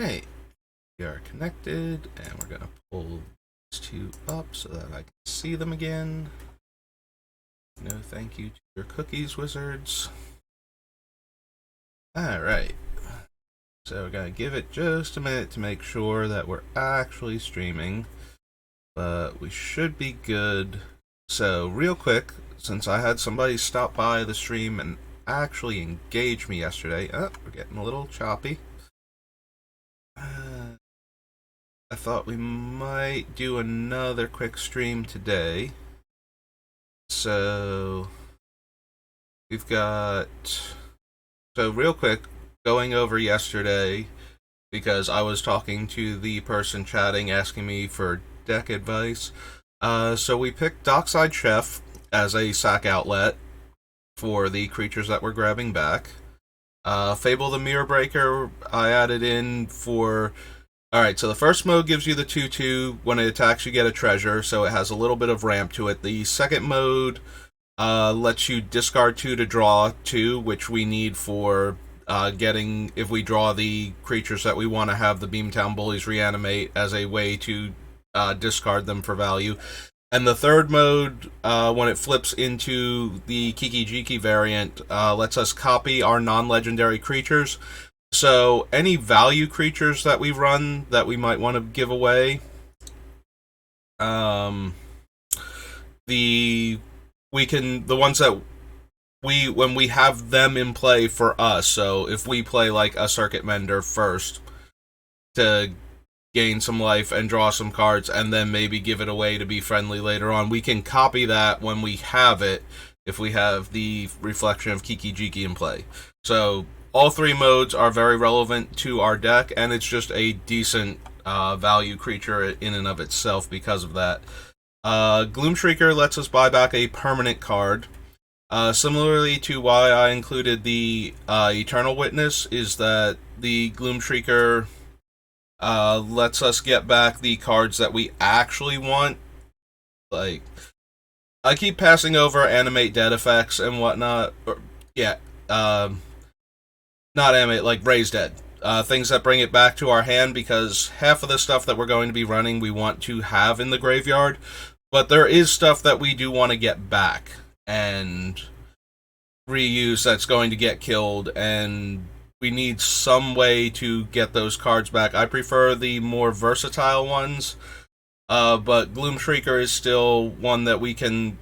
Okay, we are connected, and we're going to pull these two up so that I can see them again. No thank you to your cookies, wizards. Alright, so we're going to give it just a minute to make sure that we're actually streaming, but we should be good. So, real quick, since I had somebody stop by the stream and actually engage me yesterday, we're getting a little choppy. I thought we might do another quick stream today. So, we've got... So, real quick, going over yesterday, because I was talking to the person chatting, asking me for deck advice. So we picked Dockside Chef as a sack outlet for the creatures that we're grabbing back. Fable the Mirror Breaker I added in for... Alright, so the first mode gives you the 2/2. When it attacks, you get a treasure, so it has a little bit of ramp to it. The second mode lets you discard 2 to draw 2, which we need for getting, if we draw the creatures that we want to have the Beamtown Bullies reanimate as a way to discard them for value. And the third mode, when it flips into the Kiki Jiki variant, lets us copy our non-legendary creatures. So any value creatures that we run that we might want to give away, the ones that when we have them in play for us, so if we play like a Circuit Mender first to gain some life and draw some cards, and then maybe give it away to be friendly later on, we can copy that when we have it, if we have the Reflection of Kiki Jiki in play. So all 3 modes are very relevant to our deck, and it's just a decent value creature in and of itself because of that. Gloomshrieker lets us buy back a permanent card. Similarly to why I included the Eternal Witness, is that the Gloomshrieker lets us get back the cards that we actually want. Like, I keep passing over Animate Dead effects and whatnot. Not animate, like Raise Dead. Things that bring it back to our hand, because half of the stuff that we're going to be running we want to have in the graveyard, but there is stuff that we do want to get back and reuse that's going to get killed, and we need some way to get those cards back. I prefer the more versatile ones, but Gloomshrieker is still one that we can,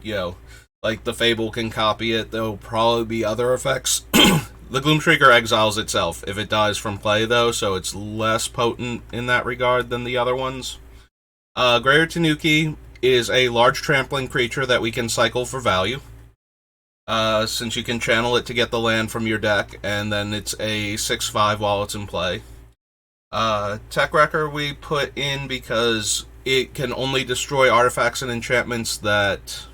like the Fable can copy it. There'll probably be other effects. The Gloomshrieker exiles itself if it dies from play, though, so it's less potent in that regard than the other ones. Greater Tanuki is a large trampling creature that we can cycle for value, since you can channel it to get the land from your deck, and then it's a 6/5 while it's in play. Tech Wrecker we put in because it can only destroy artifacts and enchantments that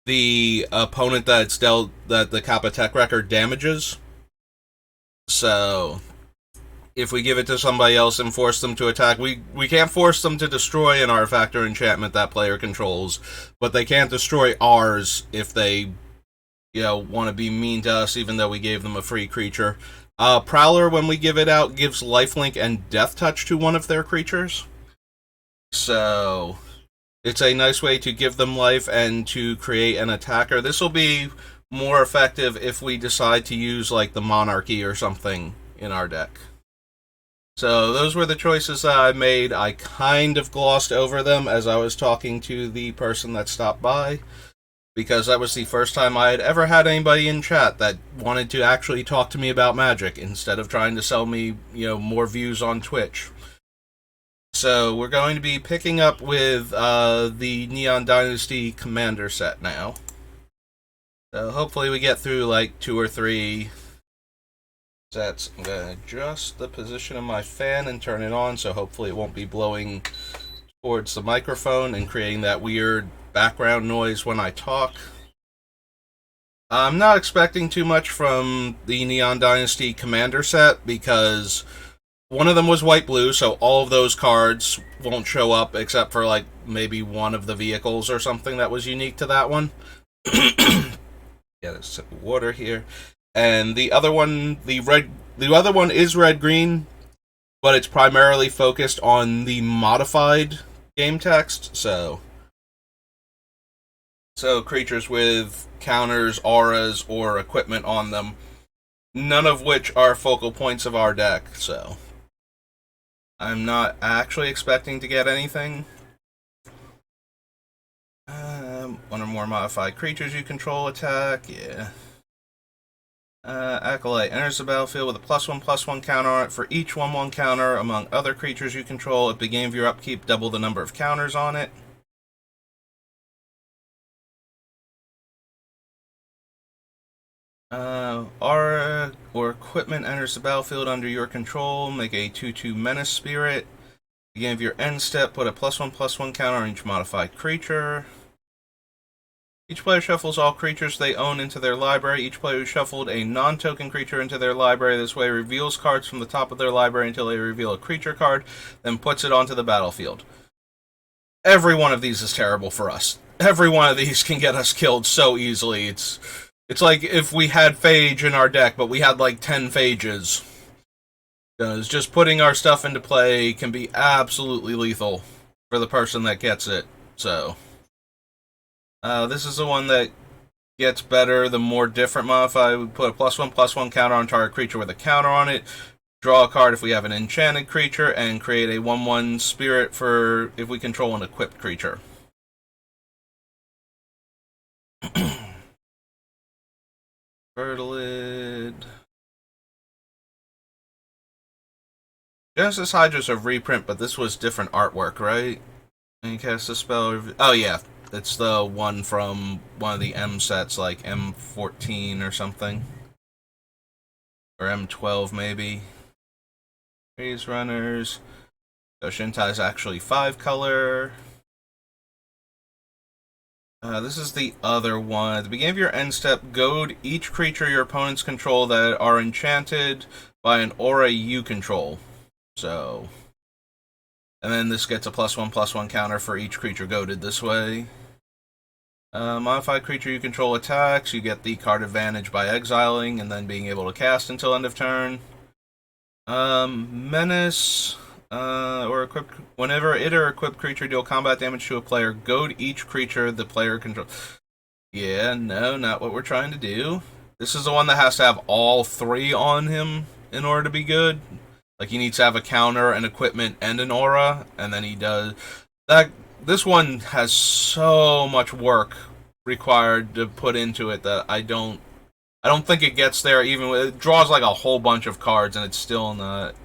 the opponent that it's dealt, that the Kappa Tech Wrecker damages. So if we give it to somebody else and force them to attack, we can't force them to destroy an artifact or enchantment that player controls, but they can't destroy ours if they want to be mean to us, even though we gave them a free creature. Prowler, when we give it out, gives lifelink and death touch to one of their creatures. So it's a nice way to give them life and to create an attacker. This will be more effective if we decide to use like the Monarchy or something in our deck. So those were the choices that I made. I kind of glossed over them as I was talking to the person that stopped by, because that was the first time I had ever had anybody in chat that wanted to actually talk to me about Magic instead of trying to sell me, more views on Twitch. So we're going to be picking up with the Neon Dynasty Commander set now. So hopefully we get through like 2 or 3 sets. I'm going to adjust the position of my fan and turn it on, so hopefully it won't be blowing towards the microphone and creating that weird background noise when I talk. I'm not expecting too much from the Neon Dynasty Commander set, because one of them was white-blue, so all of those cards won't show up except for like maybe one of the vehicles or something that was unique to that one. Get a sip of water here. And the other one, the other one is red-green. but it's primarily focused on the modified game text, so creatures with counters, auras, or equipment on them, none of which are focal points of our deck, so I'm not actually expecting to get anything. One or more modified creatures you control attack, yeah. Acolyte enters the battlefield with a +1/+1 counter on it for each 1/1 counter among other creatures you control. At the beginning of your upkeep, double the number of counters on it. Aura or equipment enters the battlefield under your control. Make a 2/2 Menace Spirit. At the beginning of your end step, put a +1/+1 counter on each modified creature. Each player shuffles all creatures they own into their library. Each player who shuffled a non-token creature into their library this way reveals cards from the top of their library until they reveal a creature card, then puts it onto the battlefield. Every one of these is terrible for us. Every one of these can get us killed so easily. It's like if we had Phage in our deck, but we had like 10 Phages. Because just putting our stuff into play can be absolutely lethal for the person that gets it. So this is the one that gets better the more different modify. We put a +1/+1 counter on target creature with a counter on it. Draw a card if we have an enchanted creature, and create a 1/1 spirit for if we control an equipped creature. Vertilid. Genesis Hydra's a reprint, but this was different artwork, right? And you cast a spell. Oh, yeah. It's the one from one of the M sets, like M14 or something. Or M12, maybe. Phase Runners. So Shintai's actually 5-color. This is the other one. At the beginning of your end step, goad each creature your opponents control that are enchanted by an aura you control. So, and then this gets a +1/+1 counter for each creature goaded this way. Modified creature you control attacks. You get the card advantage by exiling and then being able to cast until end of turn. Menace. Or equipped. Whenever it or equipped creature deal combat damage to a player, goad each creature the player controls. Yeah, no, not what we're trying to do. This is the one that has to have all 3 on him in order to be good. Like, he needs to have a counter, an equipment, and an aura, and then he does that. This one has so much work required to put into it that I don't think it gets there. Even with, it draws like a whole bunch of cards, and it's still not.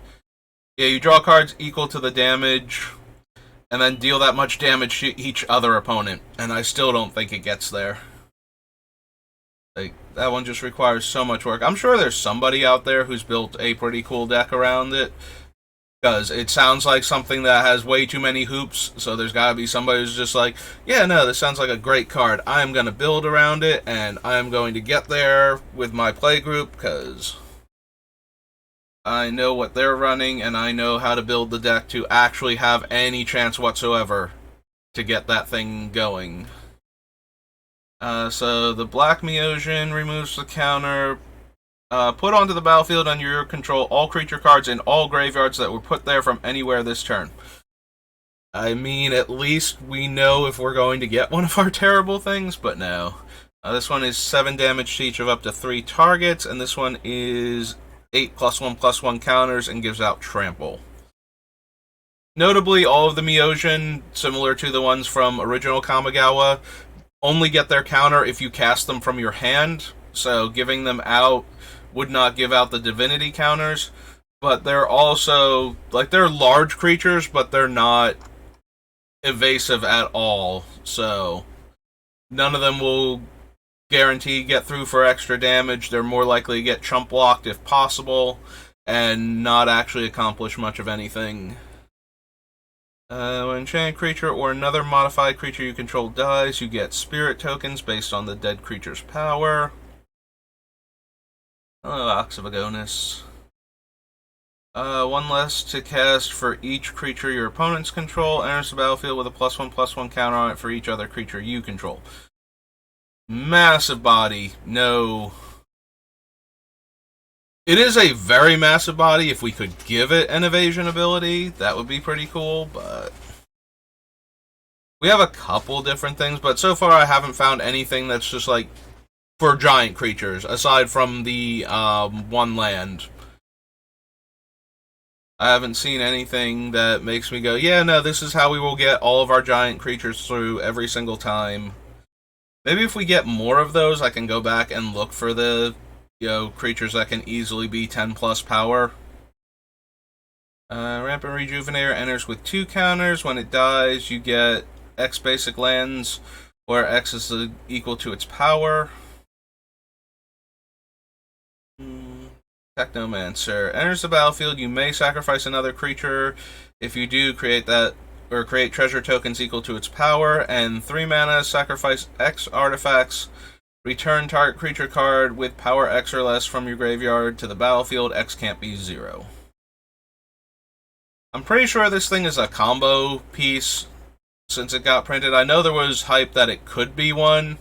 Yeah, you draw cards equal to the damage, and then deal that much damage to each other opponent, and I still don't think it gets there. Like, that one just requires so much work. I'm sure there's somebody out there who's built a pretty cool deck around it, because it sounds like something that has way too many hoops, so there's gotta be somebody who's just like, yeah, no, this sounds like a great card. I'm gonna build around it, and I'm going to get there with my play group, because I know what they're running, and I know how to build the deck to actually have any chance whatsoever to get that thing going. So the Black Meosian removes the counter. Put onto the battlefield under your control all creature cards in all graveyards that were put there from anywhere this turn. I mean, at least we know if we're going to get one of our terrible things, but no. This one is 7 damage to each of up to 3 targets, and this one is 8 +1/+1 counters and gives out Trample. Notably, all of the Meosian, similar to the ones from original Kamigawa, only get their counter if you cast them from your hand, so giving them out would not give out the divinity counters, but they're also, like, they're large creatures, but they're not evasive at all, so none of them will guarantee get through for extra damage. They're more likely to get chump blocked if possible, and not actually accomplish much of anything. When an enchanted creature or another modified creature you control dies, you get spirit tokens based on the dead creature's power. Hello, Ox of Agonis. 1 less to cast for each creature your opponents control. Enters the battlefield with a +1/+1 counter on it for each other creature you control. Massive body. No. It is a very massive body. If we could give it an evasion ability, that would be pretty cool, but we have a couple different things, but so far I haven't found anything that's just like for giant creatures, aside from the one land. I haven't seen anything that makes me go, yeah, no, this is how we will get all of our giant creatures through every single time. Maybe if we get more of those, I can go back and look for the, creatures that can easily be 10 plus power. Rampant Rejuvenator enters with 2 counters. When it dies, you get X basic lands, where X is equal to its power. Technomancer enters the battlefield. You may sacrifice another creature. If you do, create treasure tokens equal to its power. And 3 mana, sacrifice X artifacts. Return target creature card with power X or less from your graveyard to the battlefield. X can't be 0. I'm pretty sure this thing is a combo piece since it got printed. I know there was hype that it could be one.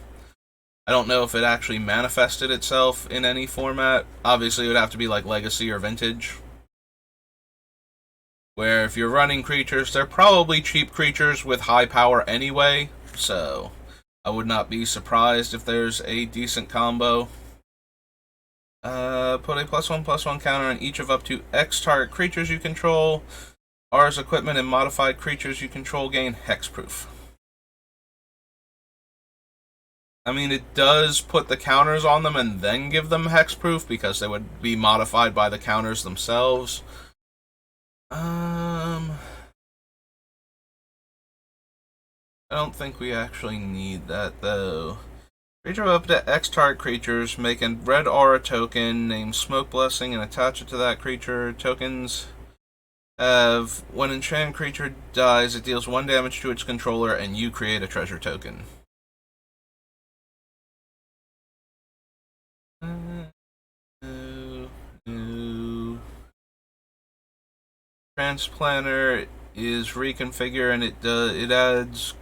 I don't know if it actually manifested itself in any format. Obviously, it would have to be like Legacy or Vintage. Where if you're running creatures, they're probably cheap creatures with high power anyway. So, I would not be surprised if there's a decent combo. Put a +1/+1 counter on each of up to X target creatures you control. R's equipment and modified creatures you control gain hexproof. I mean, it does put the counters on them and then give them hexproof because they would be modified by the counters themselves. I don't think we actually need that, though. Creature up to X target creatures, make a red aura token named Smoke Blessing and attach it to that creature. Tokens have, when an enchanted creature dies, it deals 1 damage to its controller and you create a treasure token. Transplanter is reconfigure and it adds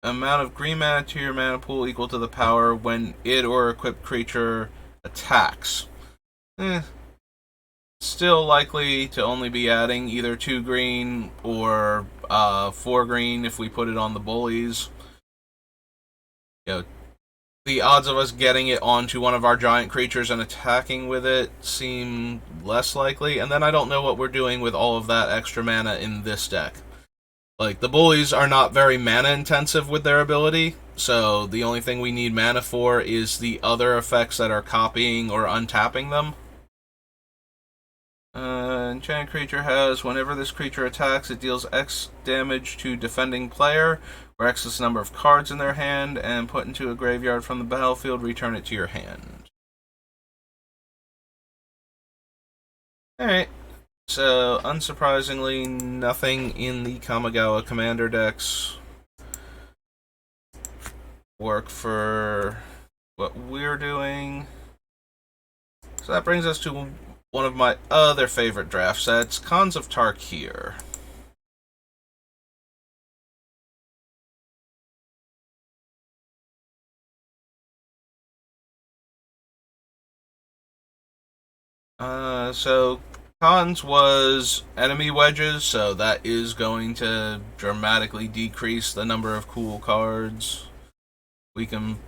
amount of green mana to your mana pool equal to the power when it or equipped creature attacks. Still likely to only be adding either 2 green or 4 green if we put it on the Bullies. The odds of us getting it onto one of our giant creatures and attacking with it seem less likely, and then I don't know what we're doing with all of that extra mana in this deck. Like, the Bullies are not very mana intensive with their ability, so the only thing we need mana for is the other effects that are copying or untapping them. Enchanted creature has, whenever this creature attacks, it deals X damage to defending player, where X is the number of cards in their hand, and put into a graveyard from the battlefield, return it to your hand. Alright, so unsurprisingly, nothing in the Kamigawa Commander decks work for what we're doing. So that brings us to one of my other favorite draft sets, Khans of Tarkir. So Khans was enemy wedges, so that is going to dramatically decrease the number of cool cards we can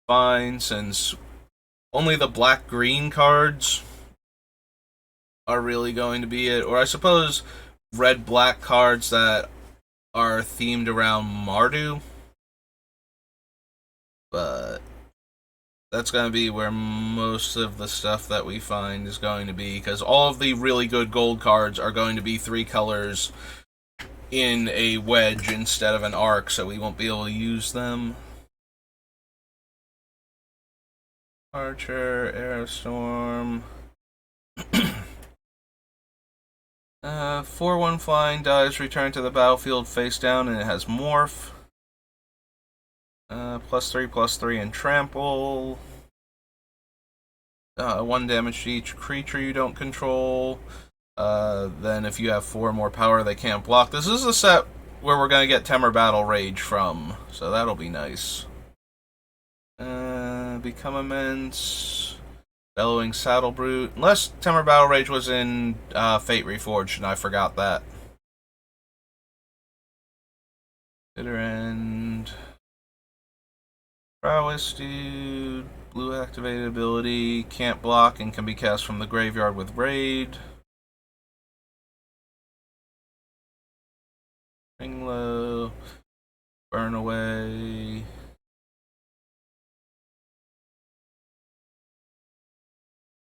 find, since only the black-green cards are really going to be it. Or I suppose red-black cards that are themed around Mardu. But that's going to be where most of the stuff that we find is going to be, because all of the really good gold cards are going to be 3 colors in a wedge instead of an arc, so we won't be able to use them. Archer, Aerostorm. 4/1 flying dies, return to the battlefield face down, and it has Morph. +3/+3 and trample. 1 damage to each creature you don't control. Then if you have 4 more power, they can't block. This is a set where we're going to get Temur Battle Rage from, so that'll be nice. Become Immense. Bellowing Saddle Brute. Unless Temur Battle Rage was in Fate Reforged, and I forgot that. Bitter End. Prowess Dude. Blue activated ability. Can't block and can be cast from the graveyard with Raid. Ring Low. Burn Away.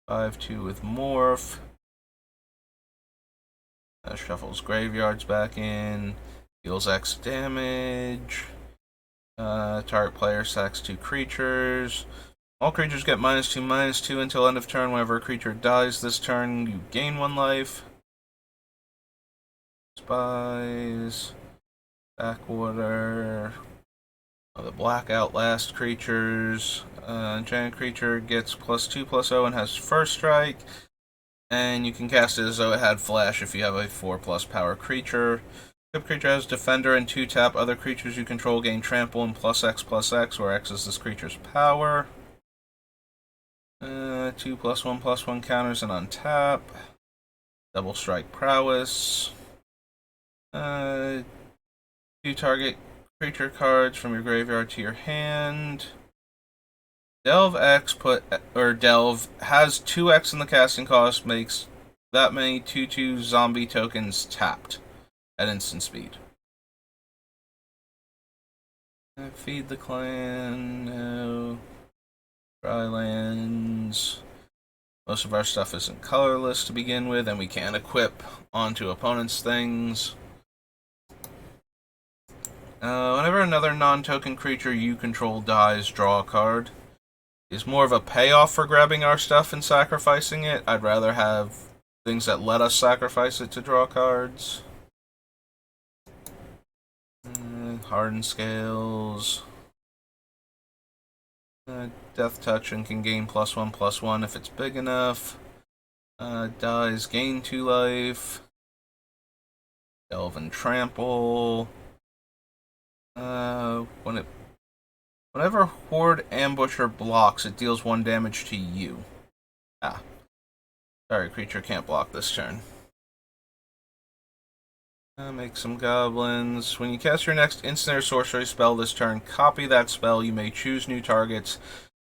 5/2 with Morph. Shuffles graveyards back in. Deals X damage. Target player sacks 2 creatures. All creatures get -2/-2 until end of turn. Whenever a creature dies this turn, you gain 1 life. Spies. Backwater. The Black Outlast creatures. Enchanted creature gets +2/+0 and has first strike. And you can cast it as though it had flash if you have a 4+ power creature. If creature has defender and 2-tap, other creatures you control gain trample and +X/+X, where X is this creature's power. 2+1/+1 counters and untap. Double strike prowess. 2 target creature cards from your graveyard to your hand. Delve X Delve has 2x in the casting cost, makes that many 2/2 zombie tokens tapped at instant speed. Feed the clan, no. Drylands. Most of our stuff isn't colorless to begin with, and we can equip onto opponents' things. Whenever another non-token creature you control dies, draw a card. Is more of a payoff for grabbing our stuff and sacrificing it. I'd rather have things that let us sacrifice it to draw cards. Hardened Scales. Death Touch and can gain +1/+1 if it's big enough. Dies, gain 2 life. Delve and Trample. Whenever Horde Ambusher blocks, it deals 1 damage to you. Sorry, creature can't block this turn. Make some goblins. When you cast your next instant or sorcery spell this turn, copy that spell. You may choose new targets.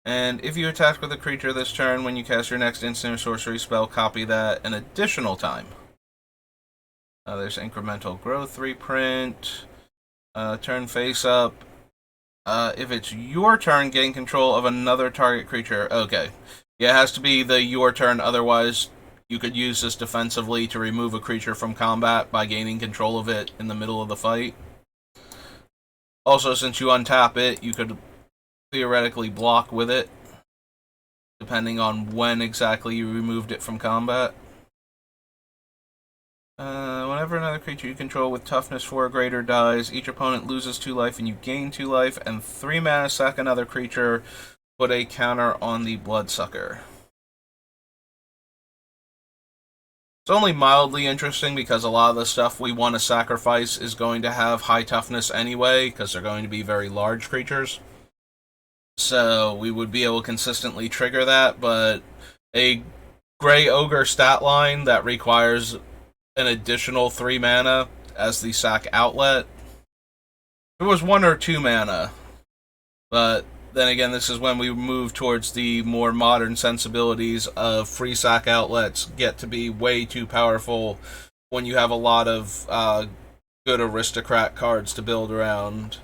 And if you attack with a creature this turn, when you cast your next instant or sorcery spell, copy that an additional time. There's incremental growth reprint. Turn face up. If it's your turn, gain control of another target creature. Okay. Yeah, it has to be your turn, otherwise you could use this defensively to remove a creature from combat by gaining control of it in the middle of the fight. Also, since you untap it, you could theoretically block with it, depending on when exactly you removed it from combat. Whenever another creature you control with toughness 4 or greater dies, each opponent loses 2 life and you gain 2 life, and 3 mana sack another creature, put a counter on the Bloodsucker. It's only mildly interesting because a lot of the stuff we want to sacrifice is going to have high toughness anyway, because they're going to be very large creatures. So we would be able to consistently trigger that, but a Grey Ogre stat line that requires an additional 3 mana as the sack outlet. It was 1 or 2 mana, but then again, this is when we move towards the more modern sensibilities of free sack outlets get to be way too powerful when you have a lot of good aristocrat cards to build around.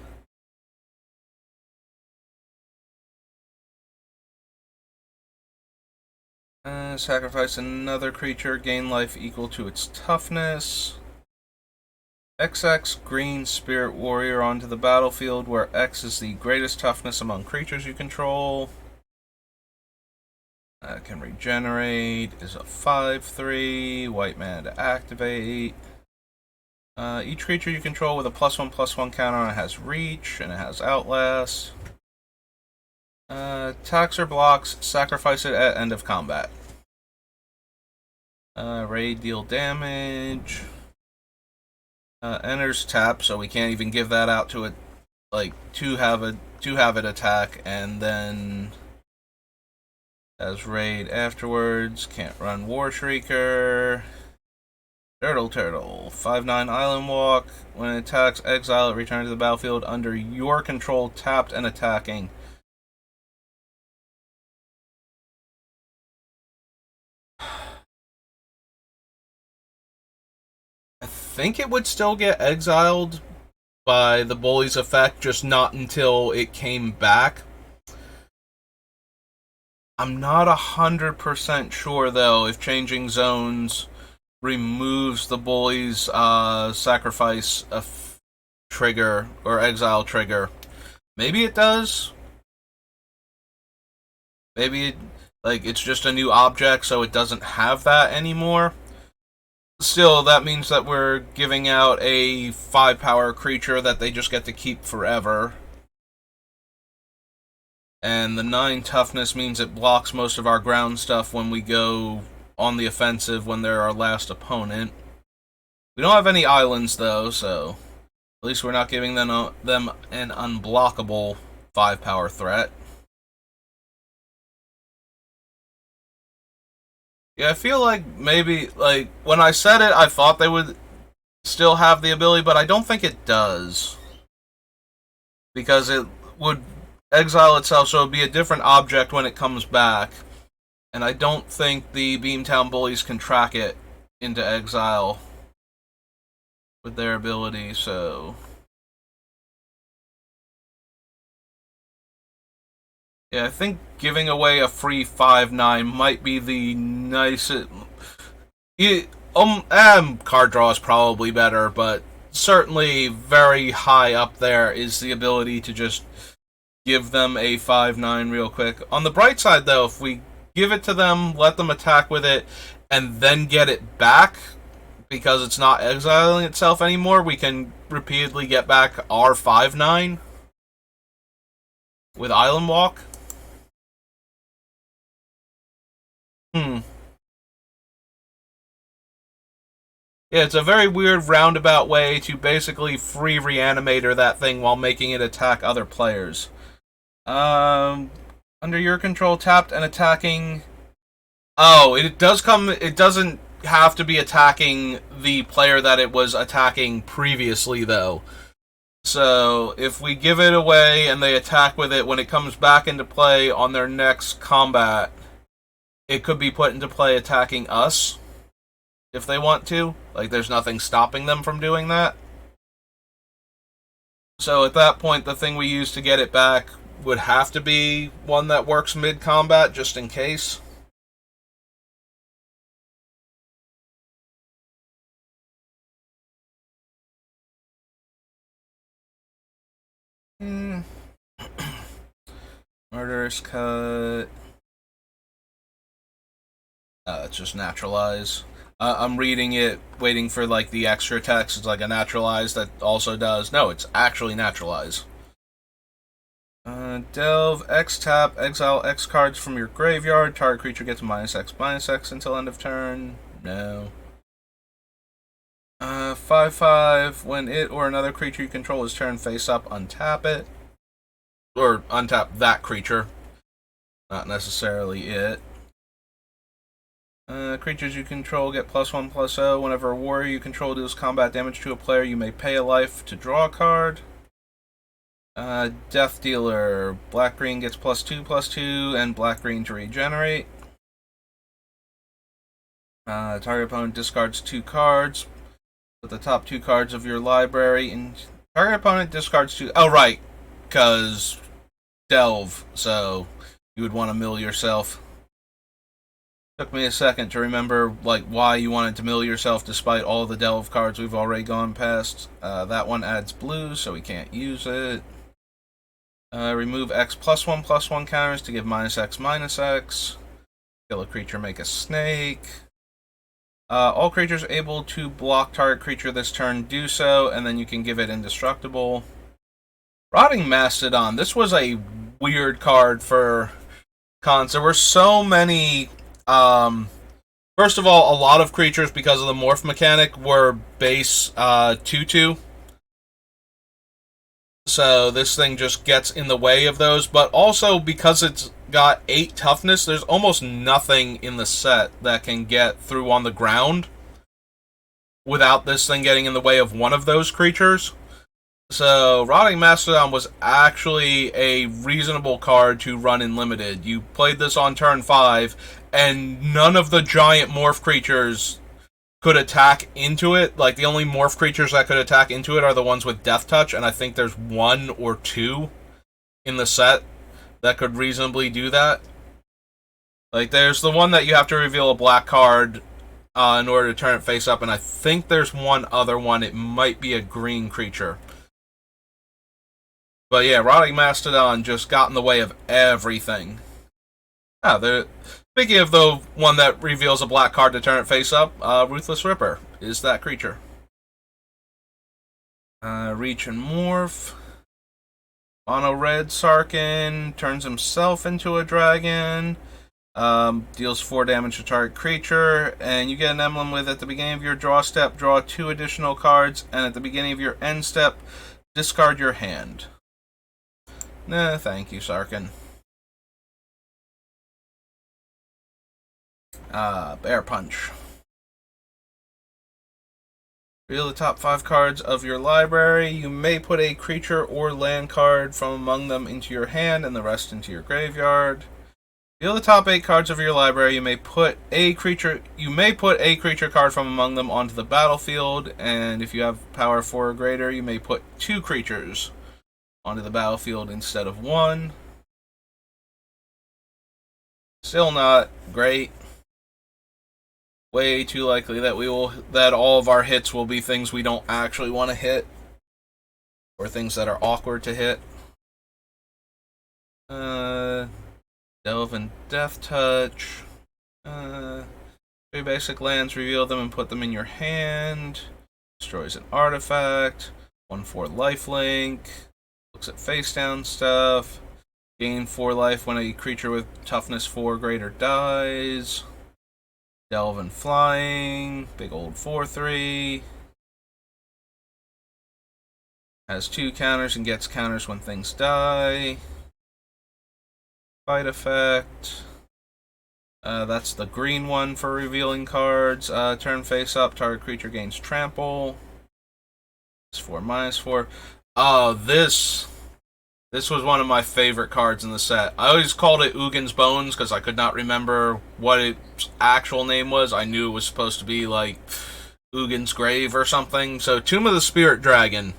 Sacrifice another creature, gain life equal to its toughness. XX Green Spirit Warrior onto the battlefield, where X is the greatest toughness among creatures you control. Can regenerate, is a 5/3, white mana to activate. Each creature you control with a +1/+1 counter on it has reach, and it has outlast. Attacks or blocks, sacrifice it at end of combat. Raid, deal damage. Enters tap, so we can't even give that out to it, like to have it attack, and then As raid afterwards. Can't run War Shrieker. Turtle. 5/9 Island Walk. When it attacks, exile it, return to the battlefield under your control, tapped and attacking. I think it would still get exiled by the Bullies effect, just not until it came back. I'm not 100% sure, though, if changing zones removes the Bullies' sacrifice trigger or exile trigger. Maybe it does. Maybe it's just a new object, so it doesn't have that anymore. Still, that means that we're giving out a 5-power creature that they just get to keep forever. And the 9 toughness means it blocks most of our ground stuff when we go on the offensive when they're our last opponent. We don't have any islands, though, so at least we're not giving them an unblockable 5-power threat. Yeah, I feel like maybe, when I said it, I thought they would still have the ability, but I don't think it does. Because it would exile itself, so it would be a different object when it comes back. And I don't think the Beamtown Bullies can track it into exile with their ability, so... Yeah, I think giving away a free 5/9 might be the nicest... card draw is probably better, but certainly very high up there is the ability to just give them a 5/9 real quick. On the bright side, though, if we give it to them, let them attack with it, and then get it back, because it's not exiling itself anymore, we can repeatedly get back our 5/9 with Island Walk. Yeah, it's a very weird roundabout way to basically free Reanimator that thing while making it attack other players. Under your control, tapped and attacking... Oh, it doesn't have to be attacking the player that it was attacking previously, though. So, if we give it away and they attack with it, when it comes back into play on their next combat, it could be put into play attacking us, if they want to. There's nothing stopping them from doing that. So at that point, the thing we use to get it back would have to be one that works mid-combat, just in case. Murderous Cut. It's just Naturalize. I'm reading it, waiting for the extra text. It's like a Naturalize that also does. No, it's actually Naturalize. Delve, X tap, exile X cards from your graveyard. Target creature gets -X until end of turn. No. 5/5. When it or another creature you control is turn face up, untap it. Or untap that creature. Not necessarily it. Creatures you control get +1/+0. Whenever a warrior you control deals combat damage to a player, you may pay a life to draw a card. Death Dealer. Black-green gets +2/+2, and black-green to regenerate. Target opponent discards 2 cards. Put the top 2 cards of your library in... Target opponent discards 2... Oh, right. Because... Delve. So, you would want to mill yourself. Took me a second to remember why you wanted to mill yourself despite all the Delve cards we've already gone past. That one adds blue, so we can't use it. Remove X +1/+1 counters to give -X. Kill a creature, make a snake. All creatures able to block target creature this turn do so, and then you can give it indestructible. Rotting Mastodon. This was a weird card for cons. There were so many... First of all, a lot of creatures, because of the morph mechanic, were base 2/2. So this thing just gets in the way of those, but also because it's got 8 toughness, there's almost nothing in the set that can get through on the ground without this thing getting in the way of one of those creatures. So Rotting Mastodon was actually a reasonable card to run in Limited. You played this on turn 5, and none of the giant morph creatures could attack into it. Like, the only morph creatures that could attack into it are the ones with Death Touch, and I think there's 1 or 2 in the set that could reasonably do that. Like, there's the one that you have to reveal a black card in order to turn it face up, and I think there's one other one. It might be a green creature. But yeah, Rotting Mastodon just got in the way of everything. Speaking of the one that reveals a black card to turn it face up, Ruthless Ripper is that creature. Reach and Morph. Mono Red Sarkin turns himself into a dragon. Deals 4 damage to target creature, and you get an emblem with, at the beginning of your draw step, draw 2 additional cards, and at the beginning of your end step, discard your hand. Nah, thank you, Sarkin. Bear Punch. Reveal the top 5 cards of your library. You may put a creature or land card from among them into your hand and the rest into your graveyard. Reveal the top 8 cards of your library. You may put a creature card from among them onto the battlefield, and if you have power 4 or greater, you may put 2 creatures onto the battlefield instead of 1. Still not great. Way too likely that all of our hits will be things we don't actually want to hit, or things that are awkward to hit. Delve and Death Touch. 3 basic lands, reveal them and put them in your hand. Destroys an artifact. 1/4 lifelink. Looks at face down stuff. Gain 4 life when a creature with toughness 4 or greater dies. Delve and Flying. Big old 4/3. Has 2 counters and gets counters when things die. Fight effect. That's the green one for revealing cards. Turn face up, target creature gains trample. It's 4/-4. Oh, this was one of my favorite cards in the set. I always called it Ugin's Bones because I could not remember what its actual name was. I knew it was supposed to be like Ugin's Grave or something. So, Tomb of the Spirit Dragon.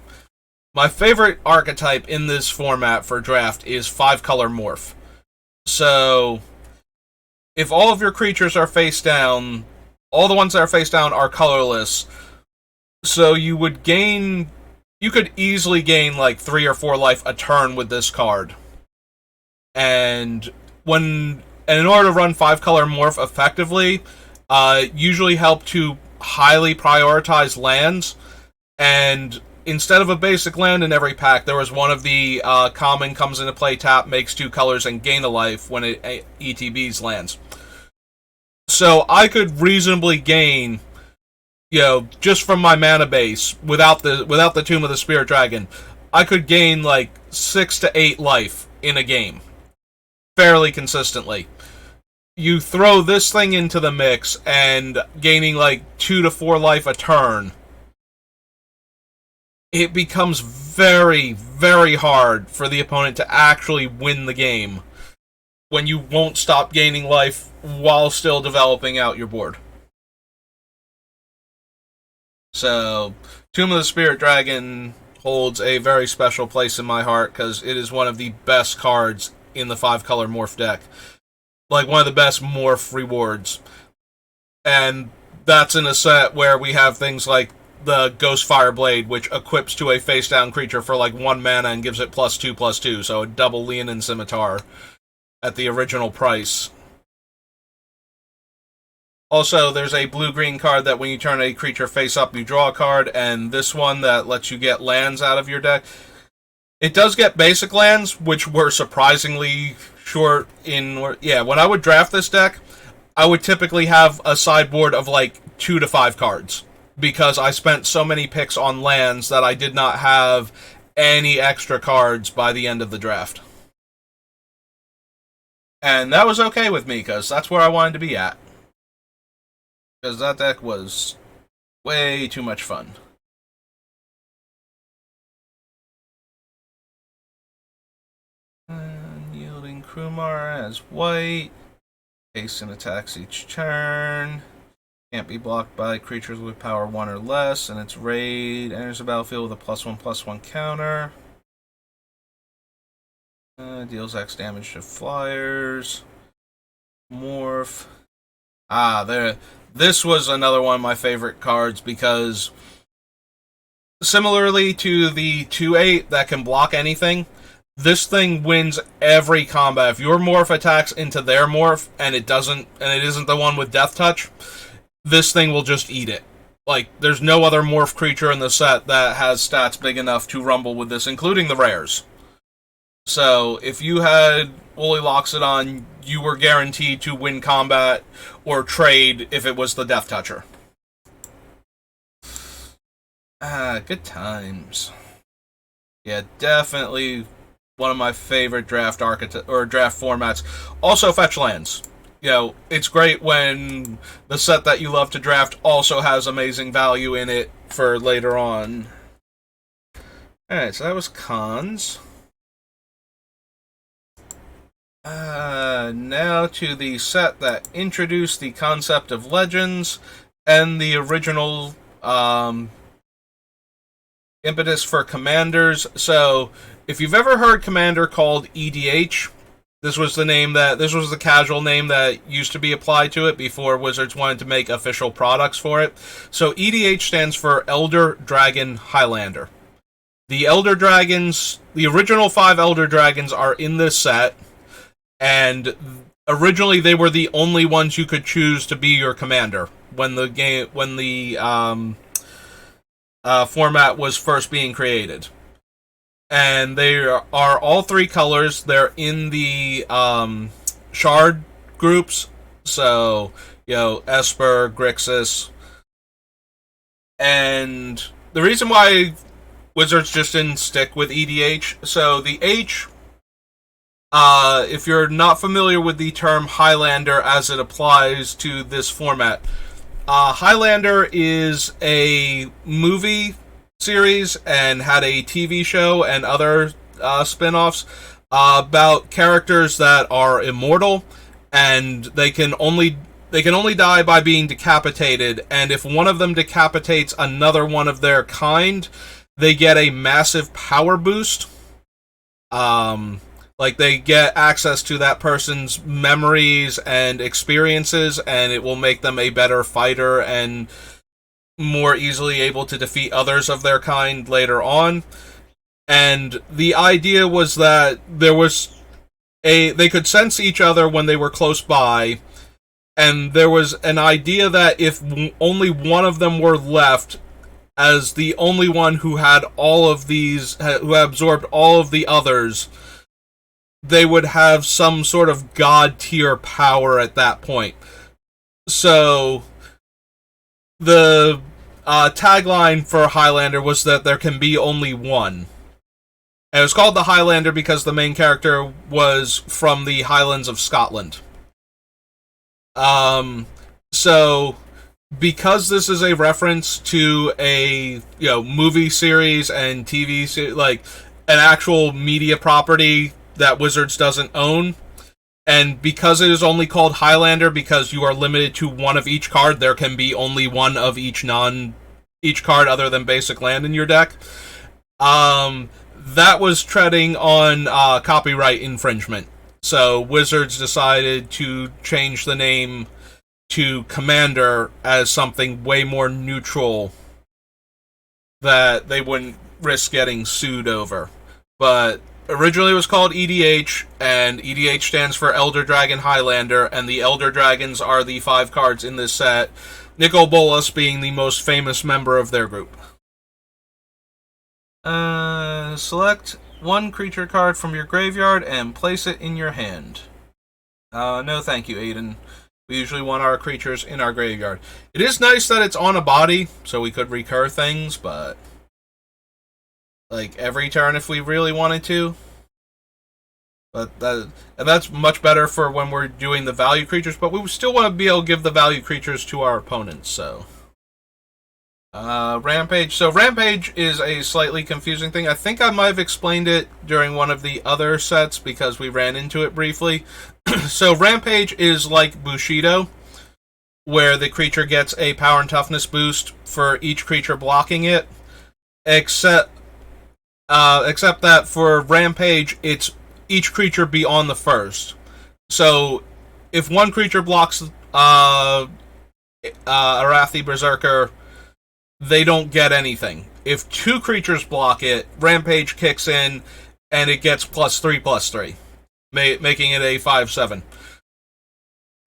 My favorite archetype in this format for draft is 5-color Morph. So, if all of your creatures are face down, all the ones that are face down are colorless. So you could easily gain like 3 or 4 life a turn with this card. And in order to run 5-color Morph effectively, usually help to highly prioritize lands. And instead of a basic land in every pack, there was one of the common comes into play, tap, makes 2 colors, and gain a life when it ETBs lands. So I could reasonably gain, just from my mana base, without the Tomb of the Spirit Dragon, I could gain like 6 to 8 life in a game, fairly consistently. You throw this thing into the mix, and gaining like 2 to 4 life a turn, it becomes very, very hard for the opponent to actually win the game when you won't stop gaining life while still developing out your board. So, Tomb of the Spirit Dragon holds a very special place in my heart because it is one of the best cards in the 5-color Morph deck. Like, one of the best Morph rewards. And that's in a set where we have things like the Ghostfire Blade, which equips to a face-down creature for like 1 mana and gives it +2/+2, so a double Leonin Scimitar at the original price. Also, there's a blue-green card that when you turn a creature face up, you draw a card, and this one that lets you get lands out of your deck. It does get basic lands, which were surprisingly short in... Yeah, when I would draft this deck, I would typically have a sideboard of like 2 to 5 cards, because I spent so many picks on lands that I did not have any extra cards by the end of the draft. And that was okay with me, because that's where I wanted to be at. Because that deck was way too much fun. Yielding Krumar as white. Hasten attacks each turn. Can't be blocked by creatures with power 1 or less, and its raid enters the battlefield with a +1/+1 counter. Deals X damage to flyers. Morph. This was another one of my favorite cards, because similarly to the 2/8 that can block anything, this thing wins every combat. If your Morph attacks into their Morph and it isn't the one with Death Touch, this thing will just eat it. Like, there's no other Morph creature in the set that has stats big enough to rumble with this, including the rares. So, if you had Woolly Loxodon, you were guaranteed to win combat or trade if it was the Death Toucher. Good times. Yeah, definitely one of my favorite draft draft formats. Also, fetch lands. You know, it's great when the set that you love to draft also has amazing value in it for later on. Alright, so that was cons. Now to the set that introduced the concept of legends and the original impetus for commanders. So, if you've ever heard commander called EDH, this was the casual name that used to be applied to it before Wizards wanted to make official products for it. So EDH stands for Elder Dragon Highlander. The original 5 Elder Dragons are in this set, and originally they were the only ones you could choose to be your commander when the format was first being created. And they are all 3 colors. They're in the shard groups. So, Esper, Grixis. And the reason why Wizards just didn't stick with EDH, so the H, if you're not familiar with the term Highlander as it applies to this format, Highlander is a movie series and had a TV show and other spin-offs about characters that are immortal, and they can only die by being decapitated, and if one of them decapitates another one of their kind, they get a massive power boost. Like, they get access to that person's memories and experiences, and it will make them a better fighter and more easily able to defeat others of their kind later on. And the idea was that they could sense each other when they were close by, and there was an idea that if only one of them were left as the only one who had who had absorbed all of the others, they would have some sort of god tier power at that point. So the tagline for Highlander was that there can be only one. And it was called the Highlander because the main character was from the Highlands of Scotland. So, because this is a reference to a movie series and TV series, like an actual media property that Wizards doesn't own, and because it is only called Highlander because you are limited to one of each card, there can be only one of each card other than basic land in your deck. That was treading on copyright infringement. So Wizards decided to change the name to Commander as something way more neutral that they wouldn't risk getting sued over. But originally it was called EDH, and EDH stands for Elder Dragon Highlander, and the Elder Dragons are the 5 cards in this set, Nicol Bolas being the most famous member of their group. Select one creature card from your graveyard and place it in your hand. No thank you, Aiden. We usually want our creatures in our graveyard. It is nice that it's on a body, so we could recur things, but like every turn if we really wanted to. And that's much better for when we're doing the value creatures, but we still want to be able to give the value creatures to our opponents, so. Rampage. So Rampage is a slightly confusing thing. I think I might have explained it during one of the other sets because we ran into it briefly. So Rampage is like Bushido, where the creature gets a power and toughness boost for each creature blocking it, except that for Rampage, it's each creature beyond the first. So if one creature blocks Arathi Berserker, they don't get anything. If two creatures block it, Rampage kicks in, and it gets +3/+3, making it a 5/7.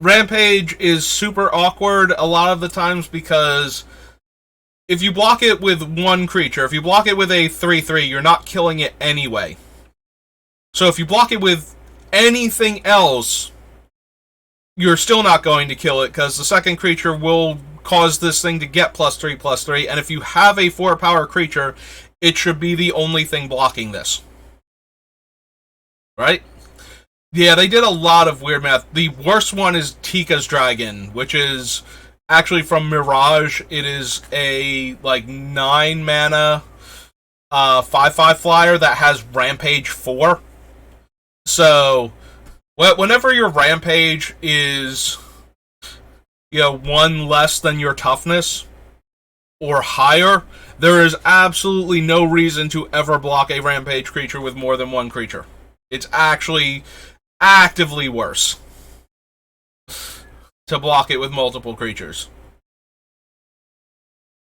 Rampage is super awkward a lot of the times because if you block it with one creature, if you block it with a 3/3, you're not killing it anyway. So if you block it with anything else, you're still not going to kill it because the second creature will cause this thing to get +3/+3, and if you have a 4-power creature, it should be the only thing blocking this. Right? Yeah, they did a lot of weird math. The worst one is Tika's Dragon, which is actually from Mirage. It is a, 9-mana 5/5 flyer that has Rampage 4. So, whenever your Rampage is, one less than your toughness or higher, there is absolutely no reason to ever block a Rampage creature with more than one creature. It's actually actively worse to block it with multiple creatures.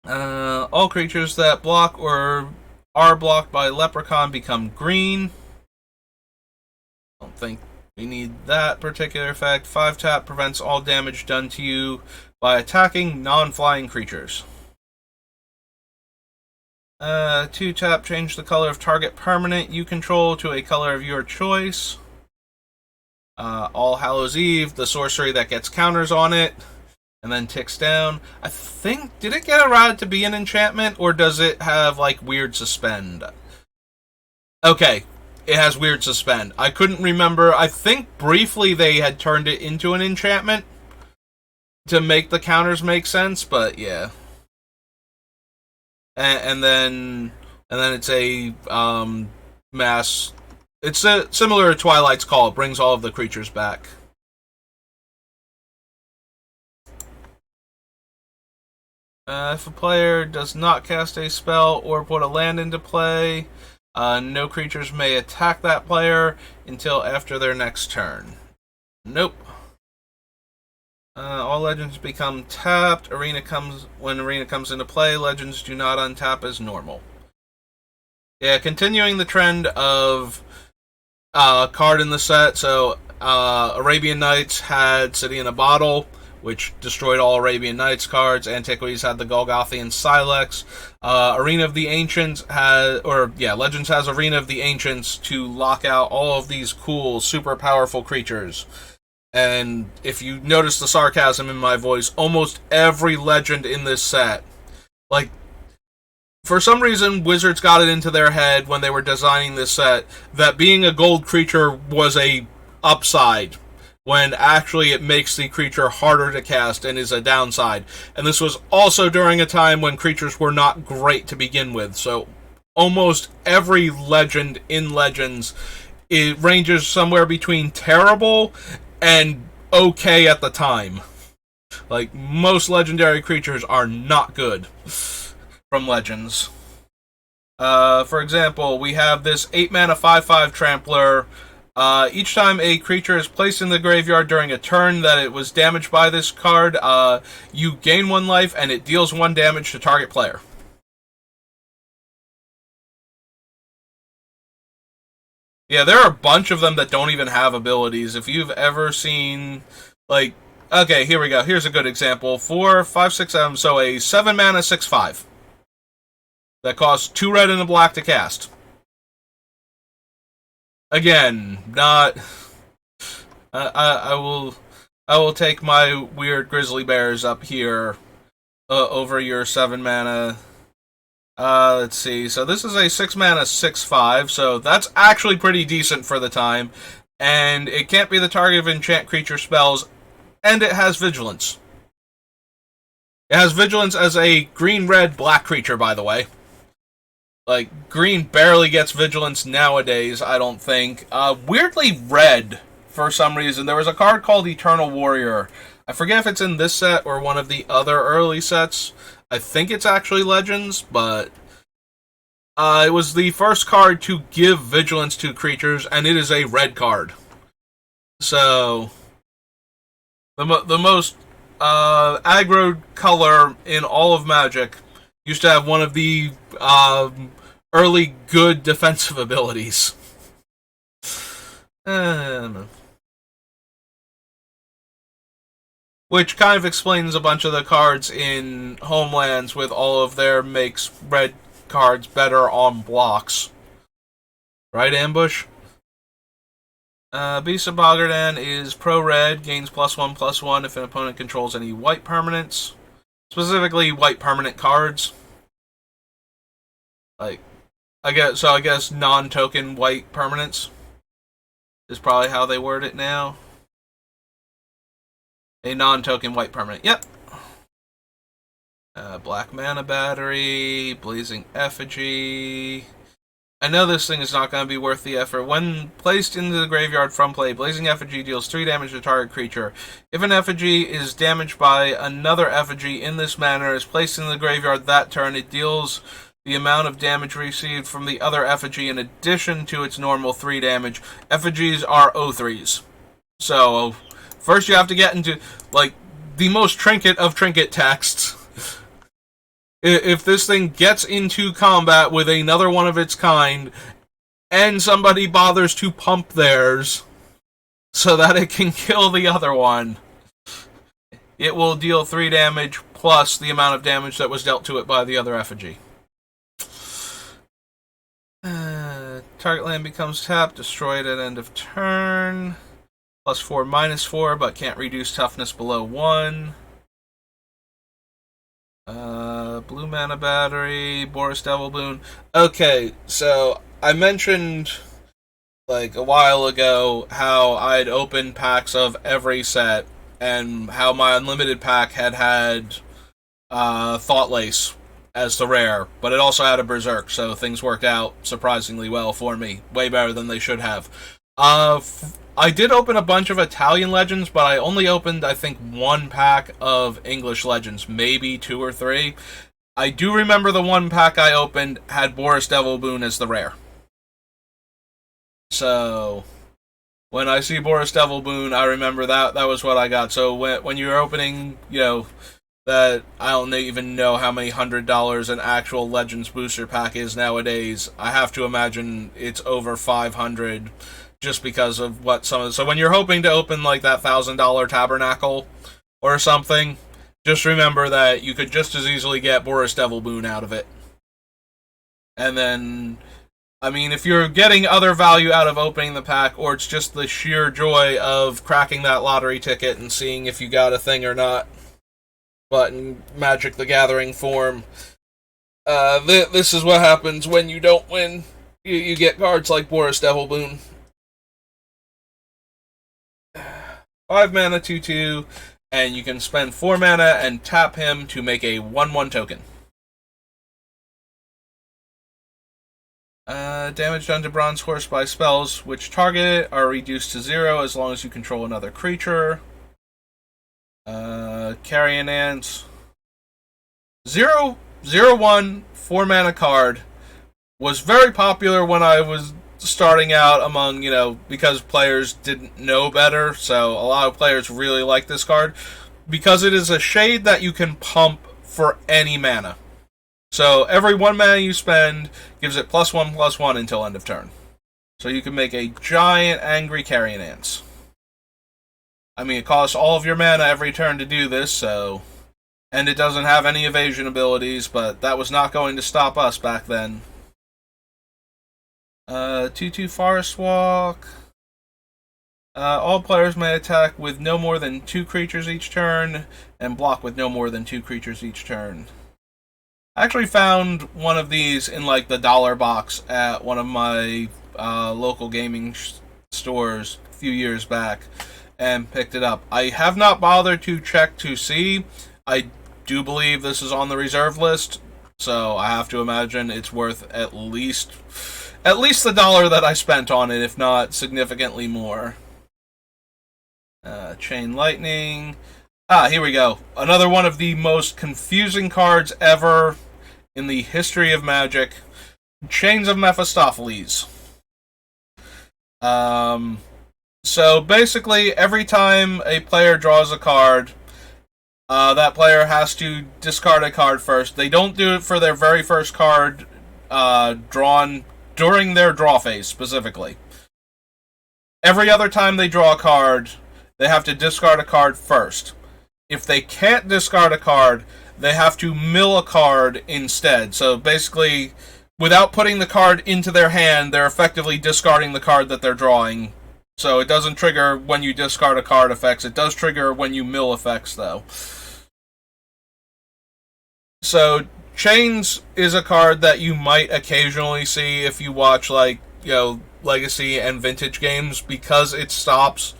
All creatures that block or are blocked by Leprechaun become green. Don't think we need that particular effect. 5-tap prevents all damage done to you by attacking non-flying creatures. 2-tap, change the color of target permanent you control to a color of your choice. All Hallows Eve, the sorcery that gets counters on it, and then ticks down. I think, did it get allowed to be an enchantment, or does it have, weird suspend? Okay. It has weird suspend. I couldn't remember. I think briefly they had turned it into an enchantment to make the counters make sense, but yeah. And then it's a mass. It's similar to Twilight's Call. It brings all of the creatures back. If a player does not cast a spell or put a land into play, no creatures may attack that player until after their next turn. Nope. All legends become tapped. When arena comes into play, legends do not untap as normal. Yeah, continuing the trend of card in the set. So Arabian Nights had City in a Bottle, which destroyed all Arabian Nights cards. Antiquities had the Golgothian Silex. Arena of the Ancients Legends has Arena of the Ancients to lock out all of these cool, super powerful creatures. And if you notice the sarcasm in my voice, almost every legend in this set, for some reason, Wizards got it into their head when they were designing this set that being a gold creature was a upside, when actually it makes the creature harder to cast and is a downside. And this was also during a time when creatures were not great to begin with, so almost every legend in Legends, it ranges somewhere between terrible and okay at the time. Most legendary creatures are not good from Legends. For example, we have this 8-mana 5/5 Trampler. Each time a creature is placed in the graveyard during a turn that it was damaged by this card, you gain 1 life and it deals 1 damage to target player. Yeah, there are a bunch of them that don't even have abilities. If you've ever seen, okay, here we go. Here's a good example. 4, 5, 6, 7, so a 7-mana 6/5. That costs 2 red and a black to cast. Again, not. I will take my weird grizzly bears up here over your 7-mana Let's see. So this is a 6 mana 6/5, so that's actually pretty decent for the time. And it can't be the target of enchant creature spells, and it has Vigilance. It has Vigilance as a green-red black creature, by the way. Like, green barely gets Vigilance nowadays, I don't think. Weirdly red, for some reason. There was a card called Eternal Warrior. I forget if it's in this set or one of the other early sets. I think it's actually Legends, but it was the first card to give Vigilance to creatures, and it is a red card. So, the most aggro color in all of Magic used to have one of the early good defensive abilities. Which kind of explains a bunch of the cards in Homelands with all of their makes red cards better on blocks. Right, Ambush? Beast of Bogardan is pro-red, gains +1/+1 if an opponent controls any white permanents. Specifically, white permanent cards. Like, I guess non-token white permanents is probably how they word it now. A non-token white permanent. Yep. Black Mana Battery, Blazing Effigy. I know this thing is not going to be worth the effort. When placed into the graveyard from play, Blazing Effigy deals 3 damage to target creature. If an effigy is damaged by another effigy in this manner, is placed in the graveyard that turn, it deals the amount of damage received from the other effigy in addition to its normal 3 damage. Effigies are O3s. So, first you have to get into, like, the most trinket of trinket texts. If this thing gets into combat with another one of its kind, and somebody bothers to pump theirs so that it can kill the other one, it will deal 3 damage plus the amount of damage that was dealt to it by the other effigy. Target land becomes tapped, destroyed at end of turn. +4/-4, but can't reduce toughness below 1. Blue Mana Battery, Boris Devil Boon. Okay, so I mentioned, like, a while ago how I'd opened packs of every set, and how my unlimited pack had Thought Lace as the rare, but it also had a Berserk, so things worked out surprisingly well for me. Way better than they should have. I did open a bunch of Italian Legends, but I only opened, I think, 1 pack of English Legends, maybe 2 or 3. I do remember the 1 pack I opened had Boris Devil Boon as the rare. So, when I see Boris Devil Boon, I remember that was what I got. So when you're opening, that I don't even know how many $100 an actual Legends booster pack is nowadays. I have to imagine it's over 500, just because of what some of. So when you're hoping to open like that $1,000 Tabernacle or something, just remember that you could just as easily get Boris Devil Boon out of it. And then, I mean, if you're getting other value out of opening the pack, or it's just the sheer joy of cracking that lottery ticket and seeing if you got a thing or not, but in Magic the Gathering form, this is what happens when you don't win. You get cards like Boris Devil Boon. 5 mana 2/2, and you can spend 4 mana and tap him to make a 1/1 token. Damage done to Bronze Horse by spells which target it are reduced to 0 as long as you control another creature. Carrion Ants. 0/1 4 mana card was very popular when I was starting out among, because players didn't know better, so a lot of players really like this card, because it is a shade that you can pump for any mana. So every 1 mana you spend gives it +1/+1 until end of turn. So you can make a giant angry Carrion Ants. I mean, it costs all of your mana every turn to do this, so. And it doesn't have any evasion abilities, but that was not going to stop us back then. 2/2 Forest Walk. All players may attack with no more than 2 creatures each turn, and block with no more than 2 creatures each turn. I actually found one of these in like the dollar box at one of my local gaming stores a few years back and picked it up. I have not bothered to check to see. I do believe this is on the reserve list, so I have to imagine it's worth at least the dollar that I spent on it, if not significantly more. Chain Lightning. Here we go. Another one of the most confusing cards ever in the history of Magic. Chains of Mephistopheles. So basically, every time a player draws a card, that player has to discard a card first. They don't do it for their very first card drawn during their draw phase, specifically. Every other time they draw a card, they have to discard a card first. If they can't discard a card, they have to mill a card instead. So basically, without putting the card into their hand, they're effectively discarding the card that they're drawing. So it doesn't trigger when you discard a card effects. It does trigger when you mill effects, though. So Chains is a card that you might occasionally see if you watch, like, Legacy and Vintage games, because it stops,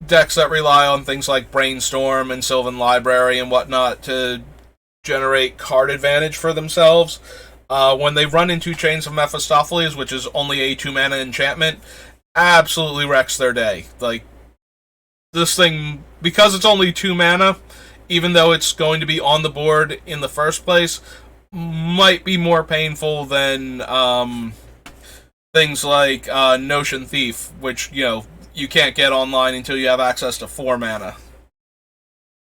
decks that rely on things like Brainstorm and Sylvan Library and whatnot to generate card advantage for themselves. When they run into Chains of Mephistopheles, which is only a 2-mana enchantment, absolutely wrecks their day. Like, this thing, because it's only 2 mana, even though it's going to be on the board in the first place, might be more painful than things like Notion Thief, which, you can't get online until you have access to 4 mana.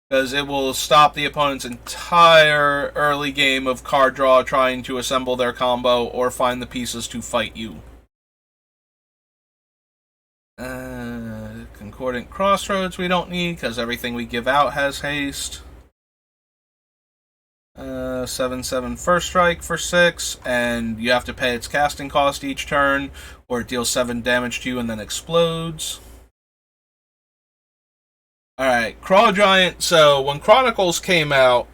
Because it will stop the opponent's entire early game of card draw trying to assemble their combo or find the pieces to fight you. Concordant Crossroads we don't need, because everything we give out has haste. 7/7 First Strike for 6, and you have to pay its casting cost each turn, or it deals 7 damage to you and then explodes. Alright, Craw Giant. So, when Chronicles came out,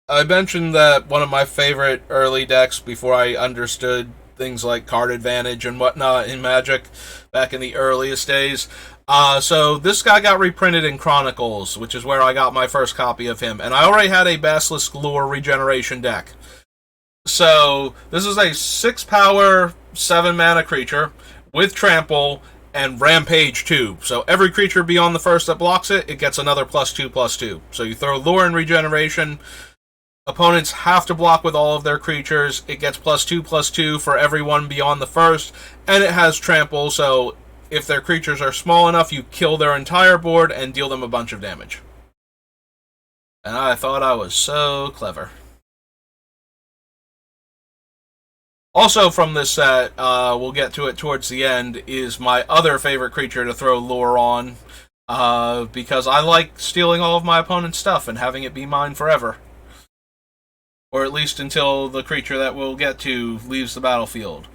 I mentioned that one of my favorite early decks before I understood things like card advantage and whatnot in Magic back in the earliest days. So this guy got reprinted in Chronicles, which is where I got my first copy of him. And I already had a Basilisk Lure regeneration deck. So this is a 6-power, 7-mana creature with Trample and Rampage 2. So every creature beyond the first that blocks it, it gets another +2/+2. So you throw Lure and regeneration. Opponents have to block with all of their creatures. It gets +2/+2 for everyone beyond the first. And it has Trample, so if their creatures are small enough, you kill their entire board and deal them a bunch of damage. And I thought I was so clever. Also from this set, we'll get to it towards the end, is my other favorite creature to throw Lure on. Because I like stealing all of my opponent's stuff and having it be mine forever. Or at least until the creature that we'll get to leaves the battlefield.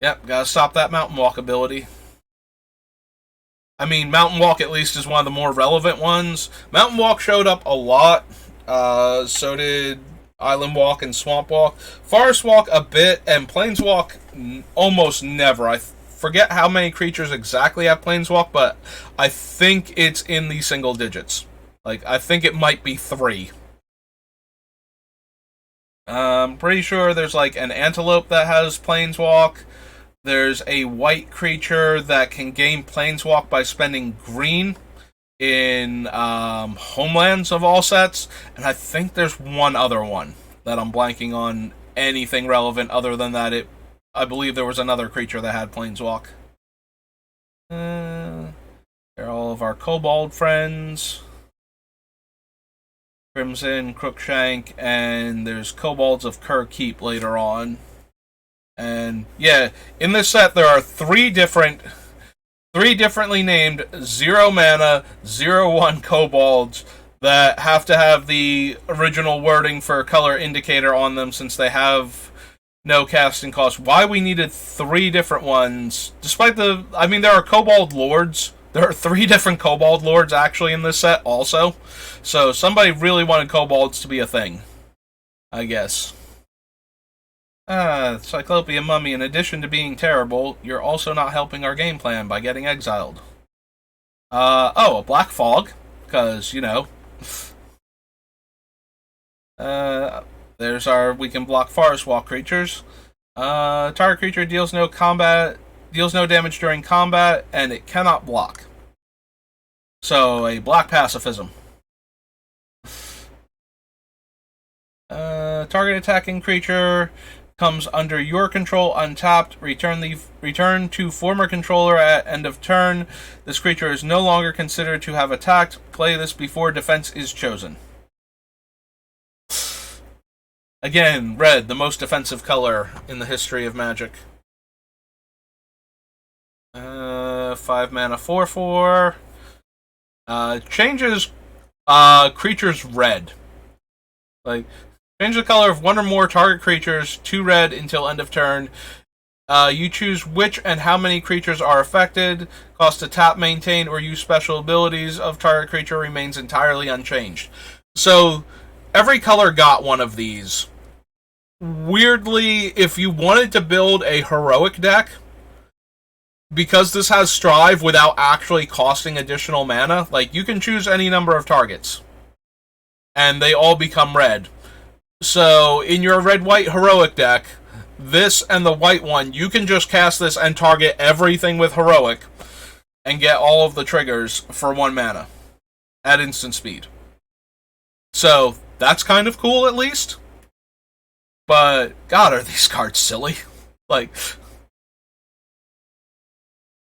Yep, gotta stop that Mountain Walk ability. I mean, Mountain Walk at least is one of the more relevant ones. Mountain Walk showed up a lot. So did Island Walk and Swamp Walk. Forest Walk a bit, and Planeswalk almost never. I forget how many creatures exactly have Planeswalk, but I think it's in the single digits. Like, I think it might be 3. I'm pretty sure there's like an Antelope that has Planeswalk. There's a white creature that can gain Planeswalk by spending green in Homelands of all sets. And I think there's one other one that I'm blanking on anything relevant other than that. I believe there was another creature that had Planeswalk. They're all of our Kobold friends. Crimson, Crookshank, and there's Kobolds of Kerr Keep later on. And yeah, in this set there are 3 differently named 0-mana, 0/1 Kobolds that have to have the original wording for color indicator on them since they have no casting cost. Why we needed 3 different ones, despite there are Cobalt Lords There are 3 different Cobalt Lords actually in this set also. So somebody really wanted Kobolds to be a thing, I guess. Cyclopean Mummy, in addition to being terrible, you're also not helping our game plan by getting exiled. A Black Fog, because, you know. There's our we can block Forest Walk creatures. Target creature deals no damage during combat, and it cannot block. So, a black pacifism. Target attacking creature comes under your control untapped. Return to former controller at end of turn. This creature is no longer considered to have attacked. Play this before defense is chosen. Again, red, the most defensive color in the history of Magic. 5 mana 4/4. Changes creatures red. Like, change the color of one or more target creatures to red until end of turn. You choose which and how many creatures are affected. Cost to tap, maintain, or use special abilities of target creature remains entirely unchanged. So, every color got one of these. Weirdly, if you wanted to build a heroic deck, because this has Strive without actually costing additional mana, like, you can choose any number of targets. And they all become red. So, in your red-white heroic deck, this and the white one, you can just cast this and target everything with heroic and get all of the triggers for 1 mana at instant speed. So, that's kind of cool, at least. But, God, are these cards silly? Like,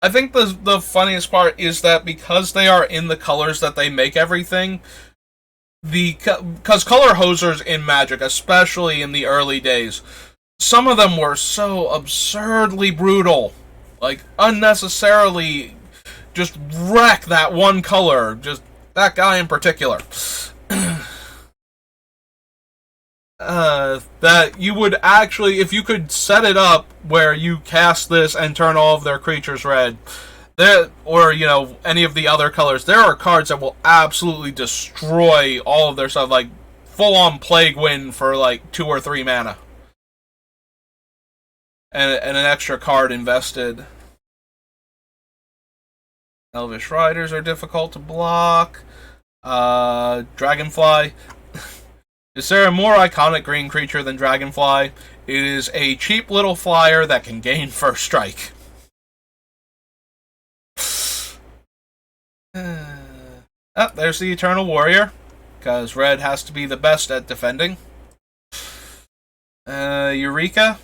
I think the funniest part is that because they are in the colors that they make everything, because color hosers in Magic, especially in the early days, some of them were so absurdly brutal. Like, unnecessarily just wreck that one color. Just that guy in particular. That you would actually, if you could set it up where you cast this and turn all of their creatures red, there, or, you know, any of the other colors, there are cards that will absolutely destroy all of their stuff, like full-on Plague Wind for like 2 or 3 mana. And an extra card invested. Elvish Riders are difficult to block. Dragonfly. Is there a more iconic green creature than Dragonfly? It is a cheap little flyer that can gain first strike. There's the Eternal Warrior, because red has to be the best at defending. Eureka.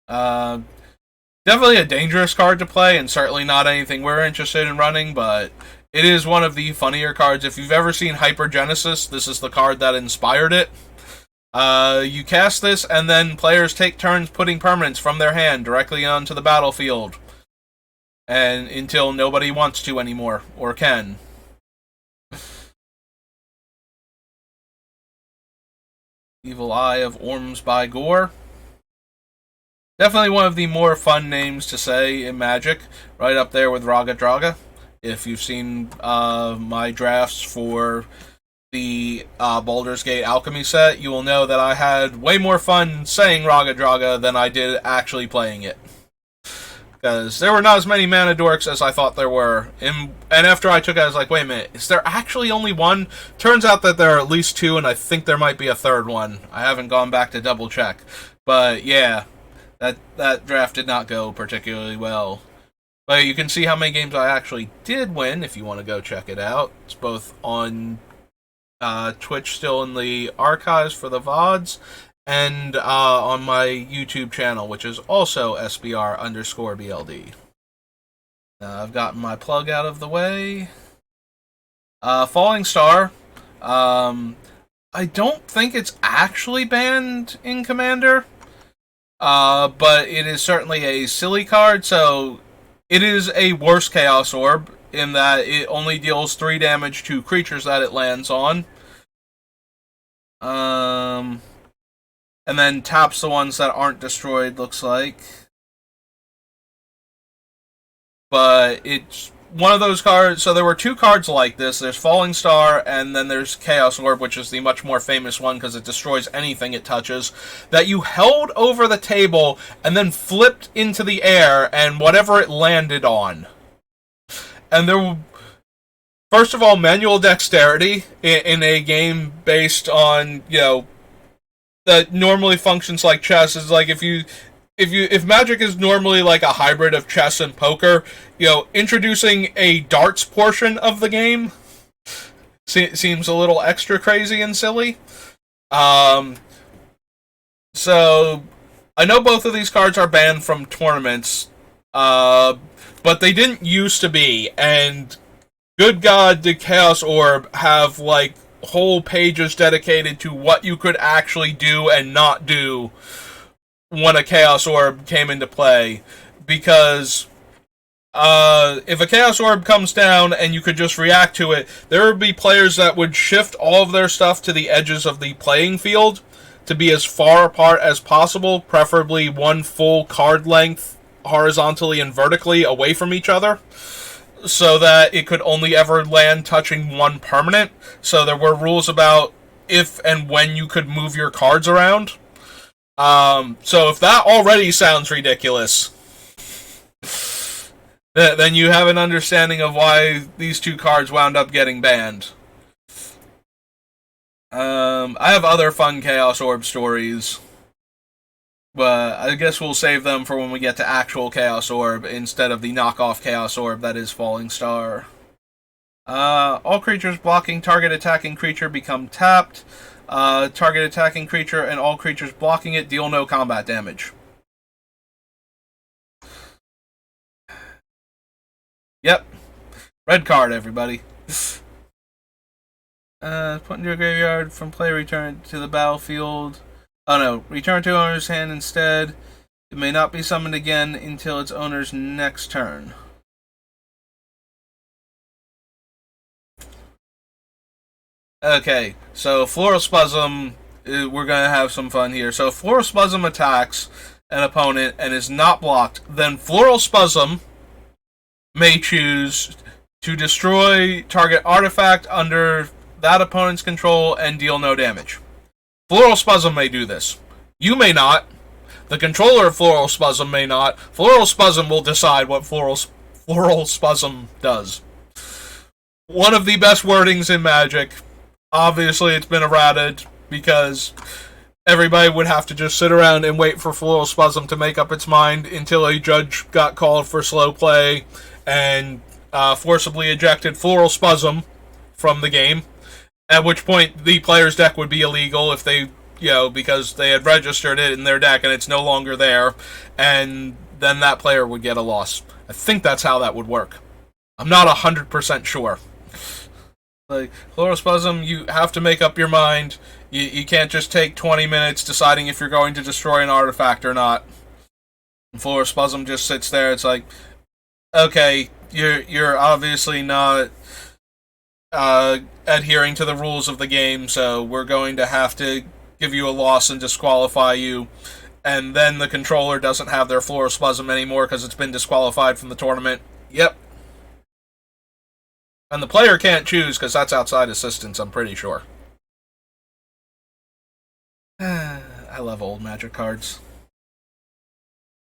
Definitely a dangerous card to play, and certainly not anything we're interested in running, but it is one of the funnier cards. If you've ever seen Hypergenesis, this is the card that inspired it. You cast this, and then players take turns putting permanents from their hand directly onto the battlefield. And until nobody wants to anymore, or can. Evil Eye of Orms by Gore. Definitely one of the more fun names to say in Magic, right up there with Raga Draga. If you've seen my drafts for the Baldur's Gate Alchemy set, you will know that I had way more fun saying Raga Draga than I did actually playing it. Because there were not as many mana dorks as I thought there were. And after I took it, I was like, wait a minute, is there actually only one? Turns out that there are at least 2, and I think there might be a third one. I haven't gone back to double check. But yeah, that draft did not go particularly well. But you can see how many games I actually did win if you want to go check it out. It's both on Twitch, still in the archives for the VODs, and on my YouTube channel, which is also SBR_BLD. I've gotten my plug out of the way. Falling Star. I don't think it's actually banned in Commander, but it is certainly a silly card, so it is a worse Chaos Orb, in that it only deals 3 damage to creatures that it lands on. And then taps the ones that aren't destroyed, looks like. but it's one of those cards. So there were two cards like this. There's Falling Star, and then there's Chaos Orb, which is the much more famous one because it destroys anything it touches, that you held over the table and then flipped into the air, and whatever it landed on. And there, first of all, manual dexterity in a game based on, that normally functions like chess is like if Magic is normally like a hybrid of chess and poker, introducing a darts portion of the game seems a little extra crazy and silly. So I know both of these cards are banned from tournaments, but they didn't used to be, and good God, did Chaos Orb have like whole pages dedicated to what you could actually do and not do when a Chaos Orb came into play. Because if a Chaos Orb comes down and you could just react to it, there would be players that would shift all of their stuff to the edges of the playing field to be as far apart as possible, preferably one full card length horizontally and vertically away from each other, so that it could only ever land touching one permanent. So there were rules about if and when you could move your cards around. So if that already sounds ridiculous, then you have an understanding of why these two cards wound up getting banned. I have other fun Chaos Orb stories, but I guess we'll save them for when we get to actual Chaos Orb instead of the knockoff Chaos Orb that is Falling Star. All creatures blocking target attacking creature become tapped. Target attacking creature and all creatures blocking it deal no combat damage. Yep. Red card, everybody. Put into a graveyard from play, return to the battlefield. Oh no, return to owner's hand instead. It may not be summoned again until its owner's next turn. Okay, so Floral Spasm, we're going to have some fun here. So if Floral Spasm attacks an opponent and is not blocked, then Floral Spasm may choose to destroy target artifact under that opponent's control and deal no damage. Floral Spasm may do this. You may not. The controller of Floral Spasm may not. Floral Spasm will decide what Floral Spasm does. One of the best wordings in Magic. Obviously, it's been errated because everybody would have to just sit around and wait for Floral Spasm to make up its mind until a judge got called for slow play and forcibly ejected Floral Spasm from the game. At which point, the player's deck would be illegal if they, because they had registered it in their deck and it's no longer there, and then that player would get a loss. I think that's how that would work. I'm not 100% sure. Like, Floral Spasm, you have to make up your mind. You can't just take 20 minutes deciding if you're going to destroy an artifact or not. And Floral Spasm just sits there. It's like, okay, you're obviously not adhering to the rules of the game, so we're going to have to give you a loss and disqualify you. And then the controller doesn't have their Floral Spasm anymore because it's been disqualified from the tournament. Yep. And the player can't choose because that's outside assistance, I'm pretty sure. I love old Magic cards.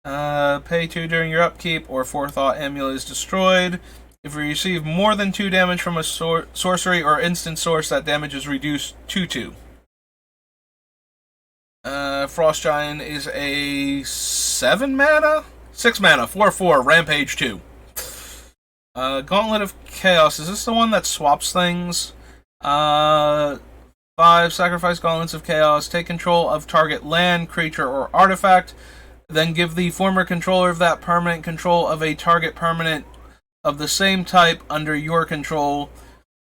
Pay 2 during your upkeep, or Forethought Amulet is destroyed. If you receive more than 2 damage from a sorcery or instant source, that damage is reduced to 2. Frost Giant is a 7 mana? 6 mana, 4/4, Rampage 2. Gauntlet of Chaos, is this the one that swaps things? 5, sacrifice Gauntlets of Chaos, take control of target land, creature, or artifact, then give the former controller of that permanent control of a target permanent of the same type under your control.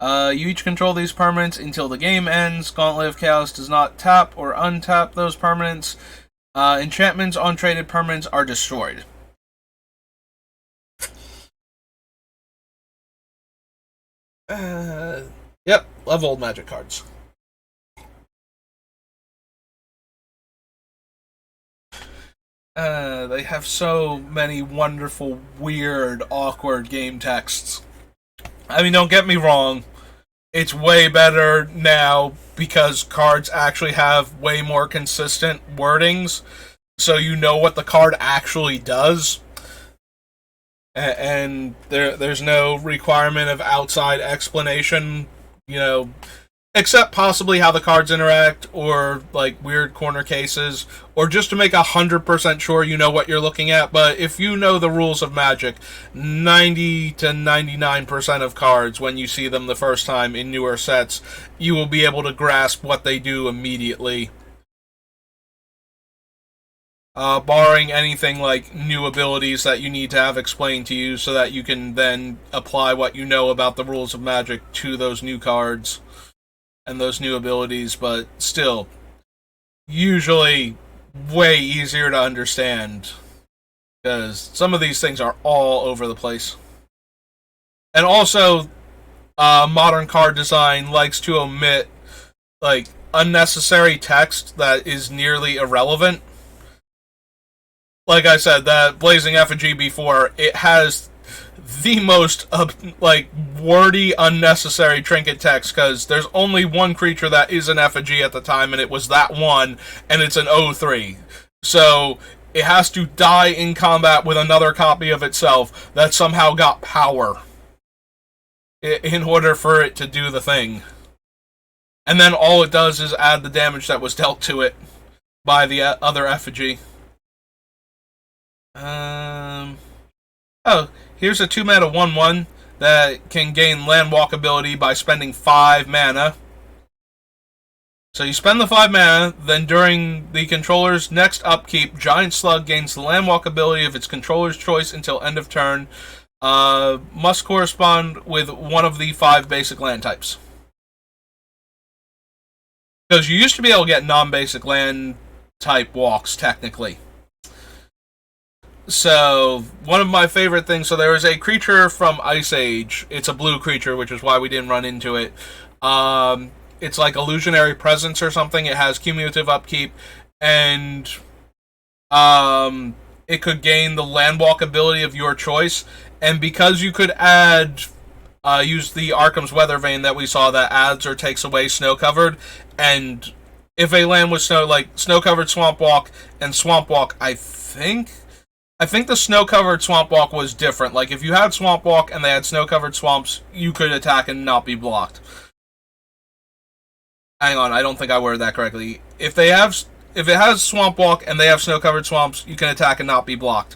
You each control these permanents until the game ends. Gauntlet of Chaos does not tap or untap those permanents. Enchantments on traded permanents are destroyed. Yep, love old Magic cards. They have so many wonderful, weird, awkward game texts. I mean, don't get me wrong. It's way better now because cards actually have way more consistent wordings, so you know what the card actually does, and there's no requirement of outside explanation. You know, except possibly how the cards interact, or like weird corner cases, or just to make 100% sure you know what you're looking at. But if you know the rules of Magic, 90 to 99% of cards, when you see them the first time in newer sets, you will be able to grasp what they do immediately. Barring anything like new abilities that you need to have explained to you so that you can then apply what you know about the rules of Magic to those new cards and those new abilities, but still, usually way easier to understand because some of these things are all over the place. And also, modern card design likes to omit like unnecessary text that is nearly irrelevant. Like I said, that Blazing Effigy before, it has the most like wordy, unnecessary trinket text because there's only one creature that is an effigy at the time, and it was that one, and it's an 0/3. So it has to die in combat with another copy of itself that somehow got power in order for it to do the thing. And then all it does is add the damage that was dealt to it by the other effigy. Oh, here's a 2-mana 1/1 that can gain land walk ability by spending 5 mana. So you spend the 5 mana, then during the controller's next upkeep, Giant Slug gains the land walk ability of its controller's choice until end of turn. Must correspond with one of the 5 basic land types. Because you used to be able to get non-basic land type walks, technically. So, one of my favorite things, so there is a creature from Ice Age. It's a blue creature, which is why we didn't run into it. It's like Illusionary Presence or something. It has cumulative upkeep, and it could gain the Landwalk ability of your choice. And because you could add, use the Arkham's Weather Vane that we saw that adds or takes away Snow Covered, and if a land was like Snow Covered Swamp Walk and Swamp Walk, I think the snow-covered Swamp Walk was different. Like, if you had Swamp Walk and they had snow-covered swamps, you could attack and not be blocked. Hang on, I don't think I worded that correctly. If it has Swamp Walk and they have snow-covered swamps, you can attack and not be blocked.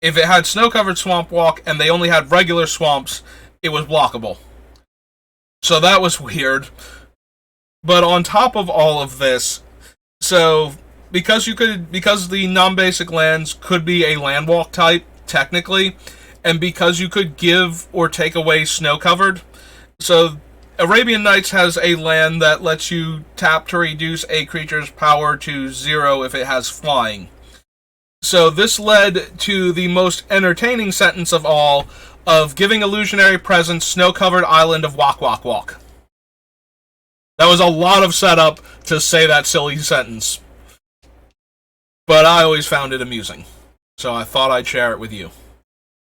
If it had snow-covered Swamp Walk and they only had regular swamps, it was blockable. So that was weird. But on top of all of this, so because the non-basic lands could be a landwalk type technically, and because you could give or take away snow covered, so Arabian Nights has a land that lets you tap to reduce a creature's power to 0 if it has flying. So this led to the most entertaining sentence of all, of giving Illusionary Presence snow-covered island of Walk Walk Walk. That was a lot of setup to say that silly sentence. But I always found it amusing, so I thought I'd share it with you.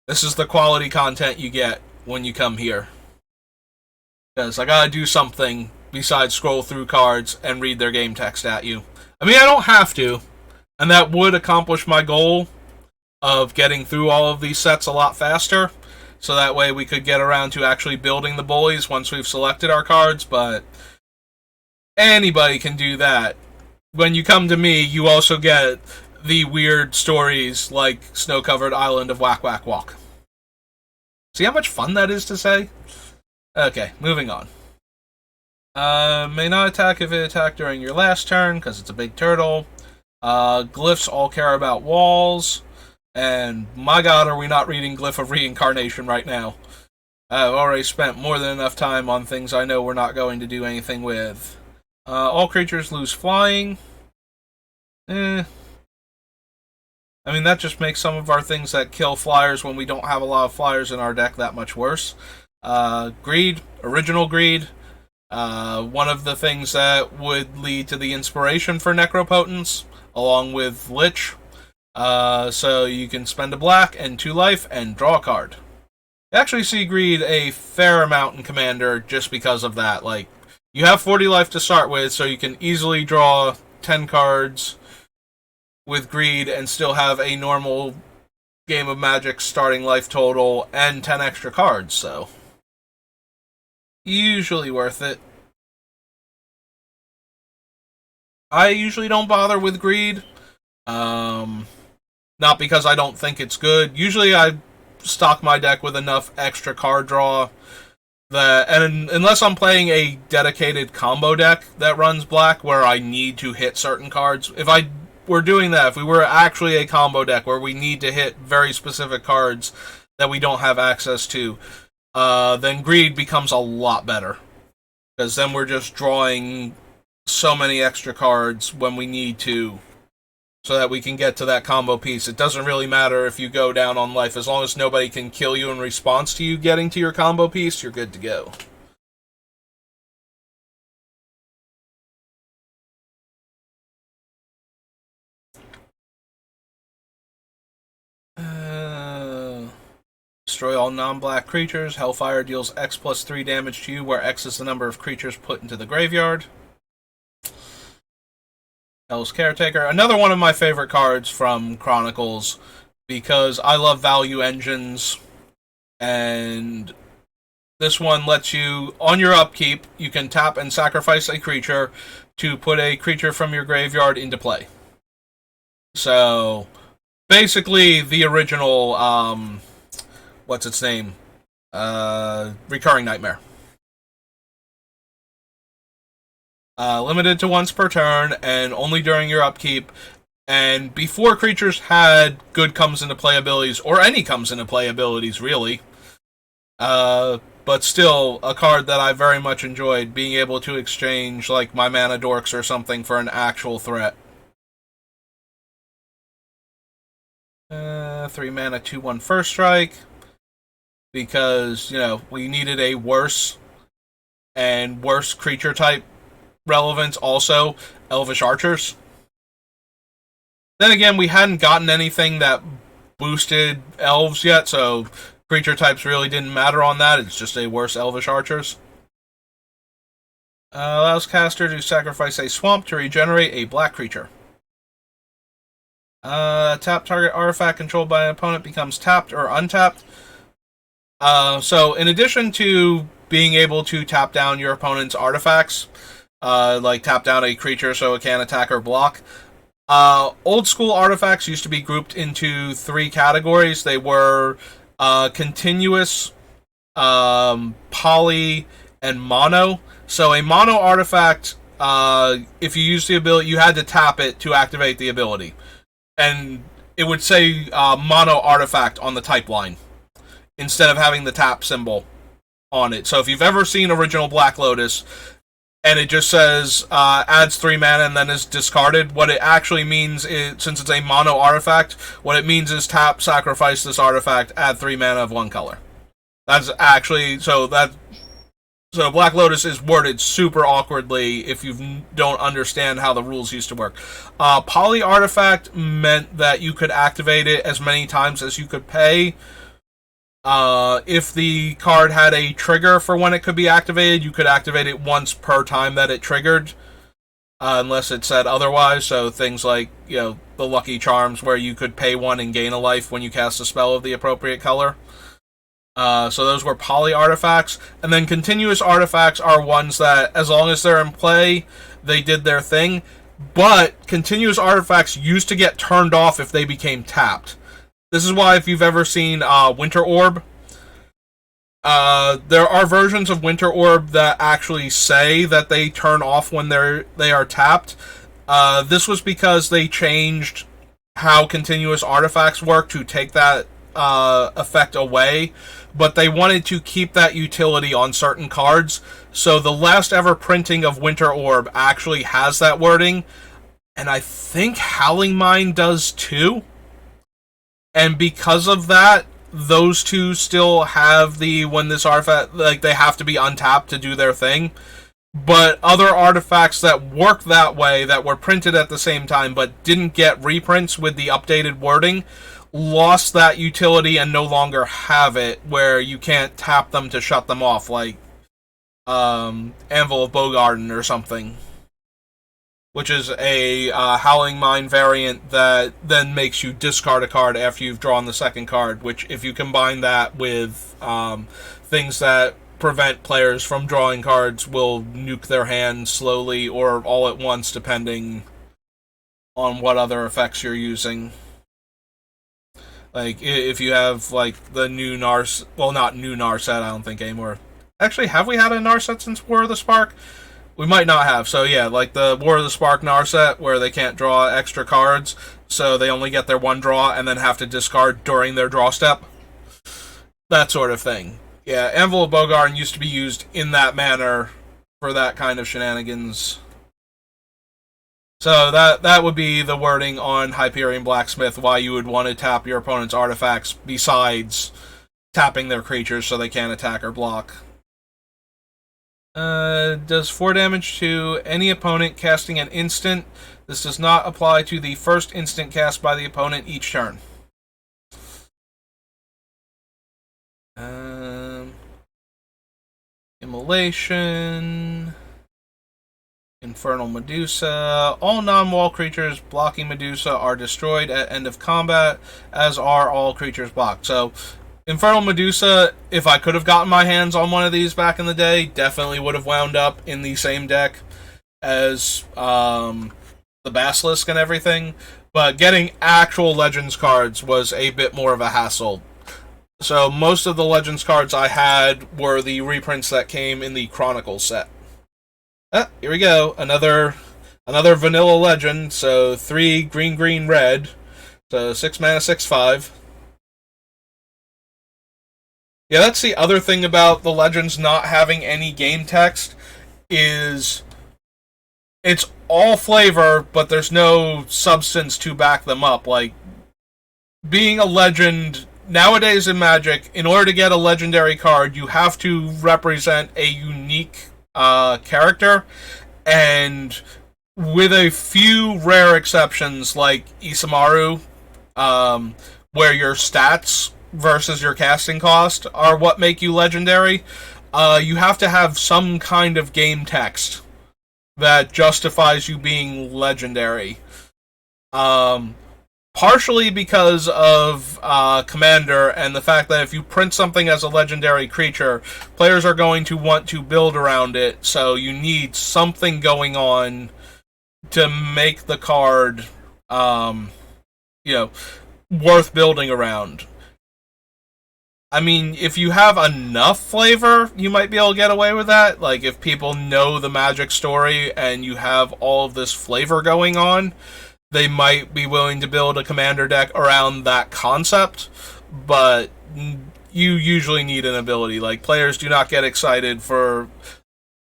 This is the quality content you get when you come here. Because I gotta do something besides scroll through cards and read their game text at you. I mean, I don't have to, and that would accomplish my goal of getting through all of these sets a lot faster, so that way we could get around to actually building the Bullies once we've selected our cards, but anybody can do that. When you come to me, you also get the weird stories like Snow-Covered Island of Whack Whack Walk. See how much fun that is to say? Okay, moving on. May not attack if it attacked during your last turn, because it's a big turtle. Glyphs all care about walls. And my god, are we not reading Glyph of Reincarnation right now? I've already spent more than enough time on things I know we're not going to do anything with. All creatures lose flying. I mean, that just makes some of our things that kill flyers when we don't have a lot of flyers in our deck that much worse. Greed, original greed. One of the things that would lead to the inspiration for Necropotence, along with Lich. So you can spend a black and 2 life and draw a card. You actually see greed a fair amount in Commander just because of that. Like, you have 40 life to start with, so you can easily draw 10 cards with greed and still have a normal game of Magic starting life total and 10 extra cards, so usually worth it. I usually don't bother with greed. Not because I don't think it's good. Usually I stock my deck with enough extra card draw that, and unless I'm playing a dedicated combo deck that runs black where I need to hit certain cards, if I were doing that, if we were actually a combo deck where we need to hit very specific cards that we don't have access to, then greed becomes a lot better. Because then we're just drawing so many extra cards when we need to, so that we can get to that combo piece. It doesn't really matter if you go down on life. As long as nobody can kill you in response to you getting to your combo piece, you're good to go. Destroy all non-black creatures. Hellfire deals X plus 3 damage to you, where X is the number of creatures put into the graveyard. Hell's Caretaker. Another one of my favorite cards from Chronicles, because I love value engines, and this one lets you, on your upkeep, you can tap and sacrifice a creature to put a creature from your graveyard into play. So, basically, the original, what's its name? Recurring Nightmare. Limited to once per turn, and only during your upkeep, and before creatures had good comes into play abilities, or any comes into play abilities, really. But still, a card that I very much enjoyed, being able to exchange, like, my Mana Dorks or something for an actual threat. 3 mana, 2/1 first strike, because, you know, we needed a worse and worse creature type relevance, also Elvish Archers. Then again, we hadn't gotten anything that boosted elves yet, so creature types really didn't matter on that. It's just a worse Elvish Archers. Allows caster to sacrifice a swamp to regenerate a black creature. Tap target artifact controlled by an opponent becomes tapped or untapped. So in addition to being able to tap down your opponent's artifacts, like tap down a creature so it can't attack or block, old school artifacts used to be grouped into 3 categories. They were continuous, poly, and mono. So a mono artifact, if you used the ability, you had to tap it to activate the ability. And it would say mono artifact on the type line instead of having the tap symbol on it. So if you've ever seen original Black Lotus and it just says adds 3 mana and then is discarded, what it actually means is, since it's a mono artifact, what it means is tap, sacrifice this artifact, add 3 mana of one color. That's actually, so Black Lotus is worded super awkwardly if you don't understand how the rules used to work. Poly Artifact meant that you could activate it as many times as you could pay. If the card had a trigger for when it could be activated, you could activate it once per time that it triggered, unless it said otherwise. So things like, you know, the Lucky Charms, where you could pay 1 and gain a life when you cast a spell of the appropriate color. So those were poly artifacts. And then continuous artifacts are ones that, as long as they're in play, they did their thing. But continuous artifacts used to get turned off if they became tapped. This is why, if you've ever seen Winter Orb, there are versions of Winter Orb that actually say that they turn off when they are tapped. This was because they changed how continuous artifacts work to take that effect away, but they wanted to keep that utility on certain cards. So the last ever printing of Winter Orb actually has that wording, and I think Howling Mine does too. And because of that, those two still have the, when this artifact, like, they have to be untapped to do their thing. but other artifacts that work that way, that were printed at the same time but didn't get reprints with the updated wording, lost that utility and no longer have it, where you can't tap them to shut them off, like Anvil of Bogarden or something, which is a Howling Mine variant that then makes you discard a card after you've drawn the second card, which if you combine that with things that prevent players from drawing cards, will nuke their hand slowly or all at once, depending on what other effects you're using. Like, if you have, like, the new Nars... Well, not new Narset, I don't think, anymore. Actually, have we had a Narset since War of the Spark? We might not have. So, yeah, like the War of the Spark Narset, where they can't draw extra cards, so they only get their one draw and then have to discard during their draw step. That sort of thing. Yeah, Anvil of Bogarn used to be used in that manner for that kind of shenanigans. So that would be the wording on Hyperion Blacksmith, why you would want to tap your opponent's artifacts besides tapping their creatures so they can't attack or block. Does 4 damage to any opponent casting an instant. This does not apply to the first instant cast by the opponent each turn. Immolation... Infernal Medusa. All non-wall creatures blocking Medusa are destroyed at end of combat, as are all creatures blocked. So, Infernal Medusa, if I could have gotten my hands on one of these back in the day, definitely would have wound up in the same deck as the Basilisk and everything. But getting actual Legends cards was a bit more of a hassle. So, most of the Legends cards I had were the reprints that came in the Chronicles set. Ah, here we go. Another vanilla legend. So 3 green, green, red. So 6 mana, 6/5. Yeah, that's the other thing about the legends not having any game text, is it's all flavor, but there's no substance to back them up. Like, being a legend nowadays in Magic, in order to get a legendary card, you have to represent a unique character, and with a few rare exceptions like Isamaru, where your stats versus your casting cost are what make you legendary, you have to have some kind of game text that justifies you being legendary. Partially because of Commander and the fact that if you print something as a legendary creature, players are going to want to build around it, so you need something going on to make the card, worth building around. I mean, if you have enough flavor, you might be able to get away with that. Like, if people know the Magic story and you have all of this flavor going on, they might be willing to build a commander deck around that concept, but you usually need an ability. Like, players do not get excited for...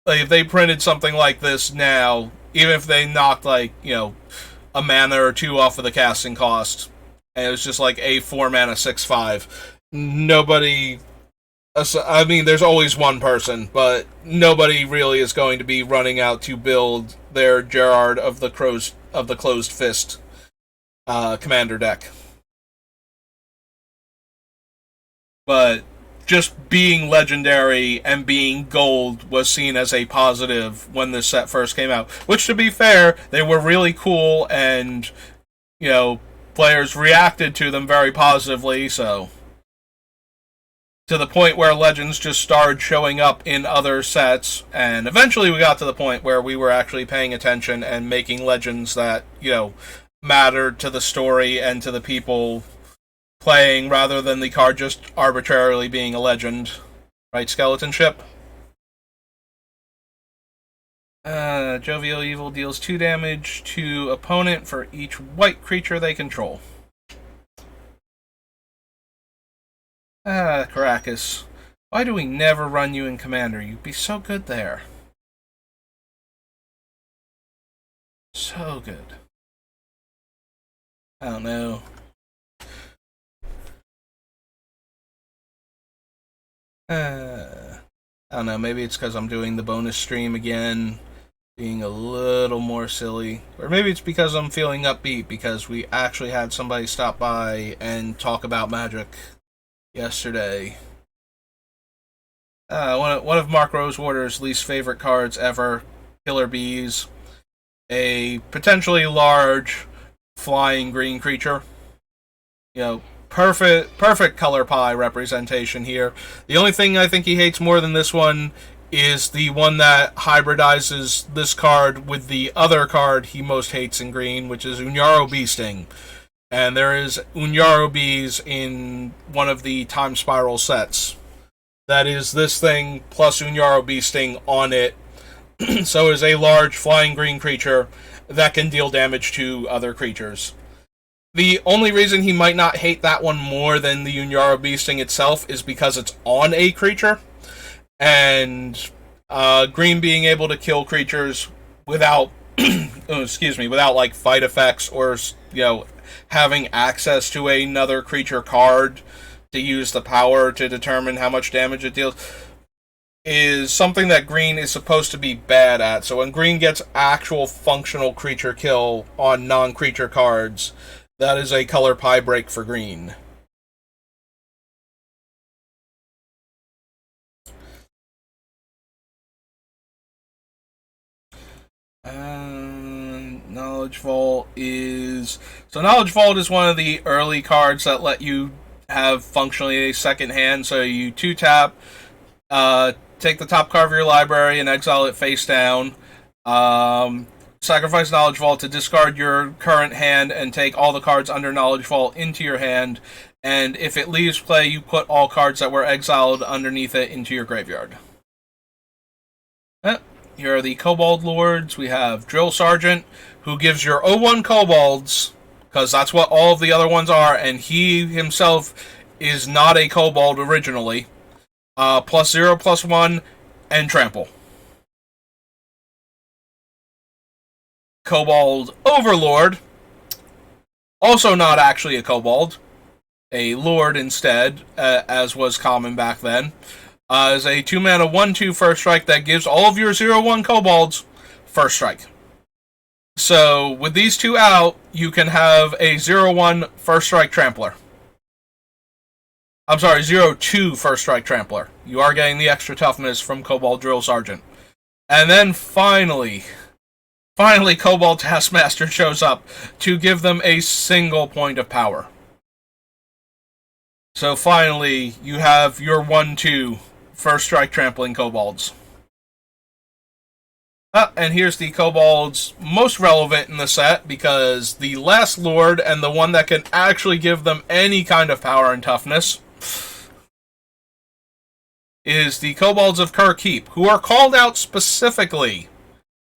Like, if they printed something like this now, even if they knocked, like, a mana or 2 off of the casting cost, and it was just like a 4 mana 6/5, nobody... I mean, there's always one person, but nobody really is going to be running out to build their Gerard of the Closed Fist commander deck. But just being legendary and being gold was seen as a positive when this set first came out. Which, to be fair, they were really cool, and, players reacted to them very positively, so... To the point where legends just started showing up in other sets, and eventually we got to the point where we were actually paying attention and making legends that, mattered to the story and to the people playing, rather than the card just arbitrarily being a legend. Right, Skeleton Ship? Jovial Evil deals 2 damage to opponent for each white creature they control. Caracas. Why do we never run you in Commander? You'd be so good there. So good. I don't know. I don't know, maybe it's because I'm doing the bonus stream again, being a little more silly. Or maybe it's because I'm feeling upbeat because we actually had somebody stop by and talk about Magic yesterday. One of Mark Rosewater's least favorite cards ever, Killer Bees. A potentially large flying green creature. You know, perfect color pie representation here. The only thing I think he hates more than this one is the one that hybridizes this card with the other card he most hates in green, which is Unyaro Beasting. And there is Unyaro Bees in one of the Time Spiral sets. That is this thing plus Unyaro Beasting on it. So it is a large flying green creature that can deal damage to other creatures. The only reason he might not hate that one more than the Unyaro Beasting itself is because it's on a creature. And green being able to kill creatures without without like fight effects or having access to another creature card to use the power to determine how much damage it deals is something that green is supposed to be bad at. So when green gets actual functional creature kill on non-creature cards, that is a color pie break for green. Knowledge Vault is... So Knowledge Vault is one of the early cards that let you have functionally a second hand. So you 2-tap, take the top card of your library and exile it face down. Sacrifice Knowledge Vault to discard your current hand and take all the cards under Knowledge Vault into your hand. And if it leaves play, you put all cards that were exiled underneath it into your graveyard. Here are the Cobalt Lords. We have Drill Sergeant, who gives your 0-1 Kobolds, because that's what all of the other ones are, and he himself is not a Kobold originally. +0/+1, and Trample. Kobold Overlord, also not actually a Kobold, a Lord instead, as was common back then. Is a 2-mana 1/2 first strike that gives all of your 0/1 Kobolds first strike. So with these two out, you can have a 0/1 first strike Trampler. I'm sorry, 0/2 first strike Trampler. You are getting the extra toughness from Cobalt Drill Sergeant. And then finally Cobalt Taskmaster shows up to give them a single point of power. So finally, you have your 1/2 first strike trampling kobolds. And here's the kobolds most relevant in the set, because the last lord and the one that can actually give them any kind of power and toughness is the kobolds of Kirkeep, who are called out specifically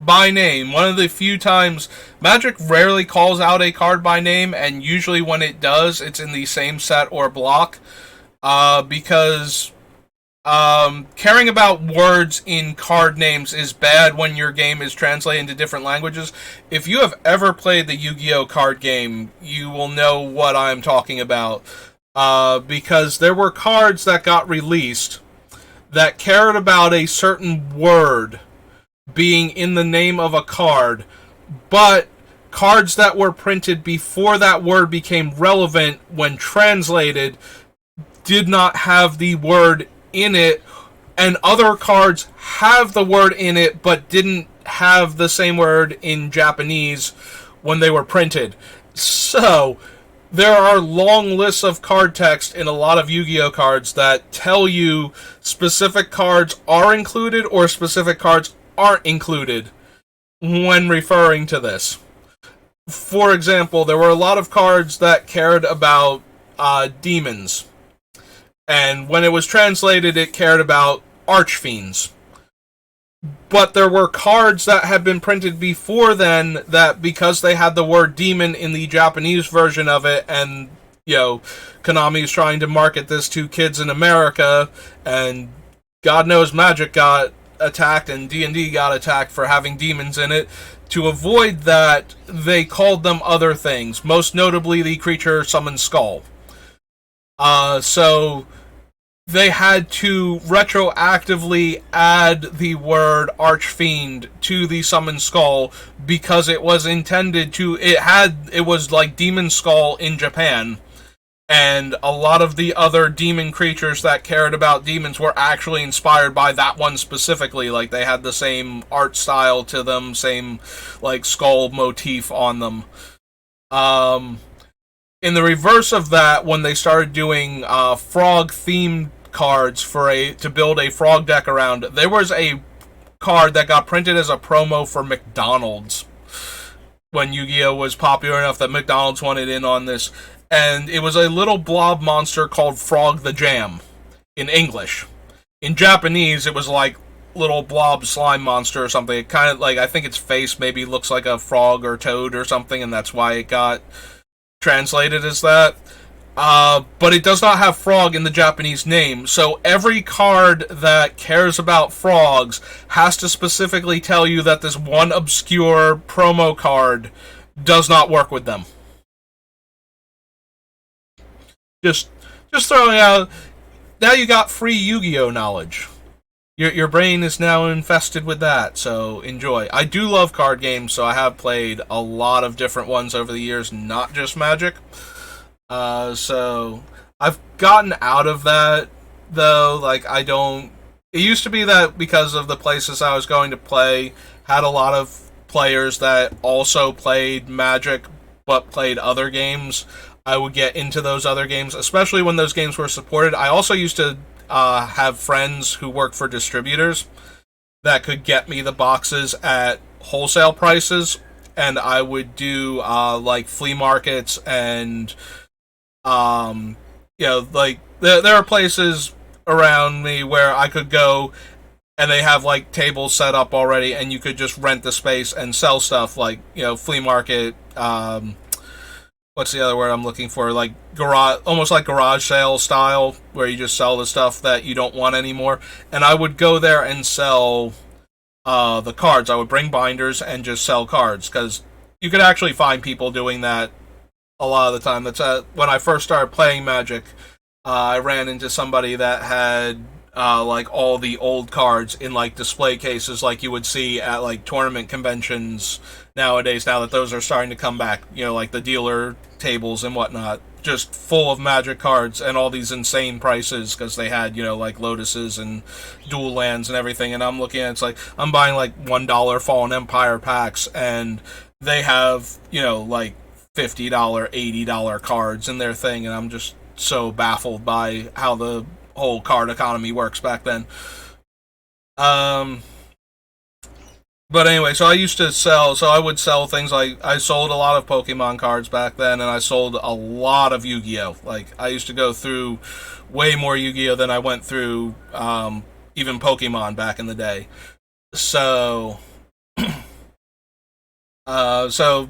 by name. One of the few times Magic rarely calls out a card by name, and usually when it does, it's in the same set or block, because caring about words in card names is bad when your game is translated into different languages. If you have ever played the Yu-Gi-Oh card game, you will know what I'm talking about, because there were cards that got released that cared about a certain word being in the name of a card, but cards that were printed before that word became relevant when translated did not have the word in it, and other cards have the word in it but didn't have the same word in Japanese when they were printed. So there are long lists of card text in a lot of Yu-Gi-Oh cards that tell you specific cards are included or specific cards aren't included when referring to this. For example, there were a lot of cards that cared about demons, and when it was translated, it cared about archfiends. But there were cards that had been printed before then that, because they had the word demon in the Japanese version of it, and, Konami's trying to market this to kids in America, and God knows Magic got attacked and D&D got attacked for having demons in it. To avoid that, they called them other things, most notably the creature Summon Skull. So they had to retroactively add the word Archfiend to the Summon Skull because it was intended to. It was like Demon Skull in Japan, and a lot of the other demon creatures that cared about demons were actually inspired by that one specifically. Like, they had the same art style to them, same like skull motif on them. Um, in the reverse of that, when they started doing frog themed cards to build a frog deck around, there was a card that got printed as a promo for McDonald's when Yu-Gi-Oh was popular enough that McDonald's wanted in on this, and it was a little blob monster called Frog the Jam in English. In Japanese, it was like little blob slime monster or something. It kind of like, I think its face maybe looks like a frog or toad or something, and that's why it got translated as that. But it does not have frog in the Japanese name, so every card that cares about frogs has to specifically tell you that this one obscure promo card does not work with them. Just throwing out. Now you got free Yu-Gi-Oh knowledge. Your brain is now infested with that, so enjoy. I do love card games, so I have played a lot of different ones over the years, not just Magic. So I've gotten out of that, though. Like, I don't. It used to be that because of the places I was going to play had a lot of players that also played Magic but played other games. I would get into those other games, especially when those games were supported. I also used to have friends who worked for distributors that could get me the boxes at wholesale prices, and I would do like flea markets and like there are places around me where I could go and they have like tables set up already and you could just rent the space and sell stuff, like, flea market. What's the other word I'm looking for? Like garage, almost like garage sale style, where you just sell the stuff that you don't want anymore. And I would go there and sell the cards. I would bring binders and just sell cards, because you could actually find people doing that a lot of the time. That's when I first started playing Magic. I ran into somebody that had like all the old cards in like display cases, like you would see at like tournament conventions nowadays. Now that those are starting to come back, like the dealer tables and whatnot, just full of Magic cards and all these insane prices because they had like Lotuses and dual lands and everything. And I'm looking at it's like I'm buying like $1 Fallen Empire packs, and they have like $50, $80 cards in their thing, and I'm just so baffled by how the whole card economy works back then. But anyway, so I used to sell, so I would sell things like, I sold a lot of Pokemon cards back then, and I sold a lot of Yu-Gi-Oh! Like, I used to go through way more Yu-Gi-Oh! Than I went through even Pokemon back in the day. So, so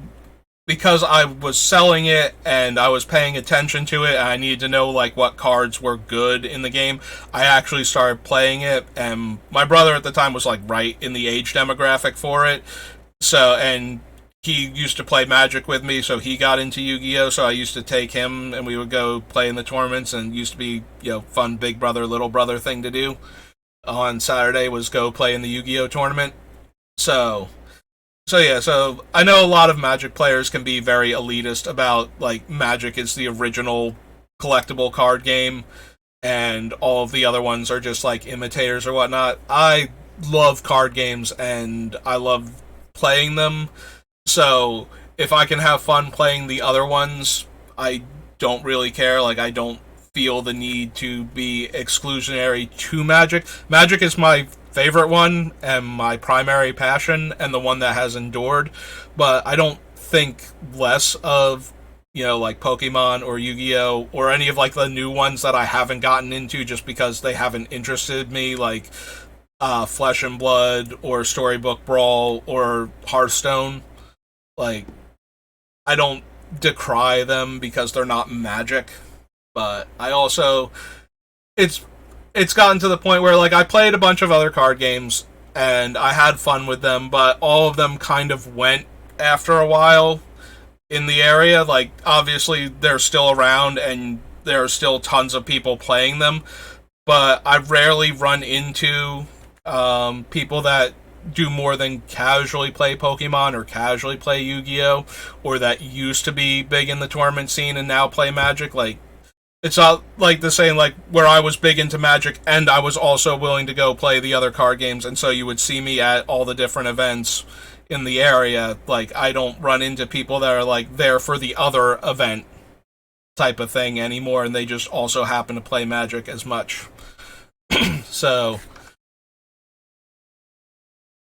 because I was selling it and I was paying attention to it and I needed to know like what cards were good in the game, I actually started playing it, and my brother at the time was like right in the age demographic for it. So, and he used to play Magic with me, so he got into Yu-Gi-Oh! So I used to take him and we would go play in the tournaments, and it used to be, fun big brother, little brother thing to do. On Saturday was go play in the Yu-Gi-Oh! Tournament. So yeah, so I know a lot of Magic players can be very elitist about, like, Magic is the original collectible card game, and all of the other ones are just, like, imitators or whatnot. I love card games, and I love playing them, so if I can have fun playing the other ones, I don't really care. Like, I don't feel the need to be exclusionary to Magic. Magic is my favorite one and my primary passion, and the one that has endured, but I don't think less of like Pokemon or Yu-Gi-Oh! Or any of like the new ones that I haven't gotten into just because they haven't interested me, like Flesh and Blood or Storybook Brawl or Hearthstone. Like, I don't decry them because they're not Magic, but I also it's gotten to the point where, like, I played a bunch of other card games and I had fun with them, but all of them kind of went after a while in the area. Like, obviously they're still around and there are still tons of people playing them, but I rarely run into people that do more than casually play Pokemon or casually play Yu-Gi-Oh, or that used to be big in the tournament scene and now play Magic. Like, it's not like the same, like, where I was big into Magic and I was also willing to go play the other card games, and so you would see me at all the different events in the area. Like, I don't run into people that are, like, there for the other event type of thing anymore, and they just also happen to play Magic as much. So...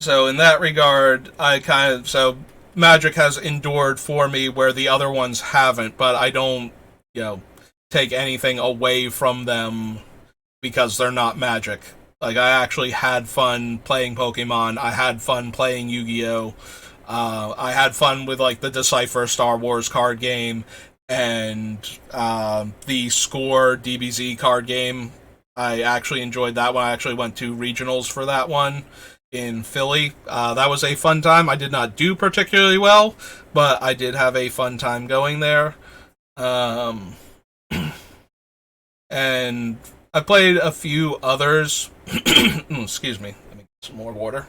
So in that regard, so Magic has endured for me where the other ones haven't, but I don't, take anything away from them because they're not Magic. Like, I actually had fun playing Pokemon, I had fun playing Yu-Gi-Oh! I had fun with, like, the Decipher Star Wars card game, and the Score DBZ card game. I actually enjoyed that one. I actually went to regionals for that one in Philly. That was a fun time. I did not do particularly well, but I did have a fun time going there. And I played a few others. Excuse me. Let me get some more water.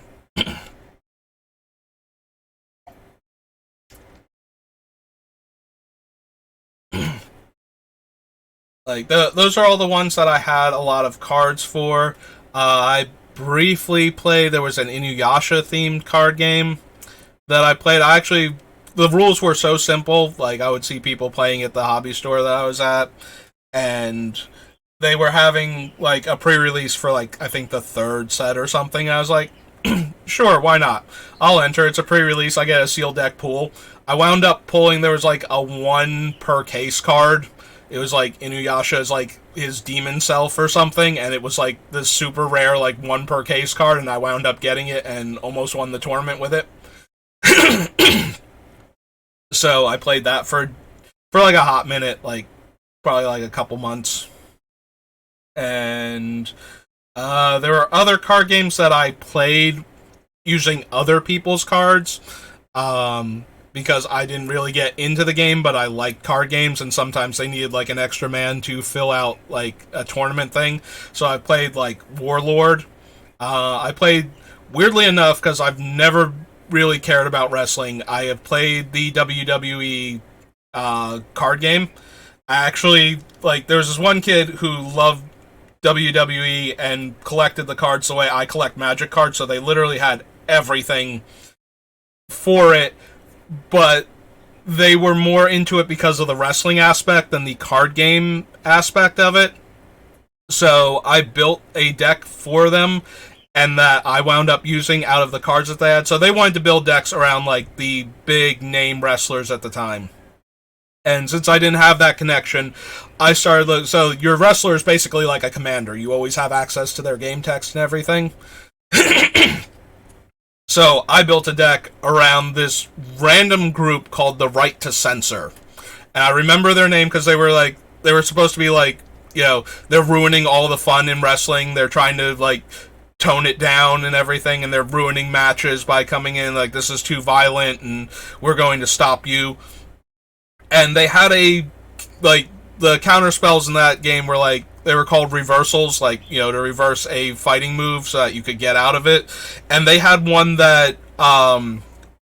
Like, those are all the ones that I had a lot of cards for. I briefly played, there was an Inuyasha themed card game that I played. The rules were so simple, like, I would see people playing at the hobby store that I was at, and they were having, like, a pre-release for, like, I think the third set or something. I was like, sure, why not? I'll enter. It's a pre-release. I get a sealed deck pool. I wound up pulling, there was, like, a 1 per case card. It was like Inuyasha's, like, his demon self or something, and it was like this super rare, like, 1 per case card, and I wound up getting it and almost won the tournament with it. So I played that for like a hot minute, like probably like a couple months. And there were other card games that I played using other people's cards. Because I didn't really get into the game, but I liked card games, and sometimes they needed, like, an extra man to fill out, like, a tournament thing. So I played, like, Warlord. I played, weirdly enough, because I've never really cared about wrestling, I have played the WWE card game. I actually, like, there was this one kid who loved WWE and collected the cards the way I collect Magic cards, so they literally had everything for it, but they were more into it because of the wrestling aspect than the card game aspect of it. So I built a deck for them, and that I wound up using out of the cards that they had. So they wanted to build decks around, like, the big name wrestlers at the time. And since I didn't have that connection, I started... So your wrestler is basically like a commander. You always have access to their game text and everything. So I built a deck around this random group called the Right to Censor. And I remember their name because they were supposed to be like, they're ruining all the fun in wrestling. They're trying to, like, tone it down and everything, and they're ruining matches by coming in like, this is too violent and we're going to stop you. And they had the counter spells in that game were like, they were called reversals, like, to reverse a fighting move so that you could get out of it. And they had one that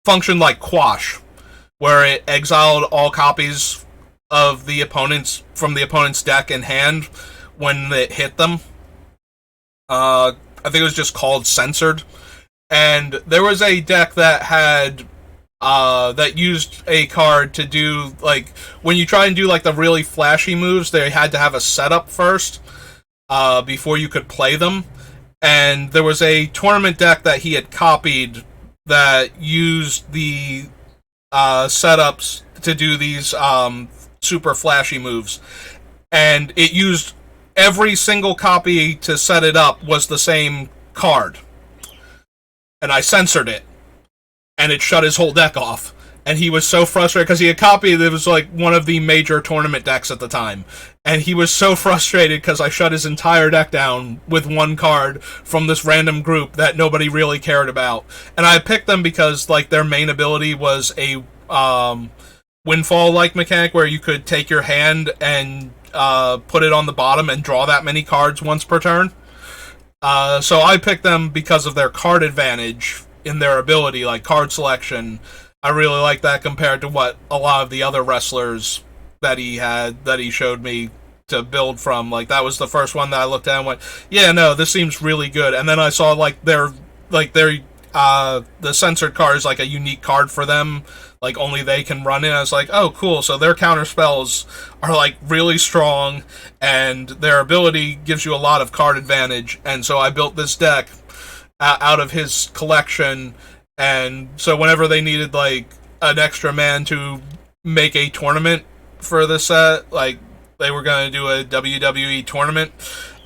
functioned like Quash, where it exiled all copies of the opponent's deck and hand when it hit them. I think it was just called Censored. And there was a deck that had that used a card to do, like, when you try and do, like, the really flashy moves, they had to have a setup first before you could play them. And there was a tournament deck that he had copied that used the setups to do these super flashy moves. And it used every single copy to set it up was the same card. And I censored it. And it shut his whole deck off. And he was so frustrated because he had copied it was like one of the major tournament decks at the time. And he was so frustrated because I shut his entire deck down with one card from this random group that nobody really cared about. And I picked them because, like, their main ability was a windfall-like mechanic where you could take your hand and put it on the bottom and draw that many cards once per turn. So I picked them because of their card advantage in their ability, like card selection. I really like that compared to what a lot of the other wrestlers that he showed me to build from. Like, that was the first one that I looked at and went, yeah, no, this seems really good. And then I saw the censored card is like a unique card for them, like only they can run it. I was like, oh, cool. So their counter spells are like really strong, and their ability gives you a lot of card advantage. And so I built this deck out of his collection. And so whenever they needed like an extra man to make a tournament for the set, like they were going to do a WWE tournament,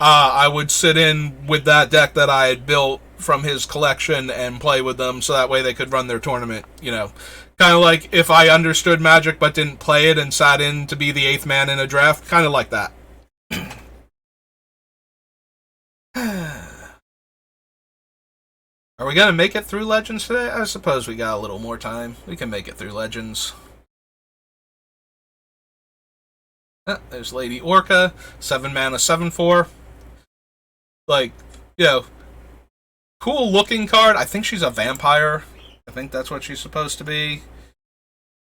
I would sit in with that deck that I had built from his collection and play with them, so that way they could run their tournament, you know. Kind of like if I understood Magic but didn't play it and sat in to be the 8th man in a draft, kind of like that. Are we going to make it through Legends today? I suppose we got a little more time. We can make it through Legends. There's Lady Orca, 7 mana, 7/4. Like, you know, cool looking card. I think she's a vampire. I think that's what she's supposed to be.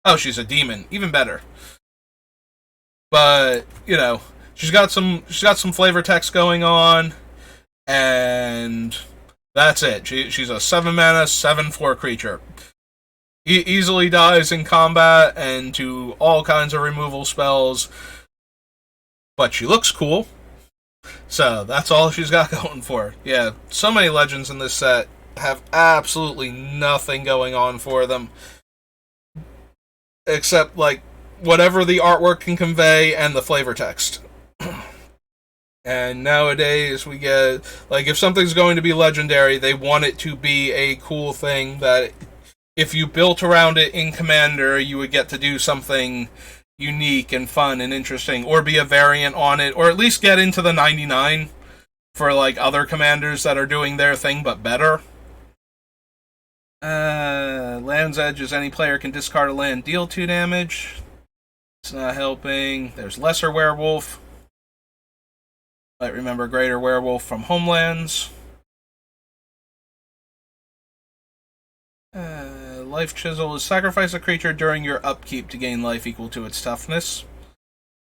Oh, she's a demon. Even better. But, you know, she's got some flavor text going on, and that's it. She's a 7 mana, 7/4 creature. Easily dies in combat and to all kinds of removal spells. But she looks cool. So that's all she's got going for her. Yeah, so many legends in this set have absolutely nothing going on for them. Except, like, whatever the artwork can convey and the flavor text. And nowadays we get, like, if something's going to be legendary, they want it to be a cool thing that if you built around it in Commander, you would get to do something unique and fun and interesting, or be a variant on it, or at least get into the 99 for, like, other commanders that are doing their thing but better. Land's Edge is any player can discard a land, deal 2 damage. It's not helping. There's Lesser Werewolf. Might remember Greater Werewolf from Homelands. Life Chisel is sacrifice a creature during your upkeep to gain life equal to its toughness.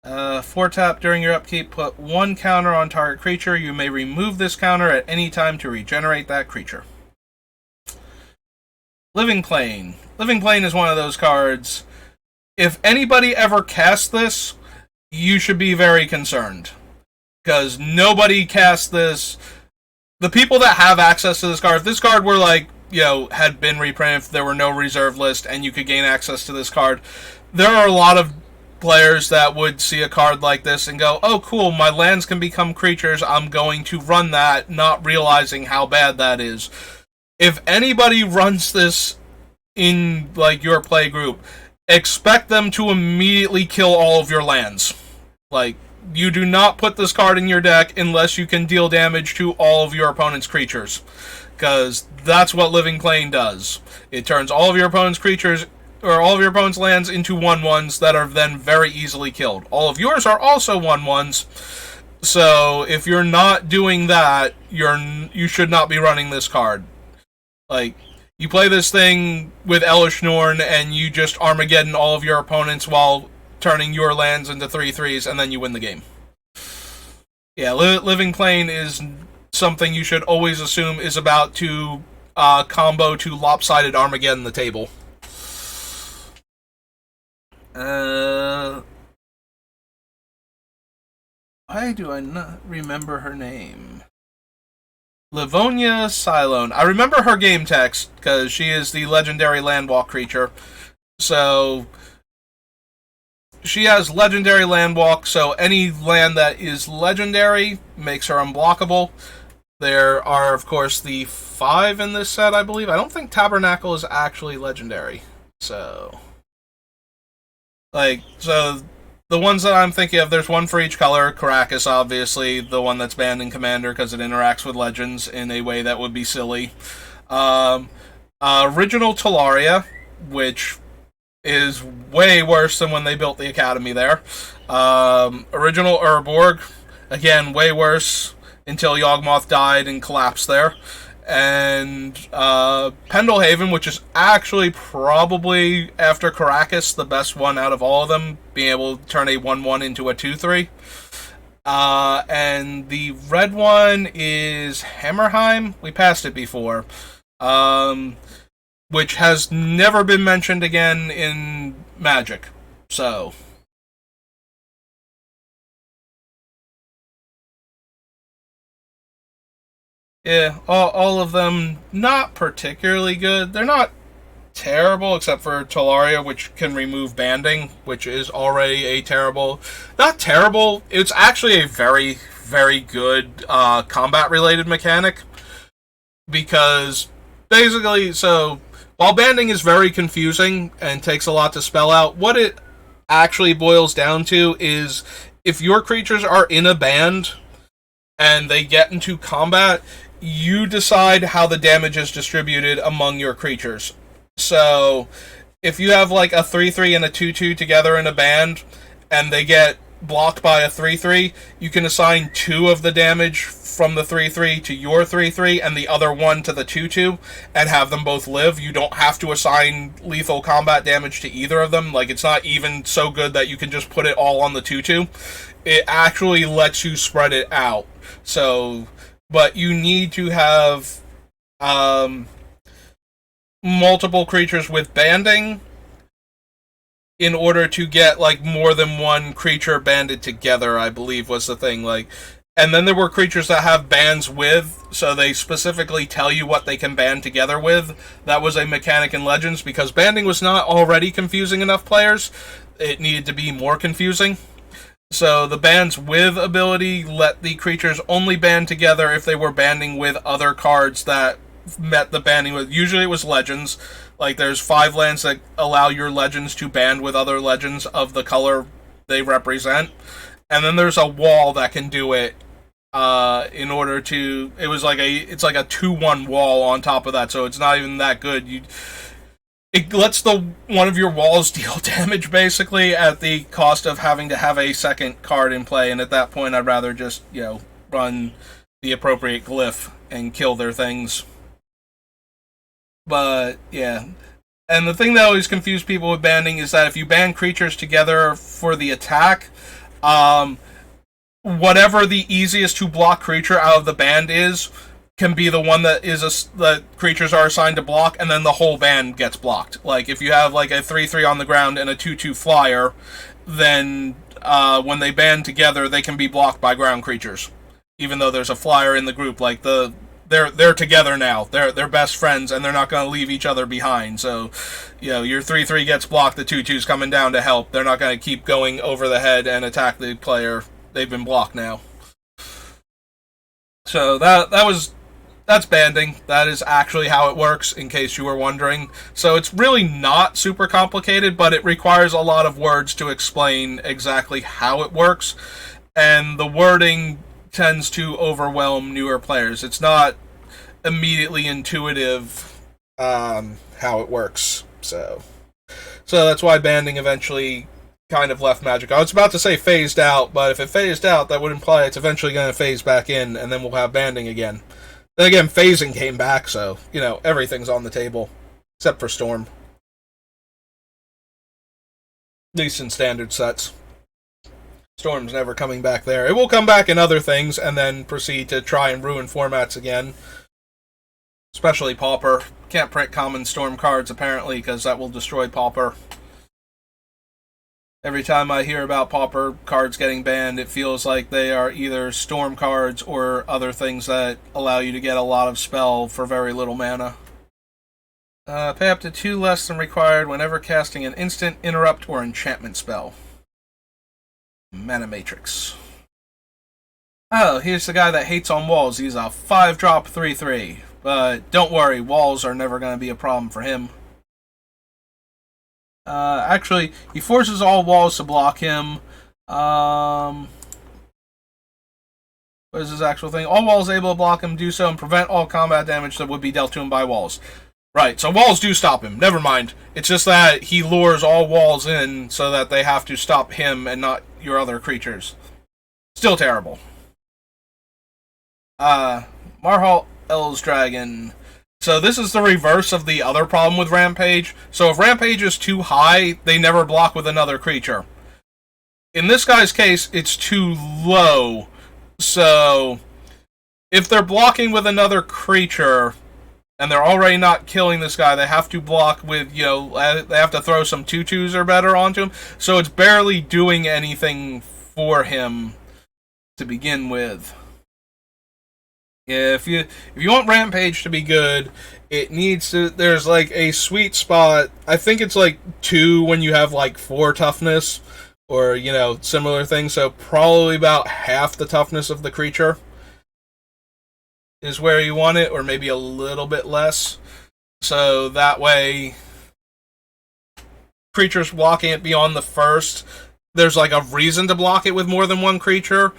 4-tap during your upkeep, put 1 counter on target creature. You may remove this counter at any time to regenerate that creature. Living Plane. Living Plane is one of those cards. If anybody ever casts this, you should be very concerned. Because nobody casts this. The people that have access to this card, if this card were like, you know, had been reprinted, if there were no reserve list and you could gain access to this card, there are a lot of players that would see a card like this and go, oh cool, my lands can become creatures, I'm going to run that, not realizing how bad that is. If anybody runs this in, like, your play group, expect them to immediately kill all of your lands. Like, you do not put this card in your deck unless you can deal damage to all of your opponent's creatures. Because that's what Living Plane does. It turns all of your opponent's creatures, or all of your opponent's lands, into 1/1s that are then very easily killed. All of yours are also 1/1s. So if you're not doing that, you should not be running this card. Like, you play this thing with Elish Norn and you just Armageddon all of your opponents while turning your lands into 3/3s, and then you win the game. Yeah, Living Plane is something you should always assume is about to combo to Lopsided Armageddon the table. Why do I not remember her name? Livonia Cylone. I remember her game text, because she is the legendary Landwalk creature. So she has legendary Landwalk, so any land that is legendary makes her unblockable. There are, of course, the 5 in this set, I believe. I don't think Tabernacle is actually legendary. So the ones that I'm thinking of, there's one for each color. Caracas, obviously, the one that's banned in Commander because it interacts with Legends in a way that would be silly. Original Talaria, which is way worse than when they built the academy there. Original Urborg, again, way worse until Yawgmoth died and collapsed there. And Pendelhaven, which is actually probably, after Caracas, the best one out of all of them, being able to turn a 1-1 into a 2-3. And the red one is Hammerheim. We passed it before. Which has never been mentioned again in Magic. So... yeah, all of them not particularly good. They're not terrible, except for Talaria, which can remove banding, which is already a terrible... not terrible, it's actually a very, very good combat-related mechanic. Because, basically, so, while banding is very confusing and takes a lot to spell out, what it actually boils down to is if your creatures are in a band and they get into combat, you decide how the damage is distributed among your creatures. So, if you have like a 3-3 and a 2-2 together in a band, and they get blocked by a 3-3, you can assign 2 of the damage from the 3-3 to your 3-3, and the other 1 to the 2-2, and have them both live. You don't have to assign lethal combat damage to either of them. Like, it's not even so good that you can just put it all on the 2-2. It actually lets you spread it out. So... but you need to have multiple creatures with banding in order to get like more than one creature banded together, I believe was the thing. Like, and then there were creatures that have bands with, so they specifically tell you what they can band together with. That was a mechanic in Legends, because banding was not already confusing enough players. It needed to be more confusing. So the bands with ability let the creatures only band together if they were banding with other cards that met the banding with. Usually it was legends. Like, there's 5 lands that allow your legends to band with other legends of the color they represent. And then there's a wall that can do it in order to... it's like a 2-1 wall on top of that, so it's not even that good. It lets one of your walls deal damage, basically, at the cost of having to have a second card in play, and at that point I'd rather just, run the appropriate glyph and kill their things. But, yeah. And the thing that always confused people with banding is that if you band creatures together for the attack, whatever the easiest to block creature out of the band is, can be the one that that creatures are assigned to block, and then the whole band gets blocked. Like, if you have like a 3-3 on the ground and a 2-2 flyer, then when they band together, they can be blocked by ground creatures, even though there's a flyer in the group. Like, they're together now. They're best friends, and they're not going to leave each other behind. So, your 3-3 gets blocked, the 2-2's coming down to help. They're not going to keep going over the head and attack the player. They've been blocked now. So that's banding. That is actually how it works, in case you were wondering. So it's really not super complicated, but it requires a lot of words to explain exactly how it works. And the wording tends to overwhelm newer players. It's not immediately intuitive how it works. So that's why banding eventually kind of left Magic. I was about to say phased out, but if it phased out, that would imply it's eventually going to phase back in, and then we'll have banding again. Then again, phasing came back, so, everything's on the table. Except for Storm. At least in standard sets. Storm's never coming back there. It will come back in other things, and then proceed to try and ruin formats again. Especially Pauper. Can't print common Storm cards, apparently, because that will destroy Pauper. Every time I hear about Pauper cards getting banned, it feels like they are either Storm cards or other things that allow you to get a lot of spell for very little mana. Pay up to 2 less than required whenever casting an instant, interrupt, or enchantment spell. Mana Matrix. Oh, here's the guy that hates on walls. He's a 5-drop 3-3. But don't worry, walls are never going to be a problem for him. Actually, he forces all walls to block him. What is his actual thing? All walls able to block him do so and prevent all combat damage that would be dealt to him by walls. Right, so walls do stop him. Never mind. It's just that he lures all walls in so that they have to stop him and not your other creatures. Still terrible. Marhal El's Dragon. So this is the reverse of the other problem with Rampage. So if Rampage is too high, they never block with another creature. In this guy's case, it's too low. So if they're blocking with another creature and they're already not killing this guy, they have to block with, they have to throw some 2/2s or better onto him. So it's barely doing anything for him to begin with. If you want Rampage to be good, it needs to, there's like a sweet spot. I think it's like 2 when you have like 4 toughness or, similar things. So probably about half the toughness of the creature is where you want it, or maybe a little bit less. So that way, creatures blocking it beyond the first, there's like a reason to block it with more than one creature,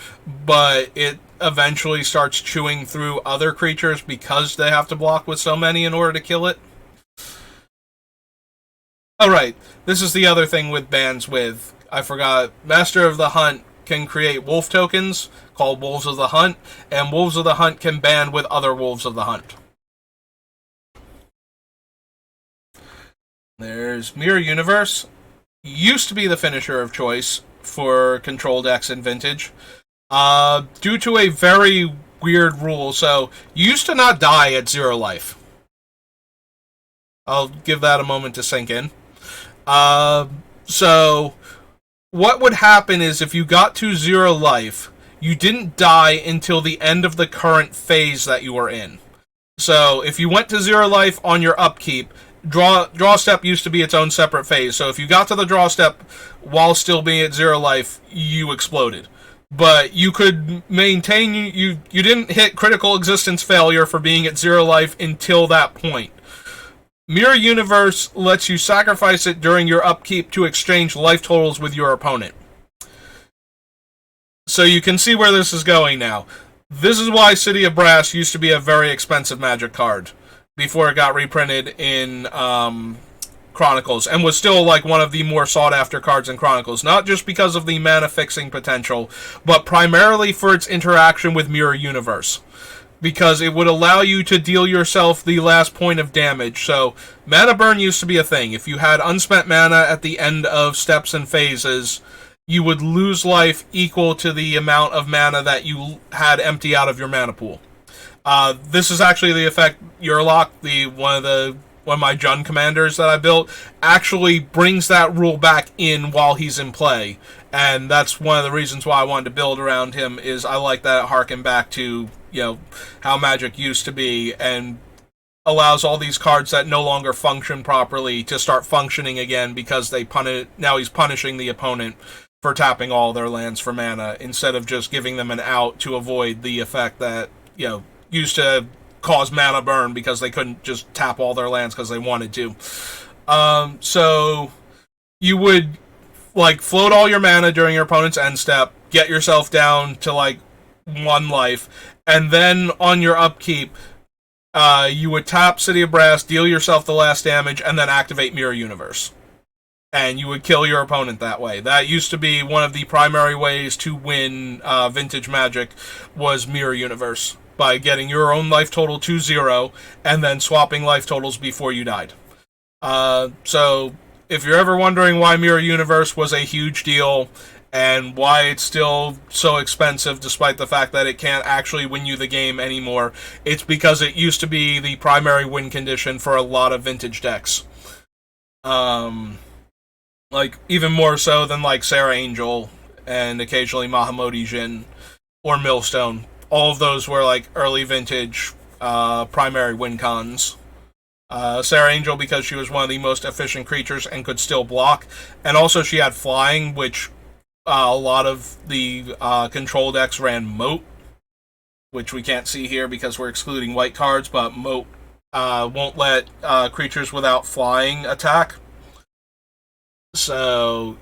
but it eventually starts chewing through other creatures because they have to block with so many in order to kill it. Alright, this is the other thing with bans with, I forgot, Master of the Hunt can create wolf tokens called Wolves of the Hunt, and Wolves of the Hunt can ban with other Wolves of the Hunt. There's Mirror Universe. Used to be the finisher of choice for control decks in Vintage. Due to a very weird rule. So, you used to not die at 0 life. I'll give that a moment to sink in. So, what would happen is if you got to 0 life, you didn't die until the end of the current phase that you were in. So, if you went to 0 life on your upkeep, draw step used to be its own separate phase. So, if you got to the draw step while still being at 0 life, you exploded. But you could maintain, you didn't hit critical existence failure for being at 0 life until that point. Mirror Universe lets you sacrifice it during your upkeep to exchange life totals with your opponent. So you can see where this is going now. This is why City of Brass used to be a very expensive Magic card before it got reprinted in Chronicles, and was still like one of the more sought after cards in Chronicles, not just because of the mana fixing potential, but primarily for its interaction with Mirror Universe, because it would allow you to deal yourself the last point of damage. So mana burn used to be a thing. If you had unspent mana at the end of steps and phases, you would lose life equal to the amount of mana that you had empty out of your mana pool. This is actually the effect Urlock, one of my Jund commanders that I built, actually brings that rule back in while he's in play. And that's one of the reasons why I wanted to build around him, is I like that it harken back to, how Magic used to be, and allows all these cards that no longer function properly to start functioning again, because now he's punishing the opponent for tapping all their lands for mana, instead of just giving them an out to avoid the effect that, used to cause mana burn because they couldn't just tap all their lands because they wanted to. So you would float all your mana during your opponent's end step, get yourself down to 1 life, and then on your upkeep, you would tap City of Brass, deal yourself the last damage, and then activate Mirror Universe. And you would kill your opponent that way. That used to be one of the primary ways to win Vintage Magic, was Mirror Universe, by getting your own life total to 0, and then swapping life totals before you died. So, if you're ever wondering why Mirror Universe was a huge deal, and why it's still so expensive despite the fact that it can't actually win you the game anymore, it's because it used to be the primary win condition for a lot of Vintage decks. Even more so than Sarah Angel, and occasionally Mahamoti Jin, or Millstone. All of those were early Vintage primary win cons. Sarah Angel, because she was one of the most efficient creatures and could still block, and also she had flying, which a lot of the control decks ran Moat, which we can't see here because we're excluding white cards, but Moat won't let creatures without flying attack. So,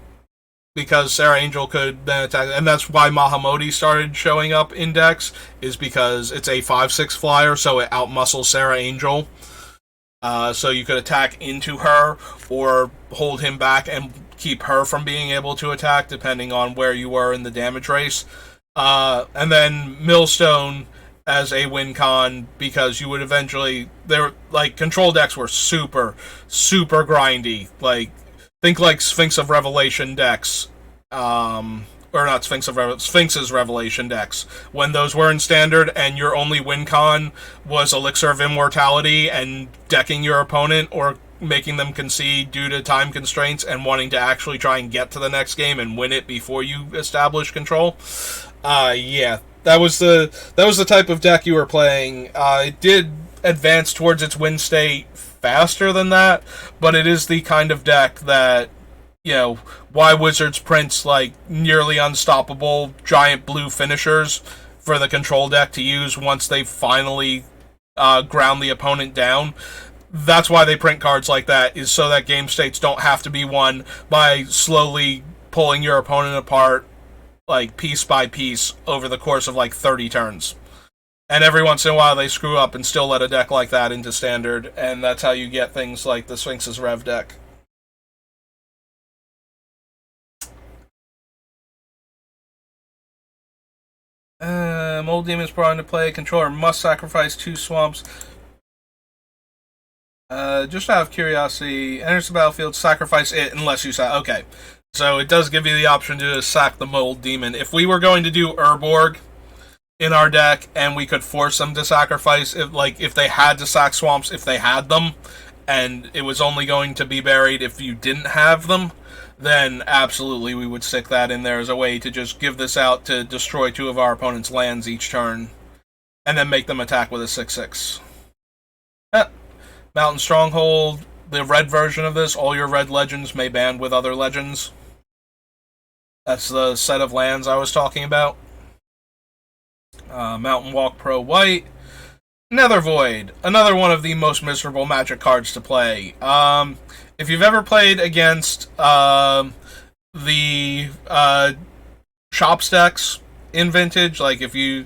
because Sarah Angel could then attack, and that's why Mahamoti started showing up in decks, is because it's a 5/6 flyer, so it outmuscles Sarah Angel. So you could attack into her or hold him back and keep her from being able to attack, depending on where you were in the damage race. And then Millstone as a win con, because you would eventually, control decks were super grindy. Think like Sphinx of Revelation decks. Or not Sphinx's Revelation decks. When those were in standard and your only win con was Elixir of Immortality and decking your opponent or making them concede due to time constraints and wanting to actually try and get to the next game and win it before you establish control. Yeah, that was the type of deck you were playing. It did advance towards its win state faster than that, but it is the kind of deck that, why Wizards prints nearly unstoppable giant blue finishers for the control deck to use once they finally ground the opponent down. That's why they print cards like that, is so that game states don't have to be won by slowly pulling your opponent apart, piece by piece over the course of 30 turns. And every once in a while they screw up and still let a deck like that into standard, and that's how you get things like the Sphinx's Rev deck. Mold Demon's brought into play. Controller must sacrifice 2 swamps. Just out of curiosity, enters the battlefield, sacrifice it unless you okay. So it does give you the option to sack the Mold Demon. If we were going to do Urborg in our deck and we could force them to sacrifice, if they had to sack swamps, if they had them, and it was only going to be buried if you didn't have them, then absolutely we would stick that in there as a way to just give this out to destroy 2 of our opponent's lands each turn, and then make them attack with a 6/6. Mountain Stronghold, the red version of this, all your red legends may band with other legends. That's the set of lands I was talking about. Mountain Walk Pro White. Nether Void, another one of the most miserable Magic cards to play. If you've ever played against the Shops decks in Vintage, if you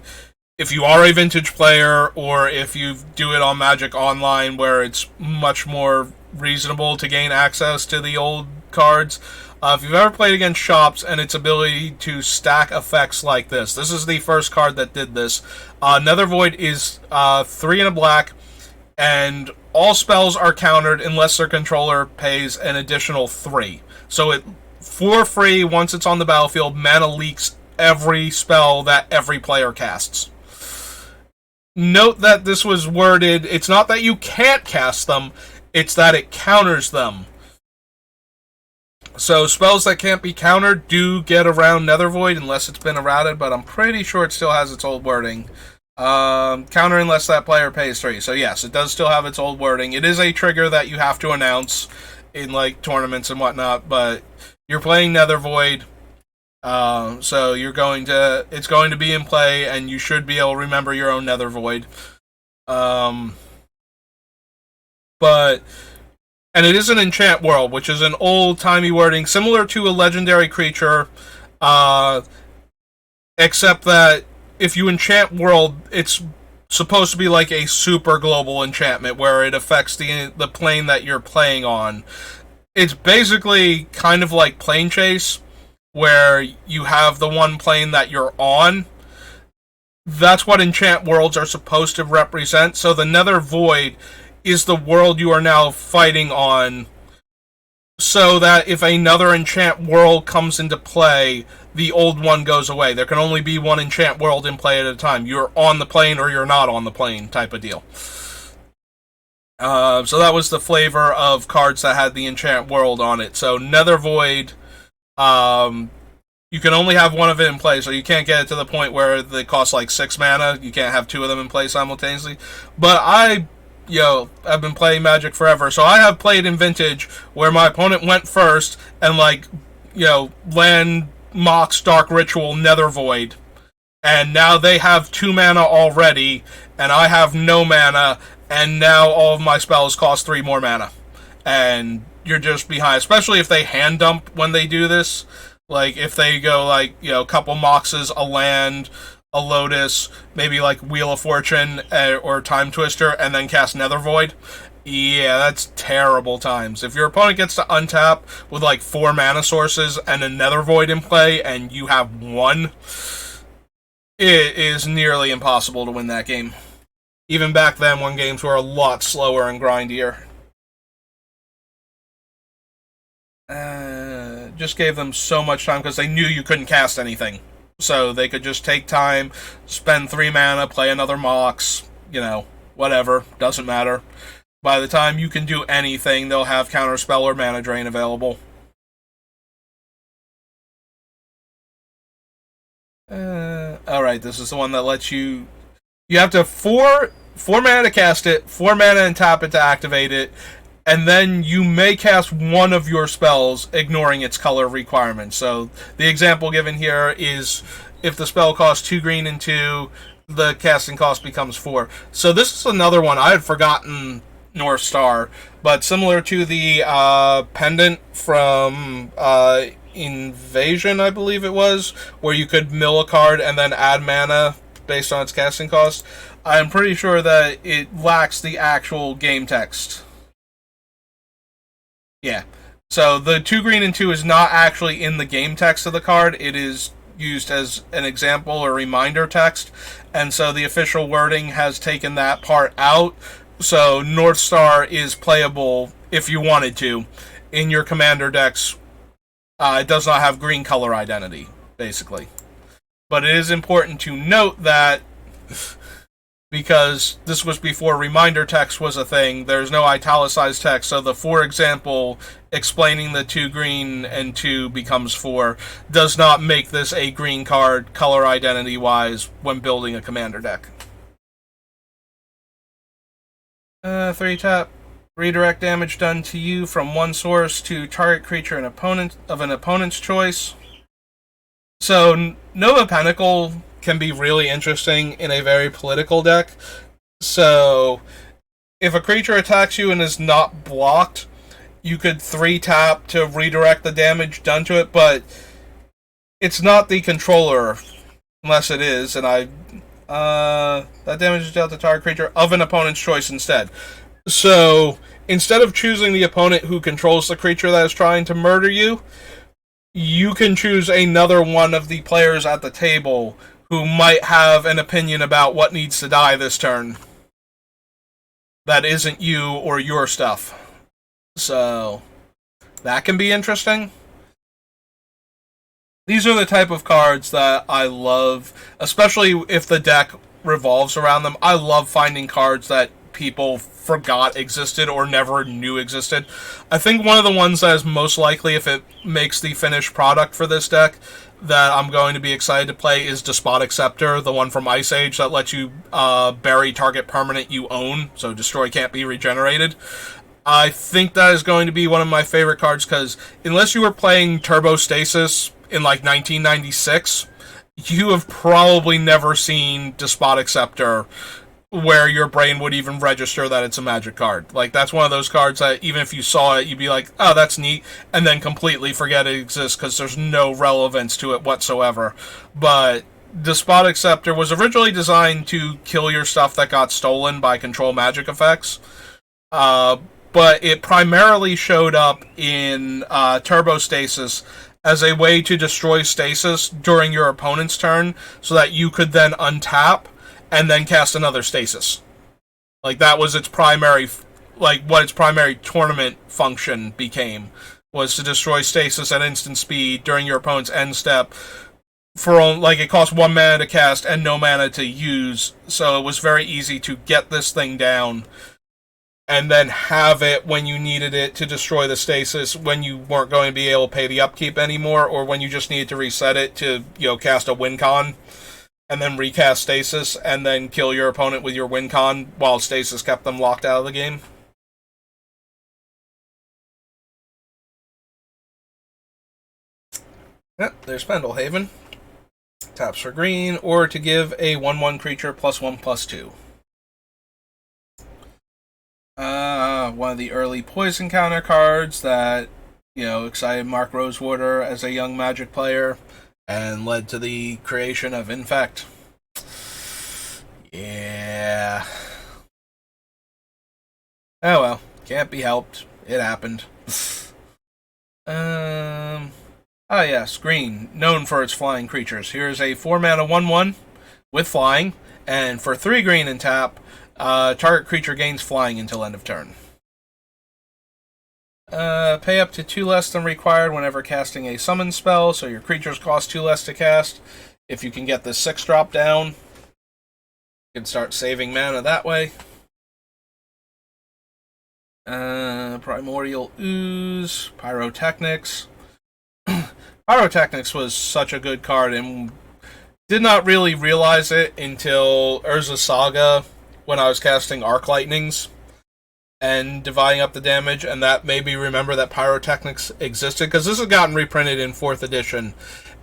are a Vintage player, or if you do it on Magic Online where it's much more reasonable to gain access to the old cards, if you've ever played against Shops and its ability to stack effects like this is the first card that did this. Nether Void is 3 and a black, and all spells are countered unless their controller pays an additional 3. So it, for free, once it's on the battlefield, mana leaks every spell that every player casts. Note that this was worded, it's not that you can't cast them, it's that it counters them. So spells that can't be countered do get around Nether Void unless it's been errated, but I'm pretty sure it still has its old wording. Counter unless that player pays 3. So yes, it does still have its old wording. It is a trigger that you have to announce in tournaments and whatnot, but you're playing Nether Void, so it's going to be in play, and you should be able to remember your own Nether Void. And it is an enchant world, which is an old-timey wording, similar to a legendary creature, except that if you enchant world, it's supposed to be like a super global enchantment, where it affects the plane that you're playing on. It's basically kind of like Plane Chase, where you have the one plane that you're on. That's what enchant worlds are supposed to represent, so the Nether Void is the world you are now fighting on, so that if another enchant world comes into play, the old one goes away. There can only be one enchant world in play at a time. You're on the plane or you're not on the plane type of deal. So that was the flavor of cards that had the enchant world on it. So Nether Void, you can only have one of it in play, so you can't get it to the point where they cost 6 mana. You can't have 2 of them in play simultaneously. But I've been playing Magic forever, so I have played in Vintage where my opponent went first and, land Mox, Dark Ritual, Nether Void, and now they have 2 mana already, and I have no mana, and now all of my spells cost 3 more mana. And you're just behind, especially if they hand dump when they do this. If they go, a couple Moxes, a land, a Lotus, maybe Wheel of Fortune or Time Twister, and then cast Nether Void. Yeah, that's terrible times. If your opponent gets to untap with like 4 mana sources and a Nether Void in play, and you have 1, it is nearly impossible to win that game. Even back then, when games were a lot slower and grindier. Just gave them so much time because they knew you couldn't cast anything. So they could just take time, spend 3 mana, play another Mox, whatever, doesn't matter. By the time you can do anything, they'll have Counterspell or Mana Drain available. Alright, this is the one that lets you... You have to 4 mana to cast it, 4 mana and tap it to activate it, and then you may cast one of your spells, ignoring its color requirements. So the example given here is if the spell costs 2 green and 2, the casting cost becomes 4. So this is another one. I had forgotten North Star, but similar to the pendant from Invasion, I believe it was, where you could mill a card and then add mana based on its casting cost. I'm pretty sure that it lacks the actual game text. Yeah. So the 2 green and 2 is not actually in the game text of the card. It is used as an example or reminder text. And so the official wording has taken that part out. So North Star is playable if you wanted to in your commander decks. It does not have green color identity, basically. But it is important to note that because this was before reminder text was a thing, there's no italicized text, so the for example explaining the 2 green and 2 becomes 4 does not make this a green card color identity wise when building a commander deck. 3 tap. Redirect damage done to you from one source to target creature of an opponent's choice. So Nova Pinnacle can be really interesting in a very political deck. So if a creature attacks you and is not blocked, you could 3 tap to redirect the damage done to it, but it's not the controller, unless it is, and that damage is dealt to target creature of an opponent's choice instead. So instead of choosing the opponent who controls the creature that is trying to murder you, you can choose another one of the players at the table who might have an opinion about what needs to die this turn that isn't you or your stuff. So that can be interesting. These are the type of cards that I love, especially if the deck revolves around them. I love finding cards that people forgot existed or never knew existed. I think one of the ones that is most likely, if it makes the finished product for this deck, that I'm going to be excited to play is Despotic Scepter, the one from Ice Age that lets you bury target permanent you own, so destroy can't be regenerated. I think that is going to be one of my favorite cards, because unless you were playing Turbo Stasis in like 1996, you have probably never seen Despotic Scepter where your brain would even register that it's a magic card. Like, that's one of those cards that even if you saw it, you'd be like, oh, that's neat, and then completely forget it exists because there's no relevance to it whatsoever. But Despotic Scepter was originally designed to kill your stuff that got stolen by control magic effects. But it primarily showed up in Turbo Stasis as a way to destroy stasis during your opponent's turn so that you could then untap and then cast another stasis. Like, that was its primary, like, what its primary tournament function became, was to destroy stasis at instant speed during your opponent's end step. For, like, it cost 1 mana to cast and no mana to use, so it was very easy to get this thing down and then have it when you needed it to destroy the stasis when you weren't going to be able to pay the upkeep anymore, or when you just needed to reset it to, cast a win con and then recast stasis and then kill your opponent with your win con while stasis kept them locked out of the game. Yep, there's Pendlehaven. Taps for green, or to give a 1/1 creature +1/+2. One of the early poison counter cards that, excited Mark Rosewater as a young Magic player and led to the creation of Infect. Yeah. Oh well, can't be helped. It happened. Oh yes, green, known for its flying creatures. Here's a 4-mana 1/1 with flying, and for 3 green and tap, target creature gains flying until end of turn. Pay up to 2 less than required whenever casting a summon spell, so your creatures cost 2 less to cast. If you can get the 6 drop down, you can start saving mana that way. Primordial Ooze, Pyrotechnics. Pyrotechnics was such a good card, and did not really realize it until Urza Saga when I was casting Arc Lightnings and dividing up the damage, and that made me remember that Pyrotechnics existed, because this has gotten reprinted in 4th edition.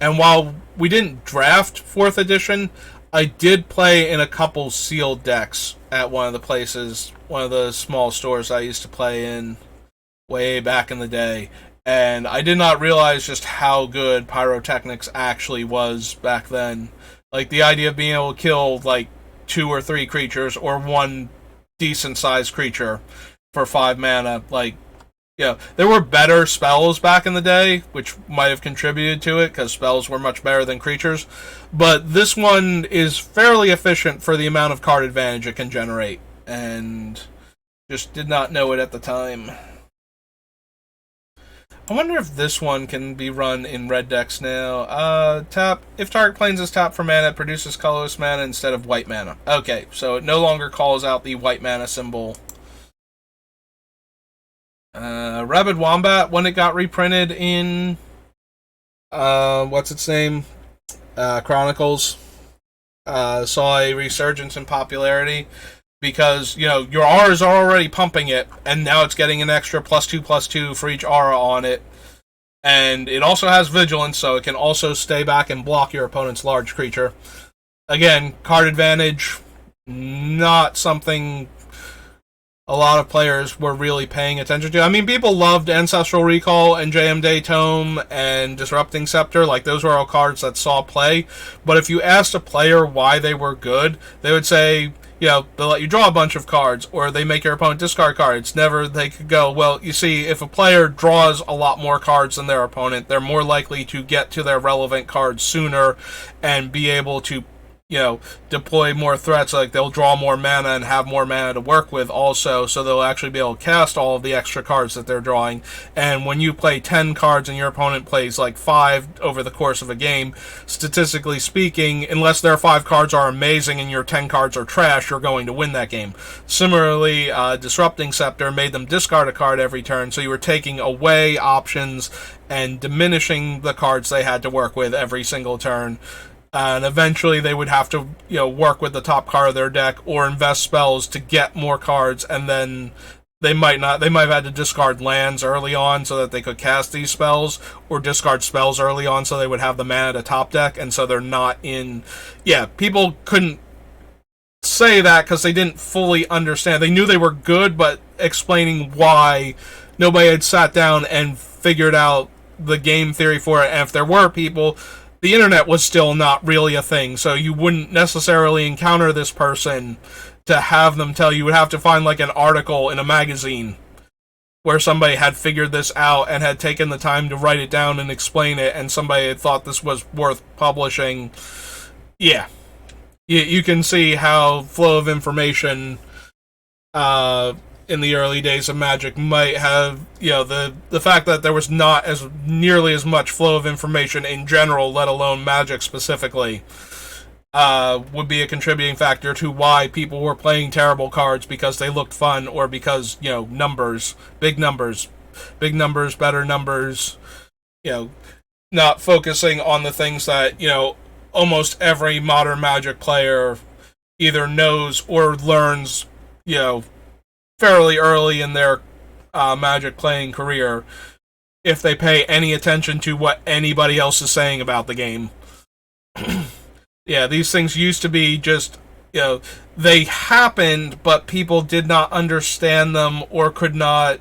And while we didn't draft 4th edition, I did play in a couple sealed decks at one of the small stores I used to play in way back in the day. And I did not realize just how good Pyrotechnics actually was back then. Like, the idea of being able to kill, like, 2 or 3 creatures, or 1 decent-sized creature for 5 mana. Like, yeah, there were better spells back in the day, which might have contributed to it, because spells were much better than creatures. But this one is fairly efficient for the amount of card advantage it can generate, and just did not know it at the time. I wonder if this one can be run in red decks now. Tap. If target plains is tapped for mana, it produces colorless mana instead of white mana. Okay, so it no longer calls out the white mana symbol. Rabid Wombat, when it got reprinted in... what's its name? Chronicles. Saw a resurgence in popularity. Because, you know, your Auras are already pumping it, and now it's getting an extra +2/+2 for each Aura on it. And it also has Vigilance, so it can also stay back and block your opponent's large creature. Again, card advantage, not something a lot of players were really paying attention to. I mean, people loved Ancestral Recall and JMD Tome and Disrupting Scepter. Like, those were all cards that saw play. But if you asked a player why they were good, they would say... You know, they let you draw a bunch of cards, or they make your opponent discard cards. Never they could go, well, you see, if a player draws a lot more cards than their opponent, they're more likely to get to their relevant cards sooner and be able to, you know, deploy more threats. Like, they'll draw more mana and have more mana to work with also, so they'll actually be able to cast all of the extra cards that they're drawing. And when you play 10 cards and your opponent plays like 5 over the course of a game, statistically speaking, unless their 5 cards are amazing and your 10 cards are trash, you're going to win that game. Similarly, Disrupting Scepter made them discard a card every turn, so you were taking away options and diminishing the cards they had to work with every single turn. And eventually they would have to, you know, work with the top card of their deck or invest spells to get more cards, and then they might have had to discard lands early on so that they could cast these spells, or discard spells early on so they would have the mana to top deck, and so they're not in... Yeah, people couldn't say that because they didn't fully understand. They knew they were good, but explaining why, nobody had sat down and figured out the game theory for it. And if there were people... The internet was still not really a thing, so you wouldn't necessarily encounter this person to have them tell you. You would have to find like an article in a magazine where somebody had figured this out and had taken the time to write it down and explain it, and somebody had thought this was worth publishing. Yeah. You can see how flow of information in the early days of Magic might have, you know, the fact that there was not as nearly as much flow of information in general, let alone Magic specifically, would be a contributing factor to why people were playing terrible cards because they looked fun, or because, you know, numbers, better numbers, you know, not focusing on the things that, you know, almost every modern Magic player either knows or learns, you know, fairly early in their Magic playing career, if they pay any attention to what anybody else is saying about the game. Yeah, these things used to be just, you know, they happened, but people did not understand them or could not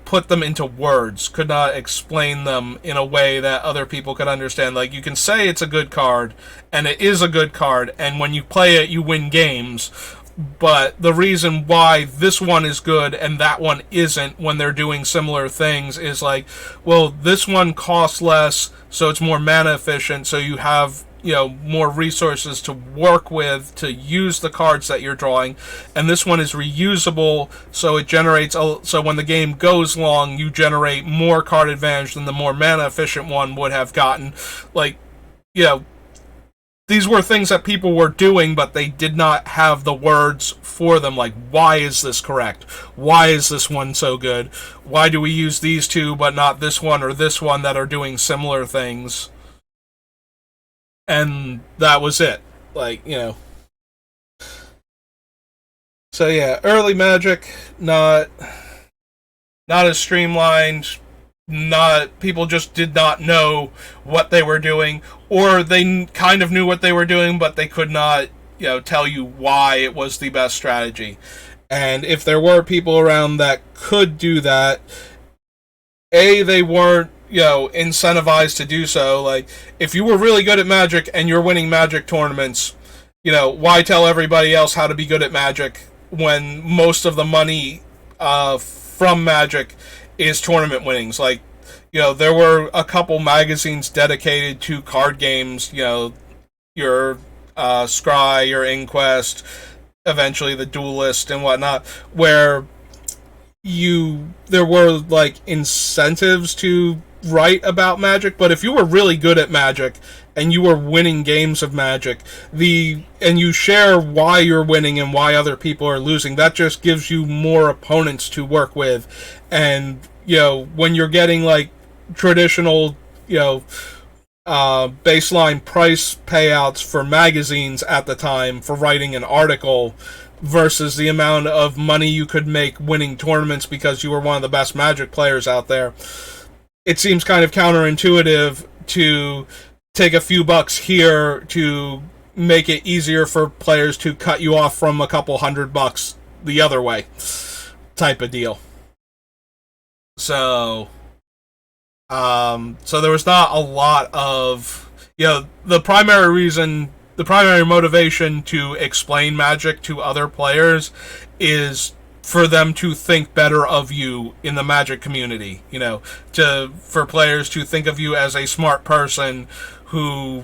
put them into words, could not explain them in a way that other people could understand. Like, you can say it's a good card, and it is a good card, and when you play it, you win games, but the reason why this one is good and that one isn't when they're doing similar things is like, well, this one costs less, so it's more mana efficient, so you have, you know, more resources to work with to use the cards that you're drawing, and this one is reusable, so it generates so when the game goes long, you generate more card advantage than the more mana efficient one would have gotten. Like, you know, these were things that people were doing, but they did not have the words for them. Like, why is this correct? Why is this one so good? Why do we use these two but not this one or this one that are doing similar things? And that was it. Like, you know. So yeah, early Magic, not as streamlined. Not people just did not know what they were doing, or they kind of knew what they were doing, but they could not, you know, tell you why it was the best strategy. And if there were people around that could do that, they weren't, you know, incentivized to do so. Like, if you were really good at Magic and you're winning Magic tournaments, you know, why tell everybody else how to be good at Magic when most of the money from Magic is tournament winnings? Like, you know, there were a couple magazines dedicated to card games, you know, your Scry, your Inquest, eventually the Duelist and whatnot, where there were like incentives to write about Magic, but if you were really good at Magic and you were winning games of Magic, and you share why you're winning and why other people are losing, that just gives you more opponents to work with. And, you know, when you're getting like traditional, you know, baseline price payouts for magazines at the time for writing an article versus the amount of money you could make winning tournaments because you were one of the best Magic players out there, it seems kind of counterintuitive to take a few bucks here to make it easier for players to cut you off from a couple $100 the other way, type of deal. So there was not a lot of, you know, the primary motivation to explain Magic to other players is for them to think better of you in the Magic community, you know, for players to think of you as a smart person who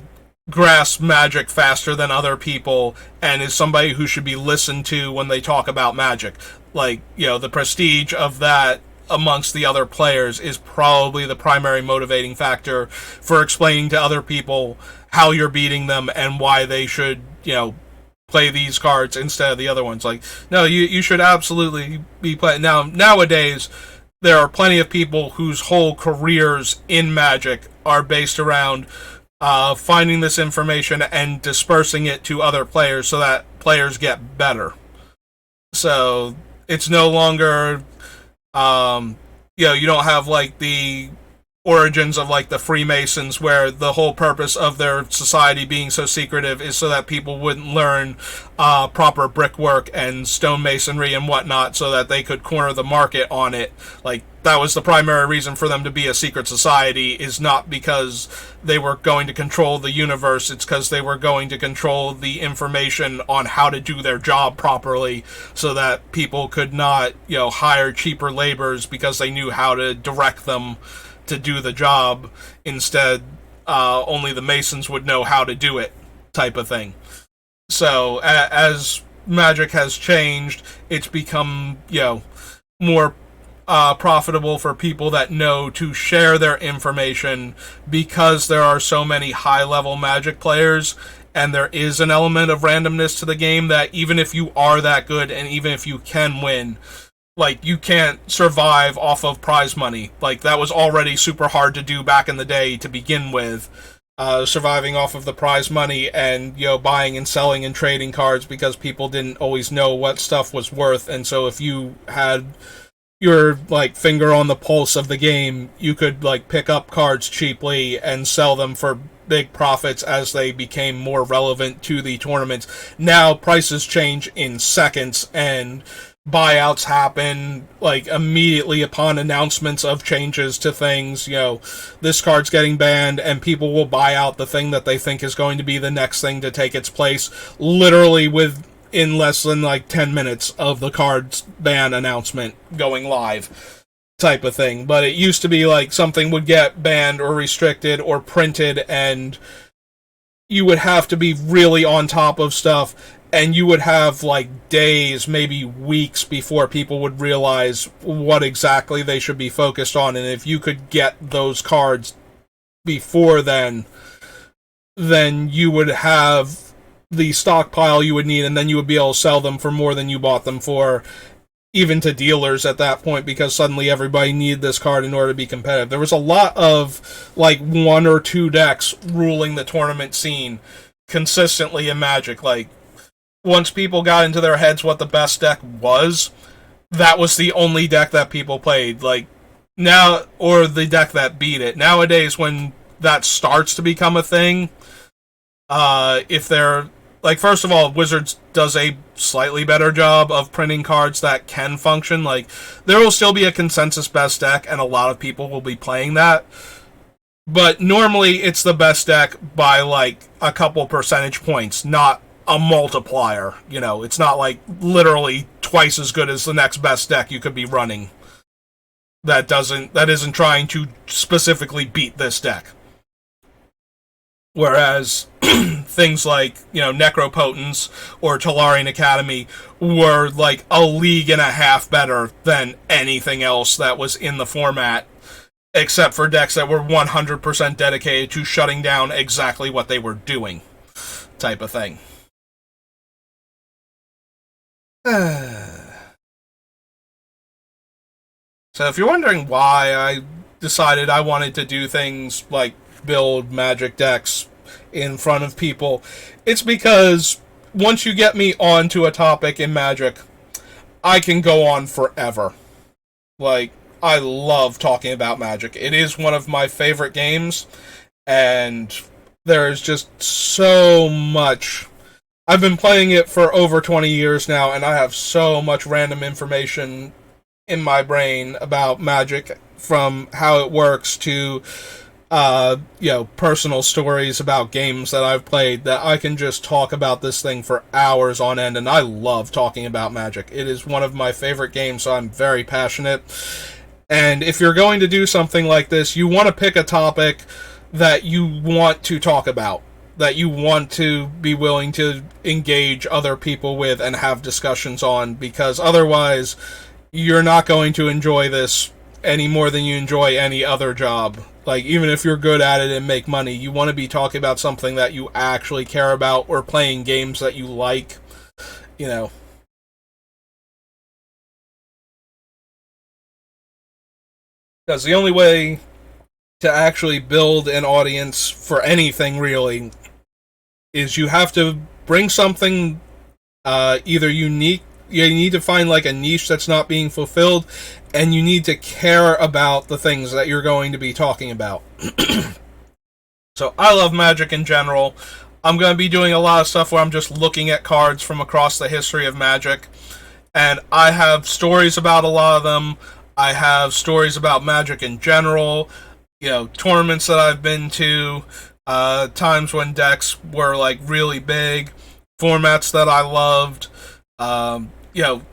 grasps Magic faster than other people and is somebody who should be listened to when they talk about Magic. Like, you know, the prestige of that amongst the other players is probably the primary motivating factor for explaining to other people how you're beating them and why they should, you know, play these cards instead of the other ones. Like, no, you should absolutely be playing. Nowadays, there are plenty of people whose whole careers in Magic are based around finding this information and dispersing it to other players so that players get better. So it's no longer, you know, you don't have like the origins of like the Freemasons where the whole purpose of their society being so secretive is so that people wouldn't learn proper brickwork and stonemasonry and whatnot so that they could corner the market on it. Like, that was the primary reason for them to be a secret society, is not because they were going to control the universe, it's because they were going to control the information on how to do their job properly so that people could not, you know, hire cheaper laborers because they knew how to direct them to do the job. Instead, only the Masons would know how to do it, type of thing. So as Magic has changed, it's become, you know, more profitable for people that know to share their information because there are so many high-level Magic players, and there is an element of randomness to the game that even if you are that good and even if you can win, like, you can't survive off of prize money. Like, that was already super hard to do back in the day to begin with. Surviving off of the prize money and, you know, buying and selling and trading cards because people didn't always know what stuff was worth. And so if you had your, like, finger on the pulse of the game, you could, like, pick up cards cheaply and sell them for big profits as they became more relevant to the tournaments. Now, prices change in seconds, and buyouts happen like immediately upon announcements of changes to things. You know, this card's getting banned, and people will buy out the thing that they think is going to be the next thing to take its place, literally with in less than like 10 minutes of the cards ban announcement going live type of thing. But it used to be like something would get banned or restricted or printed, and you would have to be really on top of stuff, and you would have like days, maybe weeks before people would realize what exactly they should be focused on. And if you could get those cards before then you would have the stockpile you would need, and then you would be able to sell them for more than you bought them for, even to dealers at that point, because suddenly everybody needed this card in order to be competitive. There was a lot of like 1 or 2 decks ruling the tournament scene consistently in Magic. Like, once people got into their heads what the best deck was, that was the only deck that people played. Like, now, or the deck that beat it. Nowadays, when that starts to become a thing, if they're like, first of all, Wizards does a slightly better job of printing cards that can function. Like, there will still be a consensus best deck, and a lot of people will be playing that. But normally, it's the best deck by, like, a couple percentage points, not a multiplier. You know, it's not, like, literally twice as good as the next best deck you could be running. That isn't trying to specifically beat this deck. Whereas things like, you know, Necropotence or Tolarian Academy were like a league and a half better than anything else that was in the format, except for decks that were 100% dedicated to shutting down exactly what they were doing, type of thing. So if you're wondering why I decided I wanted to do things like build Magic decks in front of people, it's because once you get me onto a topic in Magic, I can go on forever. Like, I love talking about Magic. It is one of my favorite games, and there's just so much. I've been playing it for over 20 years now, and I have so much random information in my brain about Magic, from how it works to personal stories about games that I've played, that I can just talk about this thing for hours on end, and I love talking about Magic. It is one of my favorite games, so I'm very passionate. And if you're going to do something like this, you want to pick a topic that you want to talk about, that you want to be willing to engage other people with and have discussions on, because otherwise you're not going to enjoy this any more than you enjoy any other job. Like, even if you're good at it and make money, you want to be talking about something that you actually care about, or playing games that you like, you know. Because the only way to actually build an audience for anything, really, is you have to bring something either unique. You need to find like a niche that's not being fulfilled, and you need to care about the things that you're going to be talking about. So I love Magic in general. I'm going to be doing a lot of stuff where I'm just looking at cards from across the history of Magic, and I have stories about a lot of them. I have stories about Magic in general, you know, tournaments that I've been to, times when decks were like really big, formats that I loved,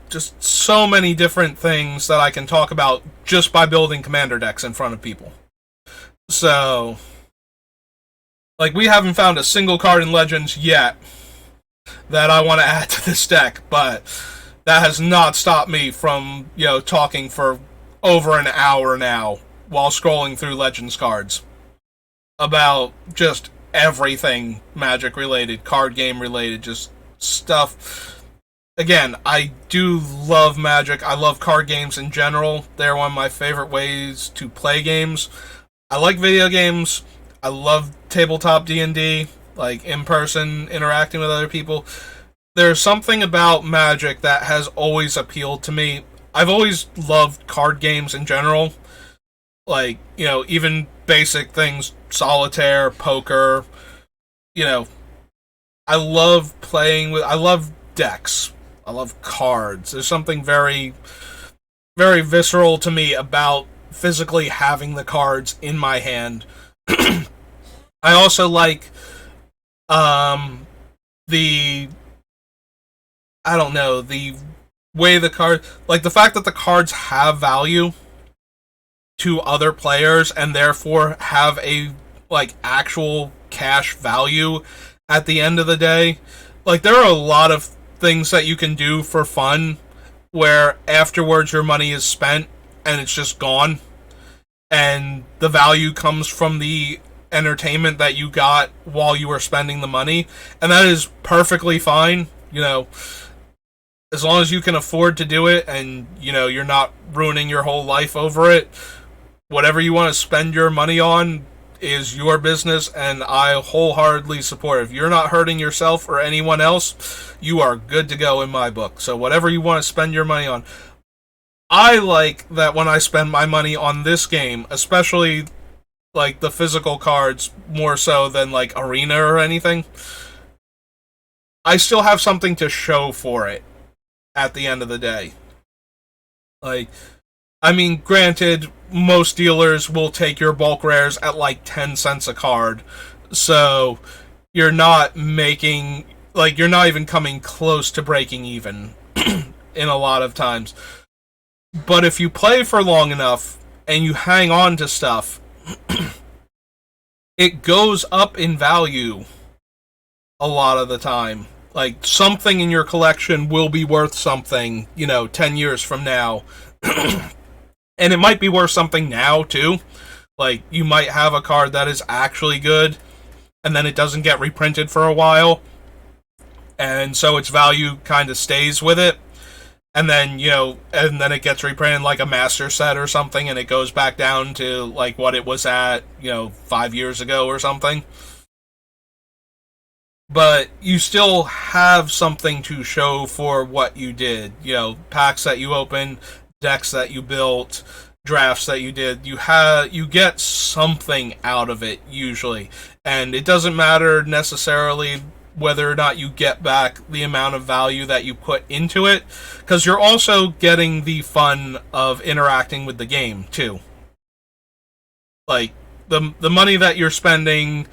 just so many different things that I can talk about just by building commander decks in front of people. So, like, we haven't found a single card in Legends yet that I want to add to this deck, but that has not stopped me from, talking for over an hour now while scrolling through Legends cards about just everything Magic related, card game related, just stuff. Again, I do love Magic. I love card games in general. They're one of my favorite ways to play games. I like video games. I love tabletop D&D, like in-person interacting with other people. There's something about Magic that has always appealed to me. I've always loved card games in general. Like, even basic things, solitaire, poker, I love I love decks. I love cards. There's something very, very visceral to me about physically having the cards in my hand. I also like the I don't know, the way the card, like the fact that the cards have value to other players and therefore have a like actual cash value at the end of the day. Like there are a lot of things that you can do for fun where afterwards your money is spent and it's just gone, and the value comes from the entertainment that you got while you were spending the money, and that is perfectly fine, you know, as long as you can afford to do it and, you know, you're not ruining your whole life over it. Whatever you want to spend your money on is your business, and I wholeheartedly support it. If you're not hurting yourself or anyone else, you are good to go in my book. So whatever you want to spend your money on. I like that when I spend my money on this game, especially like the physical cards more so than like Arena or anything, I still have something to show for it at the end of the day. Like, I mean, granted, most dealers will take your bulk rares at like 10 cents a card, so you're not making, like, you're not even coming close to breaking even in a lot of times. But if you play for long enough and you hang on to stuff, it goes up in value a lot of the time. Like, something in your collection will be worth something, you know, 10 years from now. And it might be worth something now, too. Like, you might have a card that is actually good, and then it doesn't get reprinted for a while, and so its value kind of stays with it. And then, you know, and then it gets reprinted like a master set or something, and it goes back down to, like, what it was at, you know, 5 years ago or something. But you still have something to show for what you did. You know, packs that you opened, decks that you built, drafts that you did. You get something out of it, usually. And it doesn't matter necessarily whether or not you get back the amount of value that you put into it, because you're also getting the fun of interacting with the game too. Like, the money that you're spending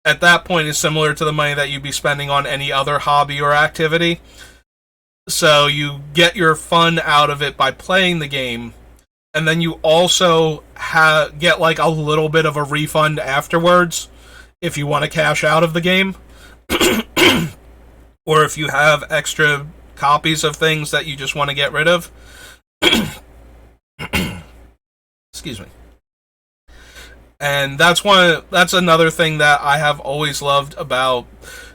at that point is similar to the money that you'd be spending on any other hobby or activity. So you get your fun out of it by playing the game, and then you also get like a little bit of a refund afterwards if you want to cash out of the game. Or if you have extra copies of things that you just want to get rid of. Excuse me. And that's another thing that I have always loved about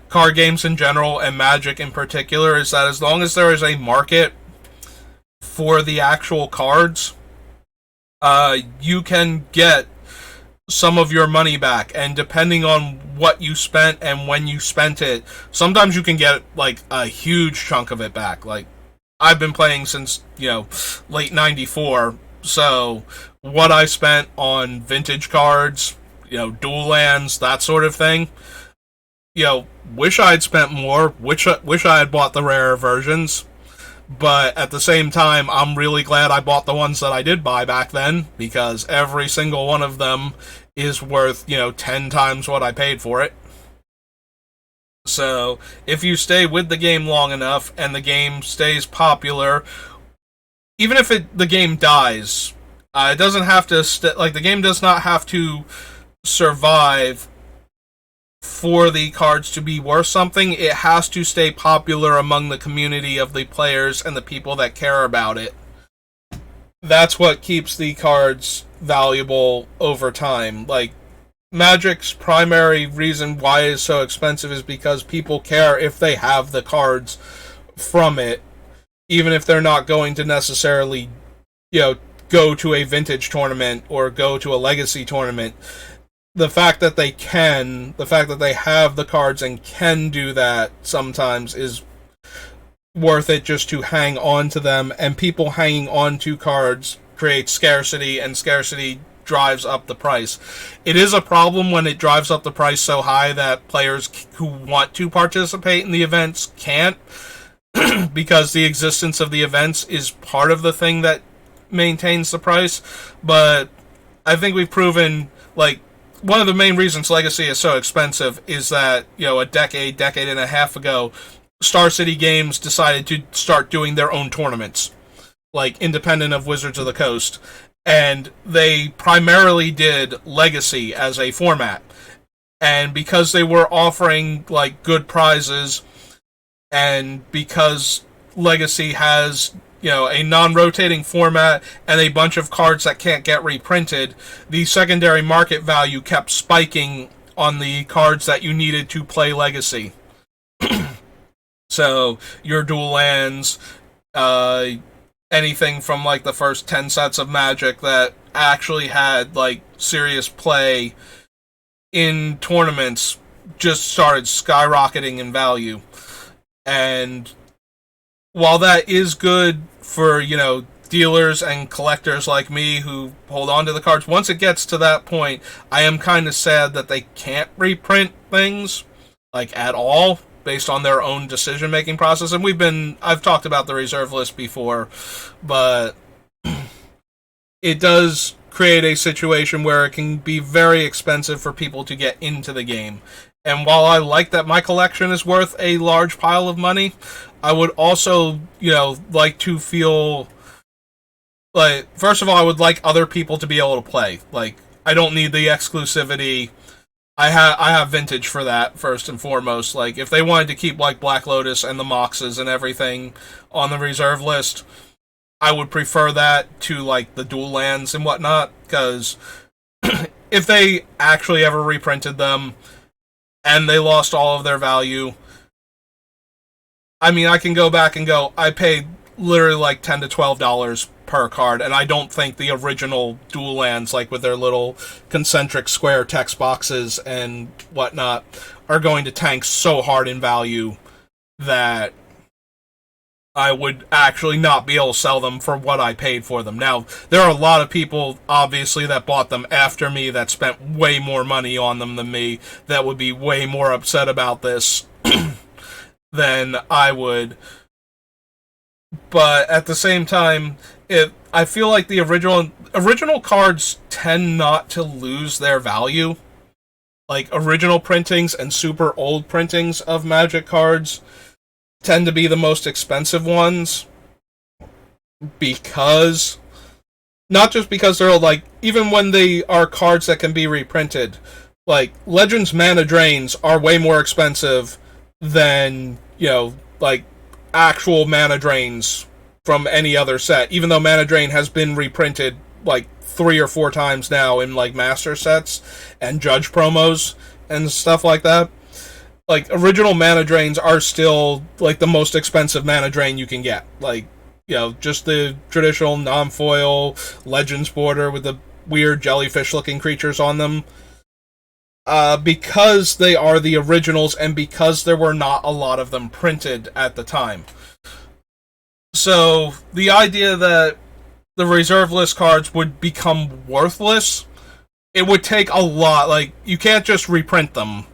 card games in general and Magic in particular, is that as long as there is a market for the actual cards, you can get some of your money back, and depending on what you spent and when you spent it, sometimes you can get like a huge chunk of it back. Like, I've been playing since, you know, late 94, so what I spent on vintage cards, you know, dual lands, that sort of thing, you know, wish I had spent more, wish I had bought the rarer versions. But at the same time, I'm really glad I bought the ones that I did buy back then, because every single one of them is worth, you know, 10 times what I paid for it. So, if you stay with the game long enough and the game stays popular, even if the game dies, it doesn't have to, like, the game does not have to survive for the cards to be worth something. It has to stay popular among the community of the players and the people that care about it. That's what keeps the cards valuable over time. Like, Magic's primary reason why it's so expensive is because people care if they have the cards from it, even if they're not going to necessarily, you know, go to a vintage tournament or go to a legacy tournament. The fact that they have the cards and can do that sometimes is worth it just to hang on to them, and people hanging on to cards creates scarcity, and scarcity drives up the price. It is a problem when it drives up the price so high that players who want to participate in the events can't, because the existence of the events is part of the thing that maintains the price. But I think we've proven, like, one of the main reasons Legacy is so expensive is that, you know, a decade and a half ago, Star City Games decided to start doing their own tournaments, like independent of Wizards of the Coast, and they primarily did Legacy as a format. And because they were offering like good prizes, and because Legacy has a non-rotating format and a bunch of cards that can't get reprinted, the secondary market value kept spiking on the cards that you needed to play Legacy. So your dual lands, anything from like the first 10 sets of Magic that actually had like serious play in tournaments just started skyrocketing in value. And while that is good for, dealers and collectors like me who hold on to the cards, once it gets to that point, I am kind of sad that they can't reprint things, like, at all, based on their own decision-making process. And I've talked about the reserve list before, but it does create a situation where it can be very expensive for people to get into the game. And while I like that my collection is worth a large pile of money, I would also, like to feel like, first of all, I would like other people to be able to play. Like, I don't need the exclusivity. I have Vintage for that, first and foremost. Like, if they wanted to keep, like, Black Lotus and the Moxes and everything on the reserve list, I would prefer that to, like, the dual lands and whatnot, because if they actually ever reprinted them and they lost all of their value, I mean, I can go back and go, I paid literally like $10 to $12 per card, and I don't think the original dual lands, like with their little concentric square text boxes and whatnot, are going to tank so hard in value that I would actually not be able to sell them for what I paid for them. Now, there are a lot of people, obviously, that bought them after me that spent way more money on them than me, that would be way more upset about this than I would. But at the same time, I feel like the original cards tend not to lose their value. Like, original printings and super old printings of Magic cards tend to be the most expensive ones, because not just because they're like, even when they are cards that can be reprinted, like Legends Mana Drains are way more expensive than like actual Mana Drains from any other set, even though Mana Drain has been reprinted like 3 or 4 times now in like master sets and judge promos and stuff like that. Like, original Mana Drains are still like the most expensive Mana Drain you can get. Like, just the traditional non-foil Legends border with the weird jellyfish looking creatures on them. Because they are the originals and because there were not a lot of them printed at the time. So, the idea that the reserve list cards would become worthless, it would take a lot. Like, you can't just reprint them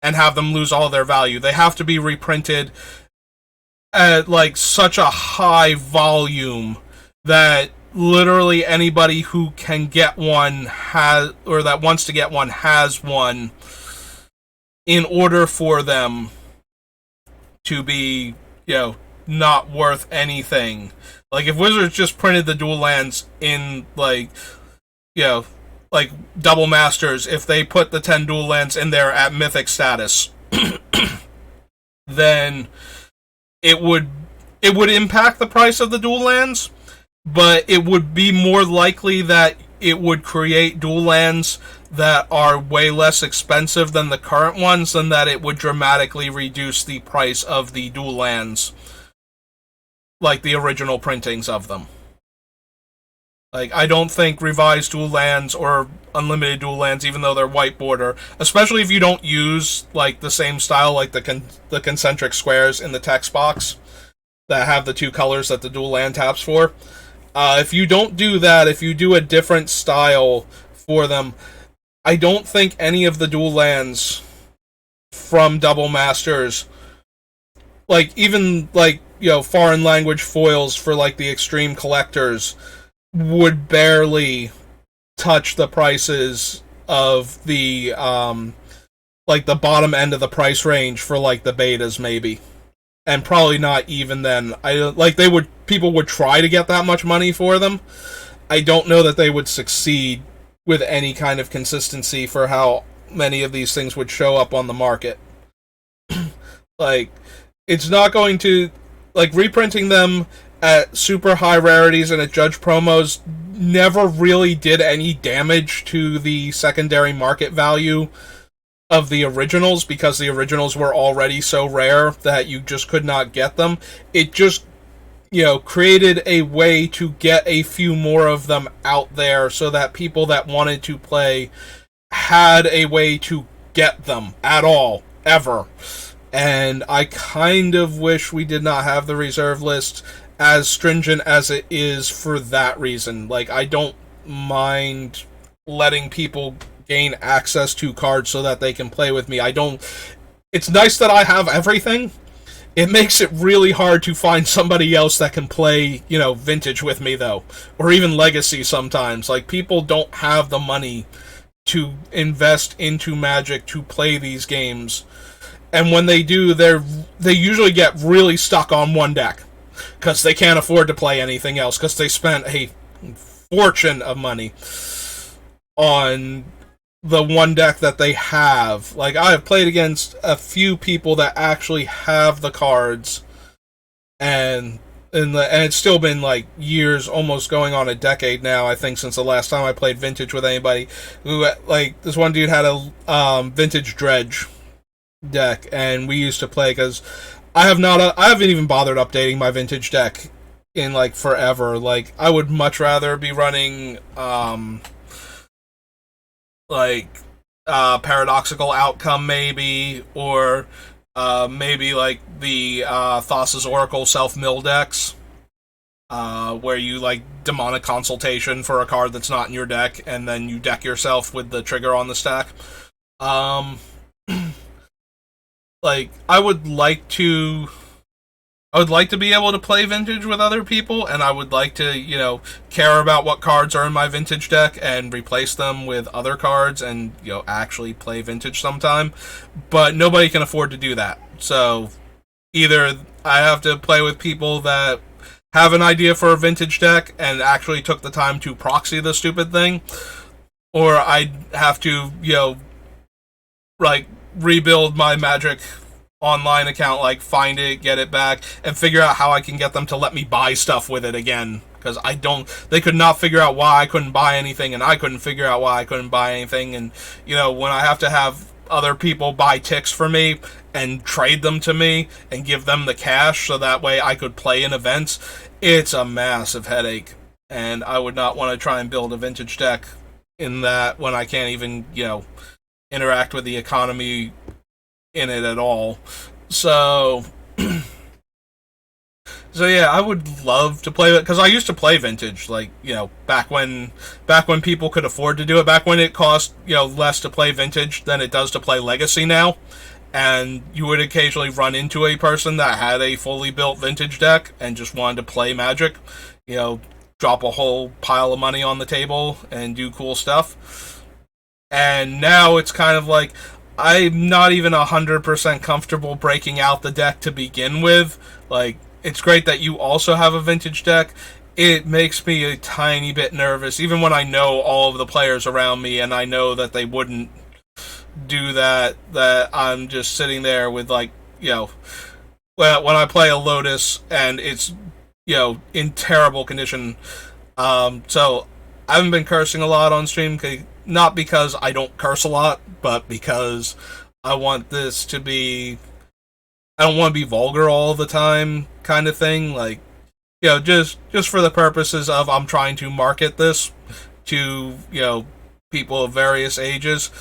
and have them lose all their value. They have to be reprinted at, like, such a high volume that literally anybody who can get one has, or that wants to get one has one, in order for them to be, not worth anything. Like, if Wizards just printed the dual lands in, like, like Double Masters, if they put the 10 dual lands in there at Mythic status, then it would impact the price of the dual lands, but it would be more likely that it would create dual lands that are way less expensive than the current ones, than that it would dramatically reduce the price of the dual lands, like the original printings of them. Like, I don't think revised dual lands or unlimited dual lands, even though they're white border, especially if you don't use, like, the same style, like the concentric squares in the text box that have the 2 colors that the dual land taps for. If you don't do that, if you do a different style for them, I don't think any of the dual lands from Double Masters, like, even, like, foreign language foils for, like, the extreme collectors, would barely touch the prices of the, like, the bottom end of the price range for, like, the betas, maybe. and probably not even then. People would try to get that much money for them. I don't know that they would succeed with any kind of consistency for how many of these things would show up on the market. Like, it's not going to, like, reprinting them at super high rarities and at judge promos never really did any damage to the secondary market value of the originals, because the originals were already so rare that you just could not get them. It just, created a way to get a few more of them out there so that people that wanted to play had a way to get them at all, ever. And I kind of wish we did not have the reserve list as stringent as it is for that reason. Like, I don't mind letting people gain access to cards so that they can play with me. It's nice that I have everything. It makes it really hard to find somebody else that can play, Vintage with me, though. Or even Legacy sometimes. Like, people don't have the money to invest into Magic to play these games. And when they do, they usually get really stuck on one deck, because they can't afford to play anything else, because they spent a fortune of money on the one deck that they have. Like, I have played against a few people that actually have the cards, and it's still been like years, almost going on a decade now, I think, since the last time I played Vintage with anybody. Like, this one dude had a Vintage Dredge deck, and we used to play, because I haven't even bothered updating my Vintage deck in like forever. Like, I would much rather be running Paradoxical Outcome, maybe, or maybe like the Thassa's Oracle self-mill decks, where you like Demonic Consultation for a card that's not in your deck, and then you deck yourself with the trigger on the stack. Like, I would like to be able to play Vintage with other people, and I would like to, care about what cards are in my Vintage deck and replace them with other cards and, actually play Vintage sometime. But nobody can afford to do that. So either I have to play with people that have an idea for a Vintage deck and actually took the time to proxy the stupid thing, or I have to, rebuild my Magic Online account, like find it, get it back, and figure out how I can get them to let me buy stuff with it again. Because they could not figure out why I couldn't buy anything, and I couldn't figure out why I couldn't buy anything. And, when I have to have other people buy ticks for me and trade them to me and give them the cash so that way I could play in events, it's a massive headache. And I would not want to try and build a Vintage deck in that when I can't even, interact with the economy in it at all. So yeah, I would love to play it, because I used to play Vintage, like, back when people could afford to do it, back when it cost, less to play Vintage than it does to play Legacy now. And you would occasionally run into a person that had a fully built Vintage deck and just wanted to play Magic, drop a whole pile of money on the table and do cool stuff. And now it's kind of like, I'm not even 100% comfortable breaking out the deck to begin with. Like, it's great that you also have a Vintage deck. It makes me a tiny bit nervous, even when I know all of the players around me and I know that they wouldn't do that I'm just sitting there with, like, when I play a Lotus and it's, in terrible condition. So I haven't been cursing a lot on stream, not because I don't curse a lot, but because I want this to be, I don't want to be vulgar all the time, kind of thing. Like, just for the purposes of I'm trying to market this to, people of various ages.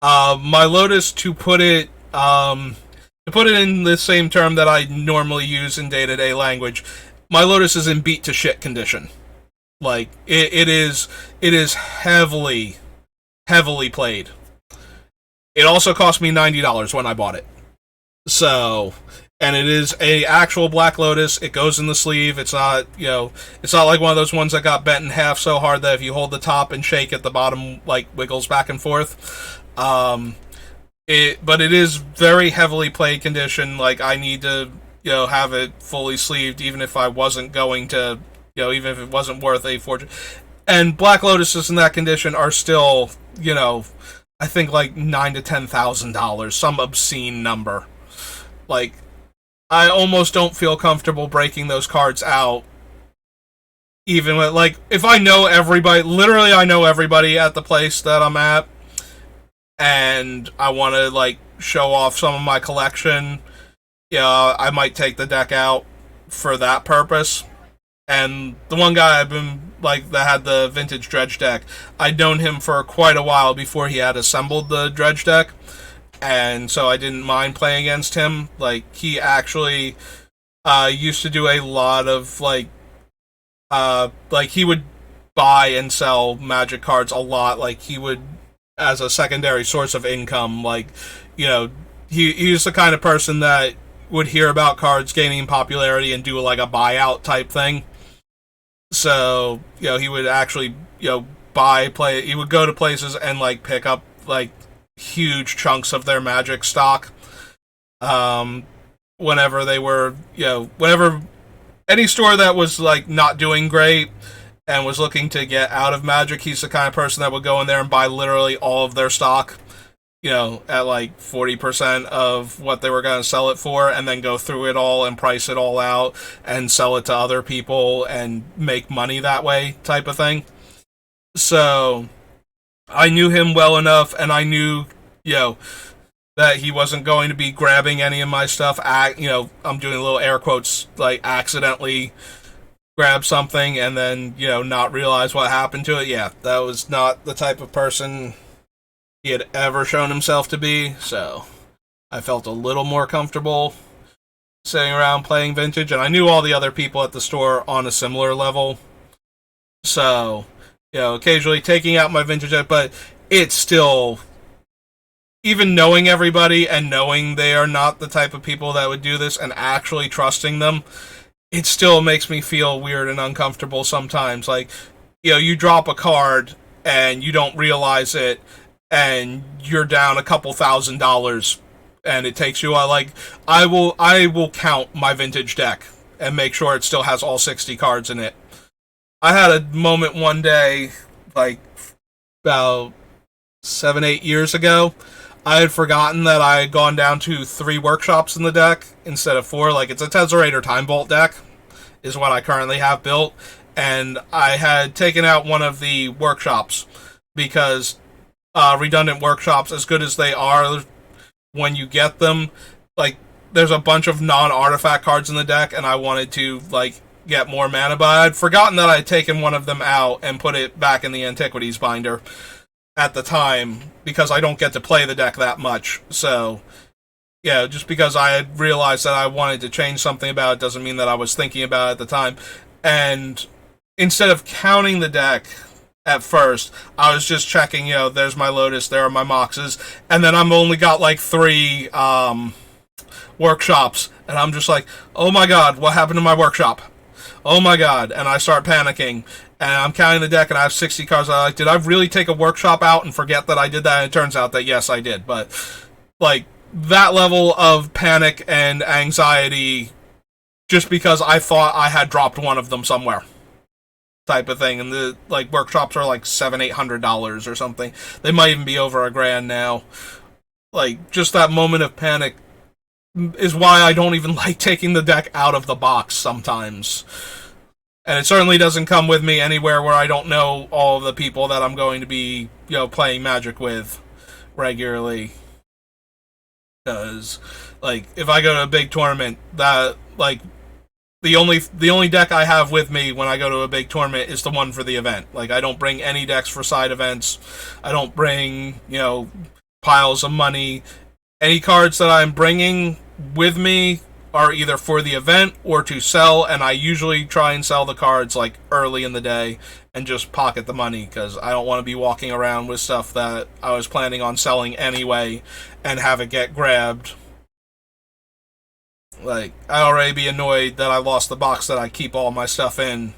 My Lotus, to put it in the same term that I normally use in day-to-day language, my Lotus is in beat to shit condition. Like, it is heavily played. It also cost me $90 when I bought it. So, and it is a actual Black Lotus. It goes in the sleeve. It's not, it's not like one of those ones that got bent in half so hard that if you hold the top and shake it, the bottom, like, wiggles back and forth. But it is very heavily played condition. Like, I need to have it fully sleeved, even if I wasn't going to, even if it wasn't worth a fortune. And Black Lotuses in that condition are still, I think like $9,000 to $10,000, some obscene number. Like, I almost don't feel comfortable breaking those cards out. Even with, like, if I know everybody, literally I know everybody at the place that I'm at, and I want to, like, show off some of my collection, I might take the deck out for that purpose. And the one guy I've been, like, that had the vintage dredge deck, I'd known him for quite a while before he had assembled the dredge deck, and so I didn't mind playing against him. Like, he actually used to do a lot of, like, he would buy and sell Magic cards a lot. Like, he would, as a secondary source of income, like, he's the kind of person that would hear about cards gaining popularity and do, like, a buyout type thing. So, he would actually, he would go to places and, like, pick up, like, huge chunks of their Magic stock. Whenever they were, whenever any store that was, like, not doing great and was looking to get out of Magic, he's the kind of person that would go in there and buy literally all of their stock, at like 40% of what they were going to sell it for, and then go through it all and price it all out and sell it to other people and make money that way, type of thing. So I knew him well enough, and I knew, that he wasn't going to be grabbing any of my stuff. I'm doing a little air quotes, like, accidentally grab something and then, not realize what happened to it. Yeah, that was not the type of person he had ever shown himself to be, so I felt a little more comfortable sitting around playing vintage, and I knew all the other people at the store on a similar level. So, occasionally taking out my vintage deck, but it's still, even knowing everybody and knowing they are not the type of people that would do this and actually trusting them, it still makes me feel weird and uncomfortable sometimes. Like, you drop a card and you don't realize it, and you're down a couple $1,000, and it takes you like, I will count my vintage deck and make sure it still has all 60 cards in it. I had a moment one day, like, about 7-8 years ago. I had forgotten that I had gone down to 3 workshops in the deck instead of 4. Like, it's a Tezzerator Time Vault deck is what I currently have built, and I had taken out one of the workshops because redundant workshops, as good as they are when you get them, like, there's a bunch of non-artifact cards in the deck, and I wanted to, like, get more mana, but I had forgotten that I had taken one of them out and put it back in the Antiquities binder at the time, because I don't get to play the deck that much. So, just because I had realized that I wanted to change something about it doesn't mean that I was thinking about it at the time. And instead of counting the deck at first, I was just checking, there's my Lotus, there are my Moxes, and then I'm only got like 3 workshops, and I'm just like, oh my god, what happened to my workshop? Oh my god, and I start panicking, and I'm counting the deck, and I have 60 cards. I'm like, did I really take a workshop out and forget that I did that? And it turns out that yes, I did. But, like, that level of panic and anxiety just because I thought I had dropped one of them somewhere, type of thing. And the, like, workshops are like $700-800 or something. They might even be over $1,000 now. Like, just that moment of panic is why I don't even like taking the deck out of the box sometimes. And it certainly doesn't come with me anywhere where I don't know all of the people that I'm going to be, playing Magic with regularly. Because, like, if I go to a big tournament, that, like, the only deck I have with me when I go to a big tournament is the one for the event. Like, I don't bring any decks for side events. I don't bring, piles of money. Any cards that I'm bringing with me are either for the event or to sell, and I usually try and sell the cards, like, early in the day and just pocket the money, because I don't want to be walking around with stuff that I was planning on selling anyway and have it get grabbed. Like, I'd already be annoyed that I lost the box that I keep all my stuff in.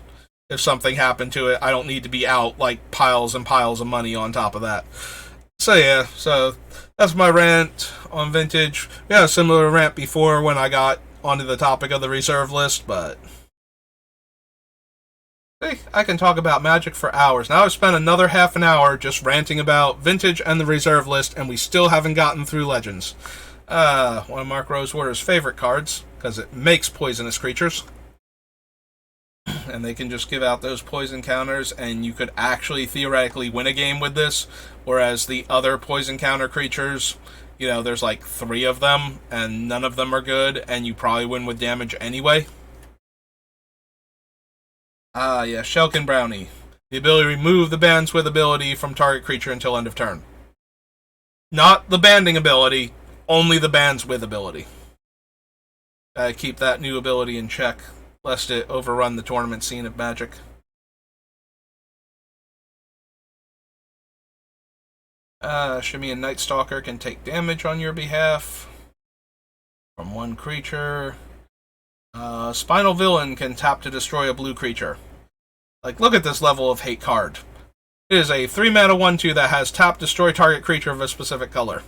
If something happened to it, I don't need to be out, like, piles and piles of money on top of that. So that's my rant on vintage. We had a similar rant before when I got onto the topic of the reserve list, but hey, I can talk about Magic for hours. Now I've spent another half an hour just ranting about Vintage and the reserve list, and we still haven't gotten through Legends. One of Mark Rosewater's favorite cards, because it makes poisonous creatures. And they can just give out those poison counters, and you could actually theoretically win a game with this, whereas the other poison counter creatures, you know, there's like 3 of them, and none of them are good, and you probably win with damage anyway. Yeah, Shelkin Brownie. The ability to remove the bands with ability from target creature until end of turn. Not the banding ability, only the bands with ability. Gotta keep that new ability in check, lest it overrun the tournament scene of Magic. Shimmy and Night Stalker can take damage on your behalf from one creature. Spinal Villain can tap to destroy a blue creature. Like, look at this level of hate card. It is a 3-mana 1/2 that has tap, destroy target creature of a specific color.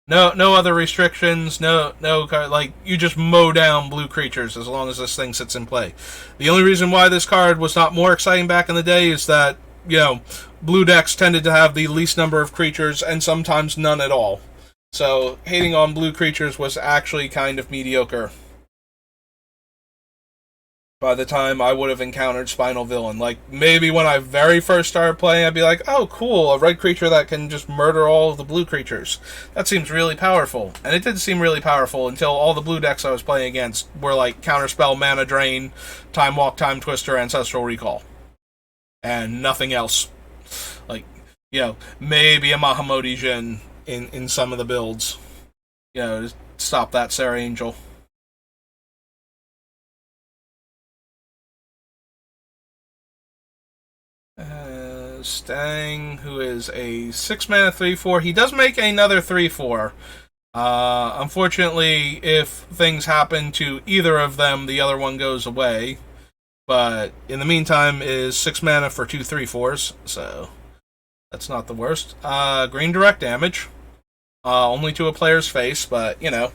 No other restrictions, no, like, you just mow down blue creatures as long as this thing sits in play. The only reason why this card was not more exciting back in the day is that, you know, blue decks tended to have the least number of creatures and sometimes none at all. So, hating on blue creatures was actually kind of mediocre by the time I would have encountered Spinal Villain. Like, maybe when I very first started playing, I'd be like, oh, cool, a red creature that can just murder all of the blue creatures. That seems really powerful. And it did seem really powerful until all the blue decks I was playing against were like Counterspell, Mana Drain, Time Walk, Time Twister, Ancestral Recall. And nothing else. Like, you know, maybe a Mahamoti Jin in some of the builds. You know, to stop that Sarah Angel. Stang, who is a 6-mana 3/4. He does make another 3/4. Unfortunately, if things happen to either of them, the other one goes away. But in the meantime, is 6 mana for 2 3/4s, so that's not the worst. Green direct damage. Only to a player's face, but, you know,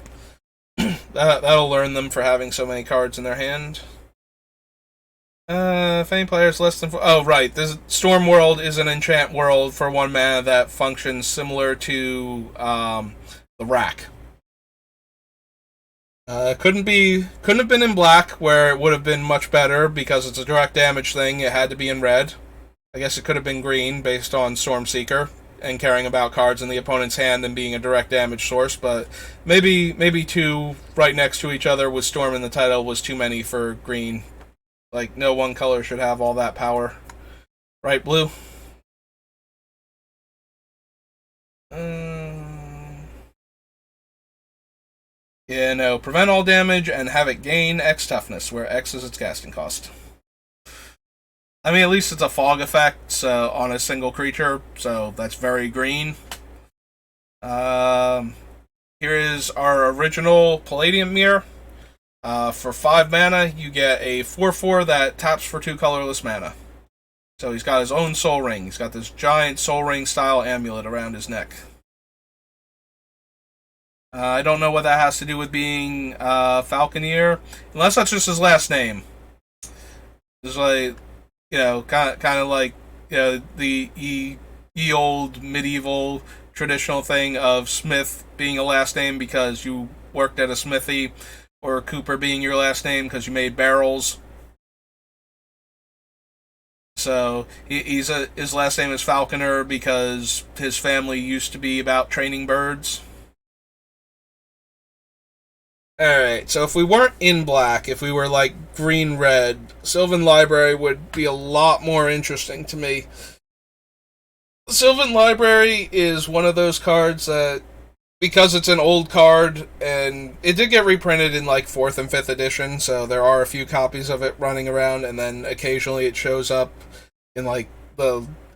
that'll learn them for having so many cards in their hand. If any players less than 4... Oh, right. This Storm World is an enchant world for 1 mana that functions similar to the Rack. Couldn't have been in black, where it would have been much better because it's a direct damage thing. It had to be in red. I guess it could have been green based on Stormseeker and caring about cards in the opponent's hand and being a direct damage source, but maybe 2 right next to each other with Storm in the title was too many for green. Like, no one color should have all that power. Right, blue? Yeah, no. Prevent all damage and have it gain X toughness, where X is its casting cost. I mean, at least it's a fog effect on a single creature, so that's very green. Here is our original Palladium Mirror. For 5 mana, you get a 4/4 that taps for 2 colorless mana. So he's got his own Soul Ring. He's got this giant Soul Ring style amulet around his neck. I don't know what that has to do with being Falconeer, unless that's just his last name. It's like, you know, kind of like, you know, the old medieval traditional thing of Smith being a last name because you worked at a smithy, or Cooper being your last name because you made barrels. So his last name is Falconer because his family used to be about training birds. Alright, so if we weren't in black, if we were like green-red, Sylvan Library would be a lot more interesting to me. Sylvan Library is one of those cards that, because it's an old card, and it did get reprinted in like 4th and 5th edition, so there are a few copies of it running around, and then occasionally it shows up in like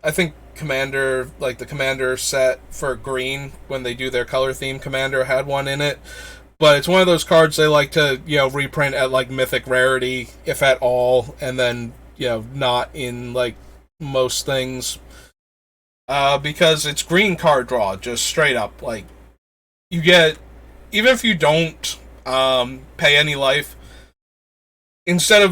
I think Commander, like the Commander set for green, when they do their color theme, Commander had one in it. But it's one of those cards they like to, you know, reprint at like mythic rarity, if at all, and then, you know, not in like most things. Because it's green card draw, just straight up. Like, you get, even if you don't pay any life. Instead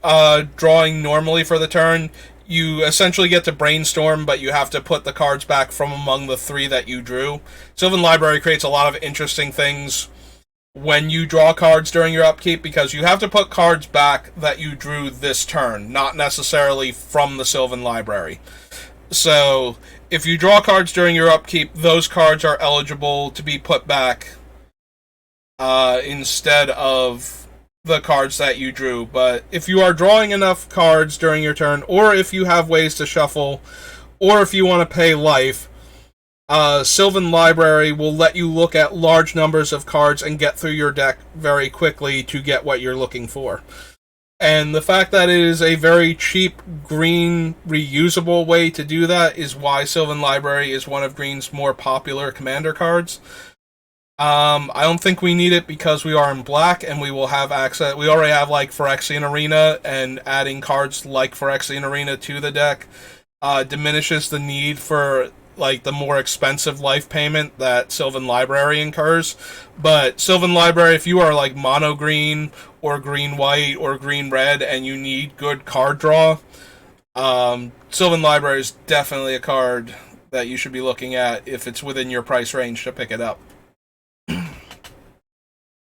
of drawing normally for the turn, you essentially get to brainstorm, but you have to put the cards back from among the 3 that you drew. Sylvan Library creates a lot of interesting things when you draw cards during your upkeep, because you have to put cards back that you drew this turn, not necessarily from the Sylvan Library. So, if you draw cards during your upkeep, those cards are eligible to be put back instead of the cards that you drew. But if you are drawing enough cards during your turn, or if you have ways to shuffle, or if you want to pay life, Sylvan Library will let you look at large numbers of cards and get through your deck very quickly to get what you're looking for. And the fact that it is a very cheap, green, reusable way to do that is why Sylvan Library is one of Green's more popular commander cards. I don't think we need it because we are in black and we will have access. We already have like Phyrexian Arena, and adding cards like Phyrexian Arena to the deck diminishes the need for like the more expensive life payment that Sylvan Library incurs. But Sylvan Library, if you are like mono green or green white or green red and you need good card draw, Sylvan Library is definitely a card that you should be looking at if it's within your price range to pick it up.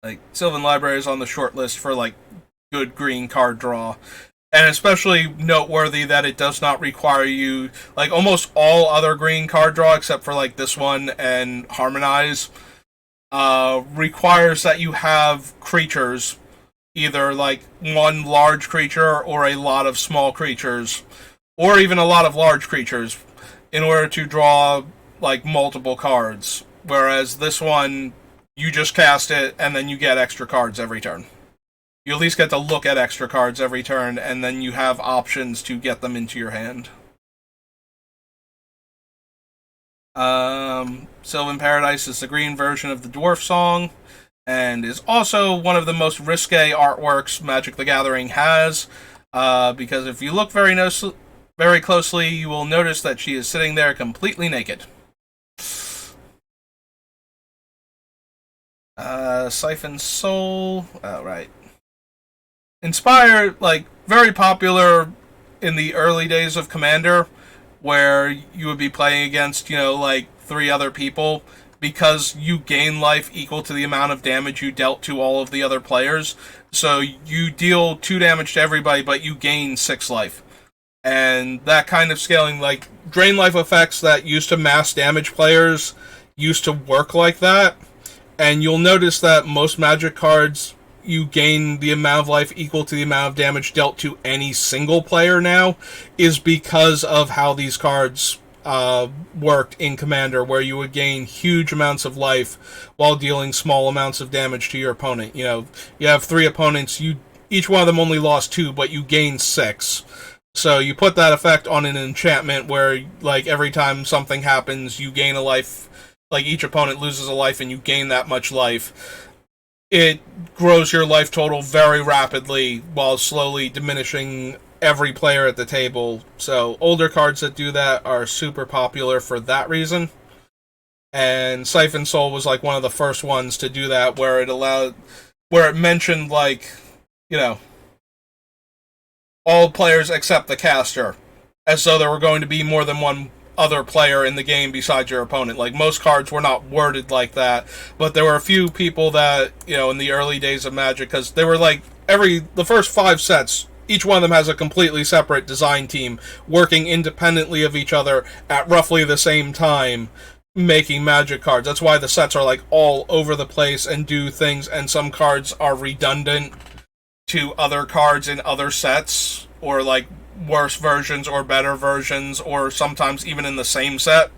Like, Sylvan Library is on the short list for, like, good green card draw. And especially noteworthy that it does not require you, like, almost all other green card draw, except for, like, this one and Harmonize, requires that you have creatures, either, like, one large creature or a lot of small creatures, or even a lot of large creatures, in order to draw, like, multiple cards. Whereas this one, you just cast it, and then you get extra cards every turn. You at least get to look at extra cards every turn, and then you have options to get them into your hand. Sylvan Paradise is the green version of the Dwarf Song, and is also one of the most risque artworks Magic the Gathering has, because if you look very closely, you will notice that she is sitting there completely naked. Siphon Soul. Oh, right. Inspired, like, very popular in the early days of Commander, where you would be playing against, like, 3 other people, because you gain life equal to the amount of damage you dealt to all of the other players. So you deal 2 damage to everybody, but you gain 6 life. And that kind of scaling, like, drain life effects that used to mass damage players used to work like that. And you'll notice that most Magic cards, you gain the amount of life equal to the amount of damage dealt to any single player now, is because of how these cards worked in Commander, where you would gain huge amounts of life while dealing small amounts of damage to your opponent. You have 3 opponents, each one of them only lost 2, but you gain 6. So you put that effect on an enchantment where, like, every time something happens, you gain a life. Like, each opponent loses a life and you gain that much life. It grows your life total very rapidly while slowly diminishing every player at the table. So older cards that do that are super popular for that reason. And Siphon Soul was like one of the first ones to do that, where it mentioned, like, all players except the caster, as though there were going to be more than one other player in the game besides your opponent. Like, most cards were not worded like that, but there were a few people that, in the early days of Magic, because they were like, the first 5 sets, each one of them has a completely separate design team working independently of each other at roughly the same time, making Magic cards. That's why the sets are, like, all over the place and do things, and some cards are redundant to other cards in other sets, or, like, worse versions or better versions, or sometimes even in the same set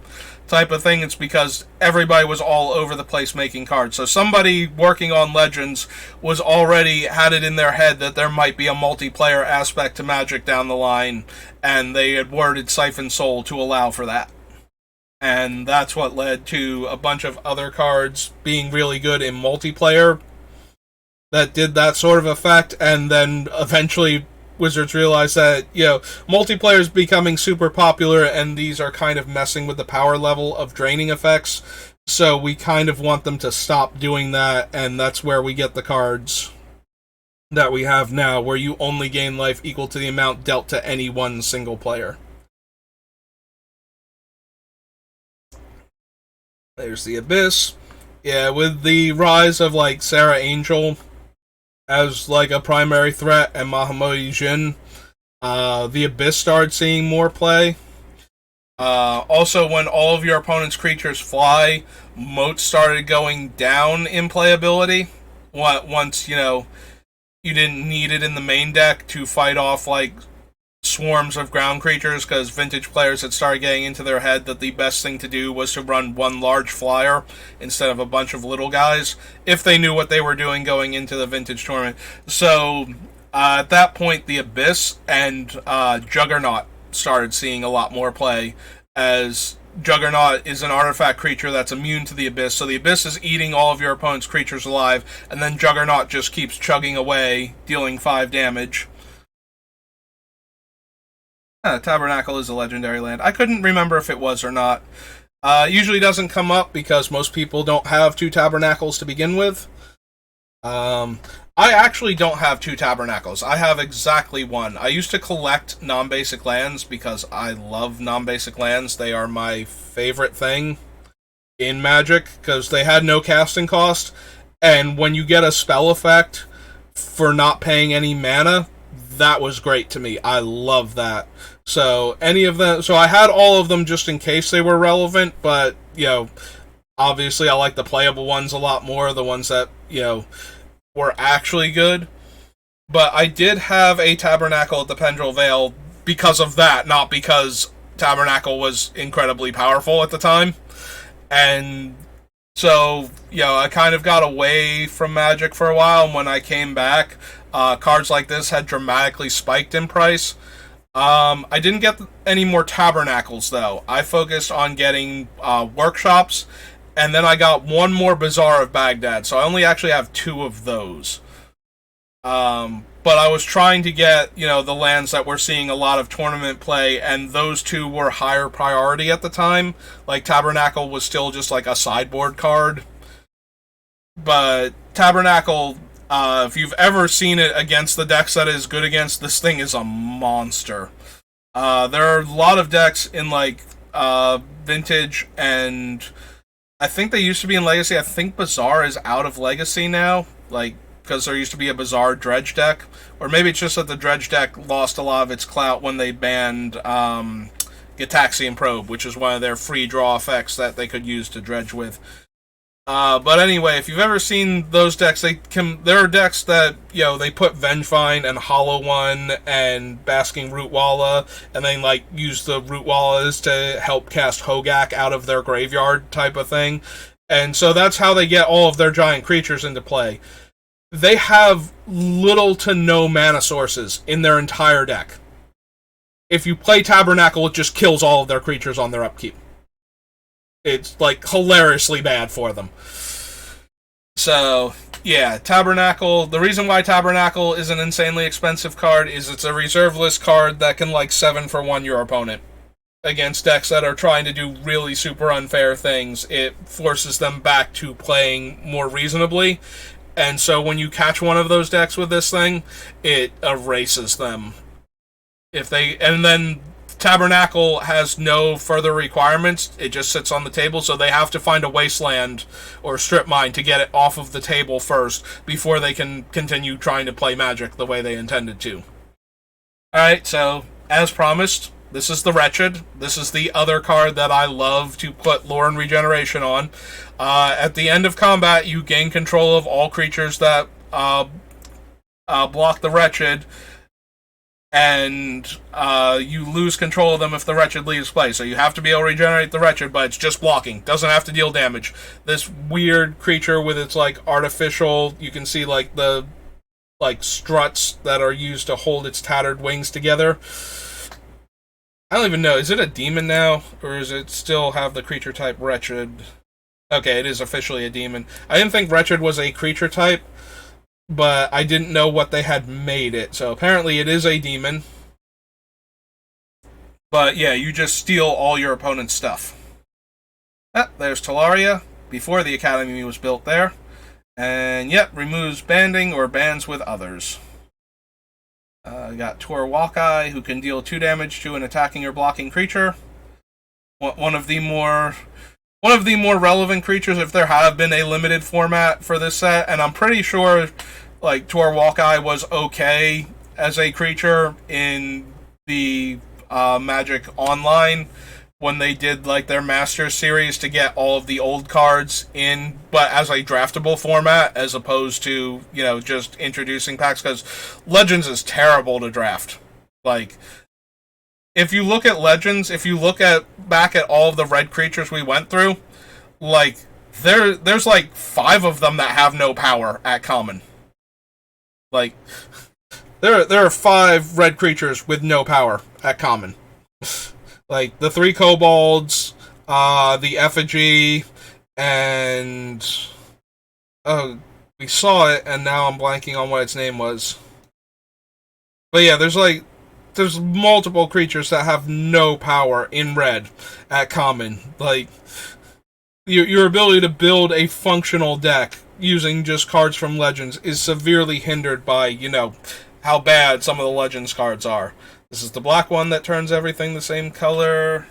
type of thing. It's because everybody was all over the place making cards. So somebody working on Legends was already had it in their head that there might be a multiplayer aspect to Magic down the line, and they had worded Siphon Soul to allow for that. And that's what led to a bunch of other cards being really good in multiplayer that did that sort of effect. And then eventually Wizards realized that, multiplayer is becoming super popular, and these are kind of messing with the power level of draining effects. So we kind of want them to stop doing that, and that's where we get the cards that we have now, where you only gain life equal to the amount dealt to any one single player. There's the Abyss. Yeah, with the rise of, like, Sarah Angel as, like, a primary threat, and Mahamodi Jin, the Abyss started seeing more play. Also, when all of your opponent's creatures fly, moats started going down in playability. Once, you didn't need it in the main deck to fight off, like, swarms of ground creatures, because Vintage players had started getting into their head that the best thing to do was to run one large flyer instead of a bunch of little guys, if they knew what they were doing going into the Vintage tournament. So, at that point, the Abyss and Juggernaut started seeing a lot more play, as Juggernaut is an artifact creature that's immune to the Abyss, so the Abyss is eating all of your opponent's creatures alive, and then Juggernaut just keeps chugging away, dealing 5 damage. Tabernacle is a legendary land. I couldn't remember if it was or not. Usually doesn't come up because most people don't have 2 Tabernacles to begin with. I actually don't have 2 Tabernacles. I have exactly 1. I used to collect non-basic lands because I love non-basic lands. They are my favorite thing in Magic because they had no casting cost. And when you get a spell effect for not paying any mana, that was great to me. I love that. So any of them, so I had all of them just in case they were relevant, but, obviously I like the playable ones a lot more, the ones that, were actually good. But I did have a Tabernacle at the Pendrell Vale because of that, not because Tabernacle was incredibly powerful at the time. And so, I kind of got away from Magic for a while, and when I came back, cards like this had dramatically spiked in price. I didn't get any more Tabernacles, though. I focused on getting workshops, and then I got 1 more Bazaar of Baghdad, so I only actually have 2 of those. But I was trying to get, the lands that were seeing a lot of tournament play, and those 2 were higher priority at the time. Like, Tabernacle was still just like a sideboard card. But Tabernacle, if you've ever seen it against the decks that is good against, this thing is a monster. There are a lot of decks in, like, Vintage, and I think they used to be in Legacy. I think Bazaar is out of Legacy now, like, because there used to be a Bazaar Dredge deck. Or maybe it's just that the Dredge deck lost a lot of its clout when they banned Gitaxian Probe, which is one of their free draw effects that they could use to dredge with. But anyway, if you've ever seen those decks, there are decks that, they put Vengevine and Hollow One and Basking Rootwalla, and then, like, use the Rootwallas to help cast Hogak out of their graveyard type of thing. And so that's how they get all of their giant creatures into play. They have little to no mana sources in their entire deck. If you play Tabernacle, it just kills all of their creatures on their upkeep. It's, like, hilariously bad for them. So, yeah, Tabernacle. The reason why Tabernacle is an insanely expensive card is it's a reserve list card that can, like, 7-for-1 your opponent. Against decks that are trying to do really super unfair things, it forces them back to playing more reasonably. And so when you catch one of those decks with this thing, it erases them. And then Tabernacle has no further requirements. It just sits on the table, so they have to find a wasteland or strip mine to get it off of the table first before they can continue trying to play Magic the way they intended to. Alright, so, as promised, this is the Wretched. This is the other card that I love to put Lore and Regeneration on. At the end of combat, you gain control of all creatures that block the Wretched, and you lose control of them if the Wretched leaves play. So you have to be able to regenerate the Wretched, but it's just blocking. Doesn't have to deal damage. This weird creature with its, like, artificial, you can see, like, the, like, struts that are used to hold its tattered wings together. I don't even know. Is it a demon now? Or does it still have the creature type Wretched? Okay, it is officially a demon. I didn't think Wretched was a creature type, but I didn't know what they had made it. So apparently it is a demon. But yeah, you just steal all your opponent's stuff. Ah, there's Talaria. before the Academy was built there. And yep, removes banding or bands with others. We got Torwalkai, who can deal 2 damage to an attacking or blocking creature. One of the more relevant creatures if there have been a limited format for this set, and I'm pretty sure like Torwalkai was okay as a creature in the Magic Online when they did like their Master Series to get all of the old cards in, but as a draftable format as opposed to, you know, just introducing packs, because Legends is terrible to draft. Like, if you look at Legends, if you look at back at all of the red creatures we went through, like there's like 5 of them that have no power at common. Like there are 5 red creatures with no power at common. Like the 3 kobolds, the effigy, and we saw it, and now I'm blanking on what its name was. But yeah, there's multiple creatures that have no power in red at common. Like your ability to build a functional deck using just cards from Legends is severely hindered by, you know, how bad some of the Legends cards are. This is the black one that turns everything the same color.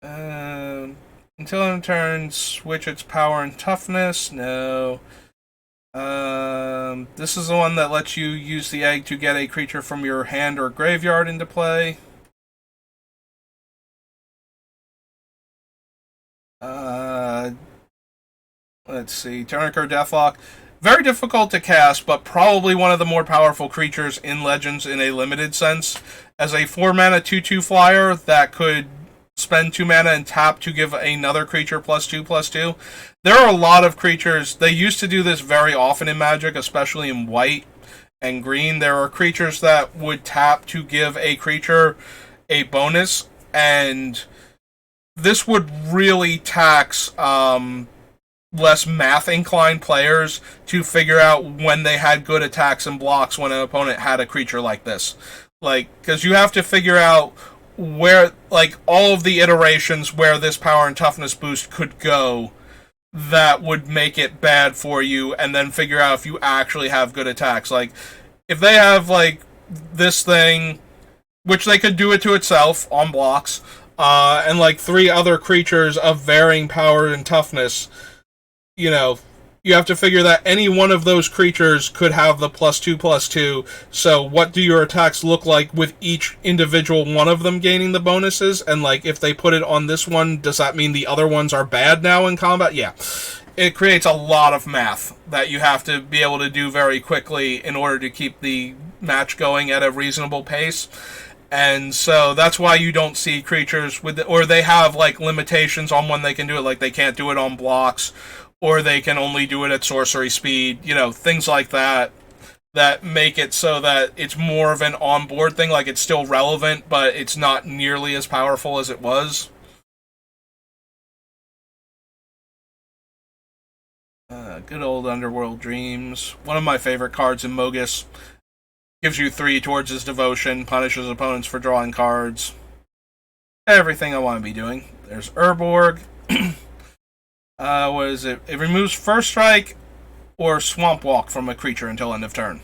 Until end turn, switch its power and toughness. No. This is the one that lets you use the egg to get a creature from your hand or graveyard into play. Let's see. Turniker Deathlock. Very difficult to cast, but probably one of the more powerful creatures in Legends in a limited sense. As a 4-mana 2/2 flyer that could spend 2 mana and tap to give another creature +2/+2. There are a lot of creatures. They used to do this very often in Magic, especially in white and green. There are creatures that would tap to give a creature a bonus, and this would really tax less math-inclined players to figure out when they had good attacks and blocks when an opponent had a creature like this. Like, because you have to figure out where, like, all of the iterations where this power and toughness boost could go that would make it bad for you, and then figure out if you actually have good attacks. Like, if they have, like, this thing, which they could do it to itself on blocks, and, like, 3 other creatures of varying power and toughness, you know, you have to figure that any one of those creatures could have the +2/+2, so what do your attacks look like with each individual one of them gaining the bonuses? And, like, if they put it on this one, does that mean the other ones are bad now in combat? Yeah. It creates a lot of math that you have to be able to do very quickly in order to keep the match going at a reasonable pace. And so that's why you don't see creatures with, or they have, like, limitations on when they can do it, like they can't do it on blocks, or they can only do it at sorcery speed, you know, things like that, that make it so that it's more of an on-board thing, like it's still relevant, but it's not nearly as powerful as it was. Good old Underworld Dreams. One of my favorite cards in Mogus. Gives you 3 towards his devotion, punishes opponents for drawing cards. Everything I want to be doing. There's Urborg. What is it? It removes First Strike or Swamp Walk from a creature until end of turn.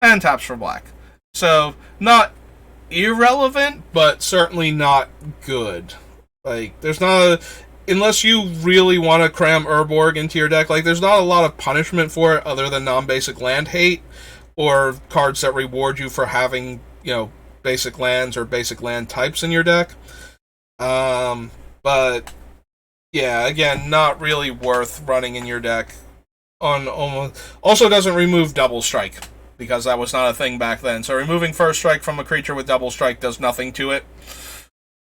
And taps for black. So, not irrelevant, but certainly not good. Like, there's not a... Unless you really want to cram Urborg into your deck, like, there's not a lot of punishment for it other than non-basic land hate, or cards that reward you for having, you know, basic lands or basic land types in your deck. But... yeah, again, not really worth running in your deck. Also doesn't remove Double Strike, because that was not a thing back then. So removing First Strike from a creature with Double Strike does nothing to it.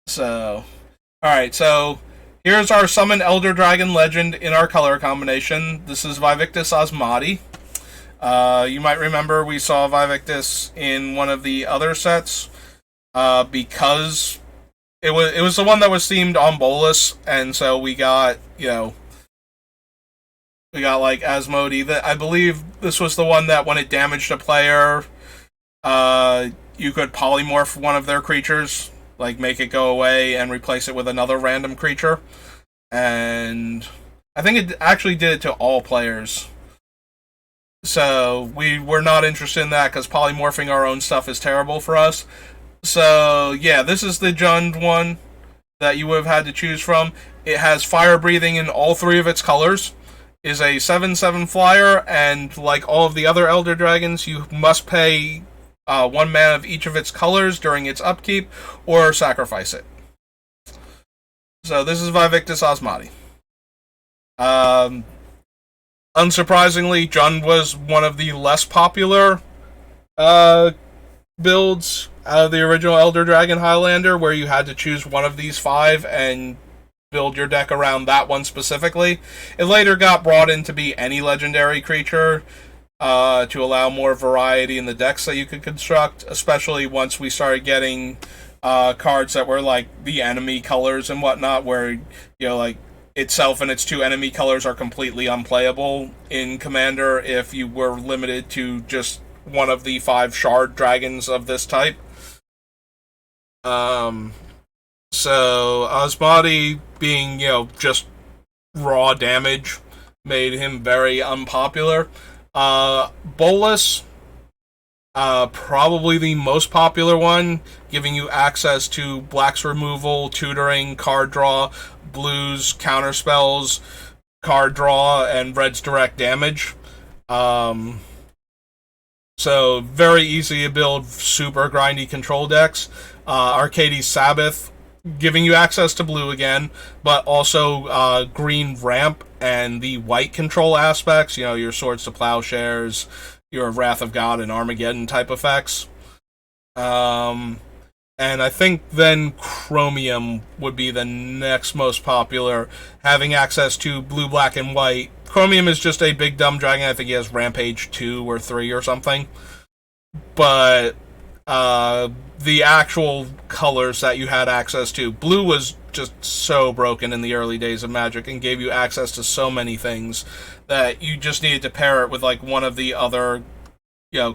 So, alright, so here's our Summon Elder Dragon Legend in our color combination. This is Vivictus Osmati. You might remember we saw Vivictus in one of the other sets, because... It was the one that was themed on Bolus, and so we got, you know, we got, like, Asmodee. I believe this was the one that when it damaged a player, you could polymorph one of their creatures, like, make it go away and replace it with another random creature. And I think it actually did it to all players. So we were not interested in that because polymorphing our own stuff is terrible for us. So yeah, this is the Jund one that you would have had to choose from. It has fire breathing in all three of its colors. Is a 7/7 flyer, and like all of the other Elder Dragons, you must pay 1 mana of each of its colors during its upkeep, or sacrifice it. So this is Vivictus Osmati. Unsurprisingly, Jund was one of the less popular builds out of the original Elder Dragon Highlander, where you had to choose one of these 5 and build your deck around that one specifically. It later got brought in to be any legendary creature to allow more variety in the decks that you could construct, especially once we started getting cards that were like the enemy colors and whatnot, where, like, itself and its 2 enemy colors are completely unplayable in Commander if you were limited to just one of the 5 shard dragons of this type. So Osmati being, just raw damage made him very unpopular. Bolus, probably the most popular one, giving you access to Black's removal, tutoring, card draw, Blue's counterspells, card draw, and Red's direct damage. So very easy to build super grindy control decks. Arcades Sabbath, giving you access to blue again, but also green ramp and the white control aspects, your Swords to Plowshares, your Wrath of God and Armageddon type effects. And I think then Chromium would be the next most popular, having access to blue, black, and white. Chromium is just a big dumb dragon. I think he has Rampage 2 or 3 or something. But the actual colors that you had access to, blue was just so broken in the early days of Magic and gave you access to so many things that you just needed to pair it with like one of the other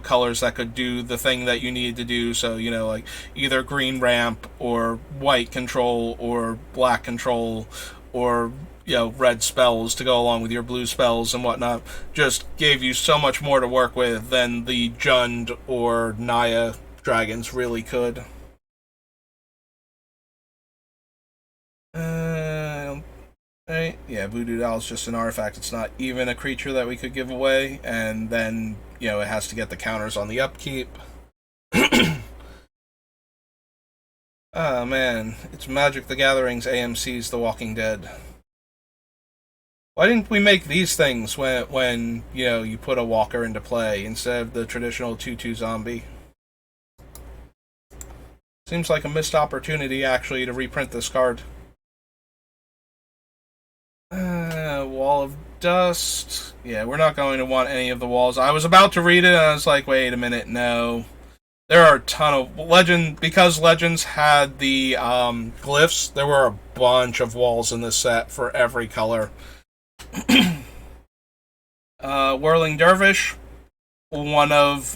colors that could do the thing that you needed to do. So, like either green ramp or white control or black control or, red spells to go along with your blue spells and whatnot. Just gave you so much more to work with than the Jund or Naya dragons really could. Right? Yeah, Voodoo Doll is just an artifact. It's not even a creature that we could give away, and then, it has to get the counters on the upkeep. Oh man, it's Magic the Gathering's AMC's The Walking Dead. Why didn't we make these things when you put a walker into play instead of the traditional 2/2 zombie? Seems like a missed opportunity, actually, to reprint this card. Wall of Dust. Yeah, we're not going to want any of the walls. I was about to read it, and I was like, wait a minute, no. There are a ton of... because Legends had the glyphs, there were a bunch of walls in this set for every color. Whirling Dervish, one of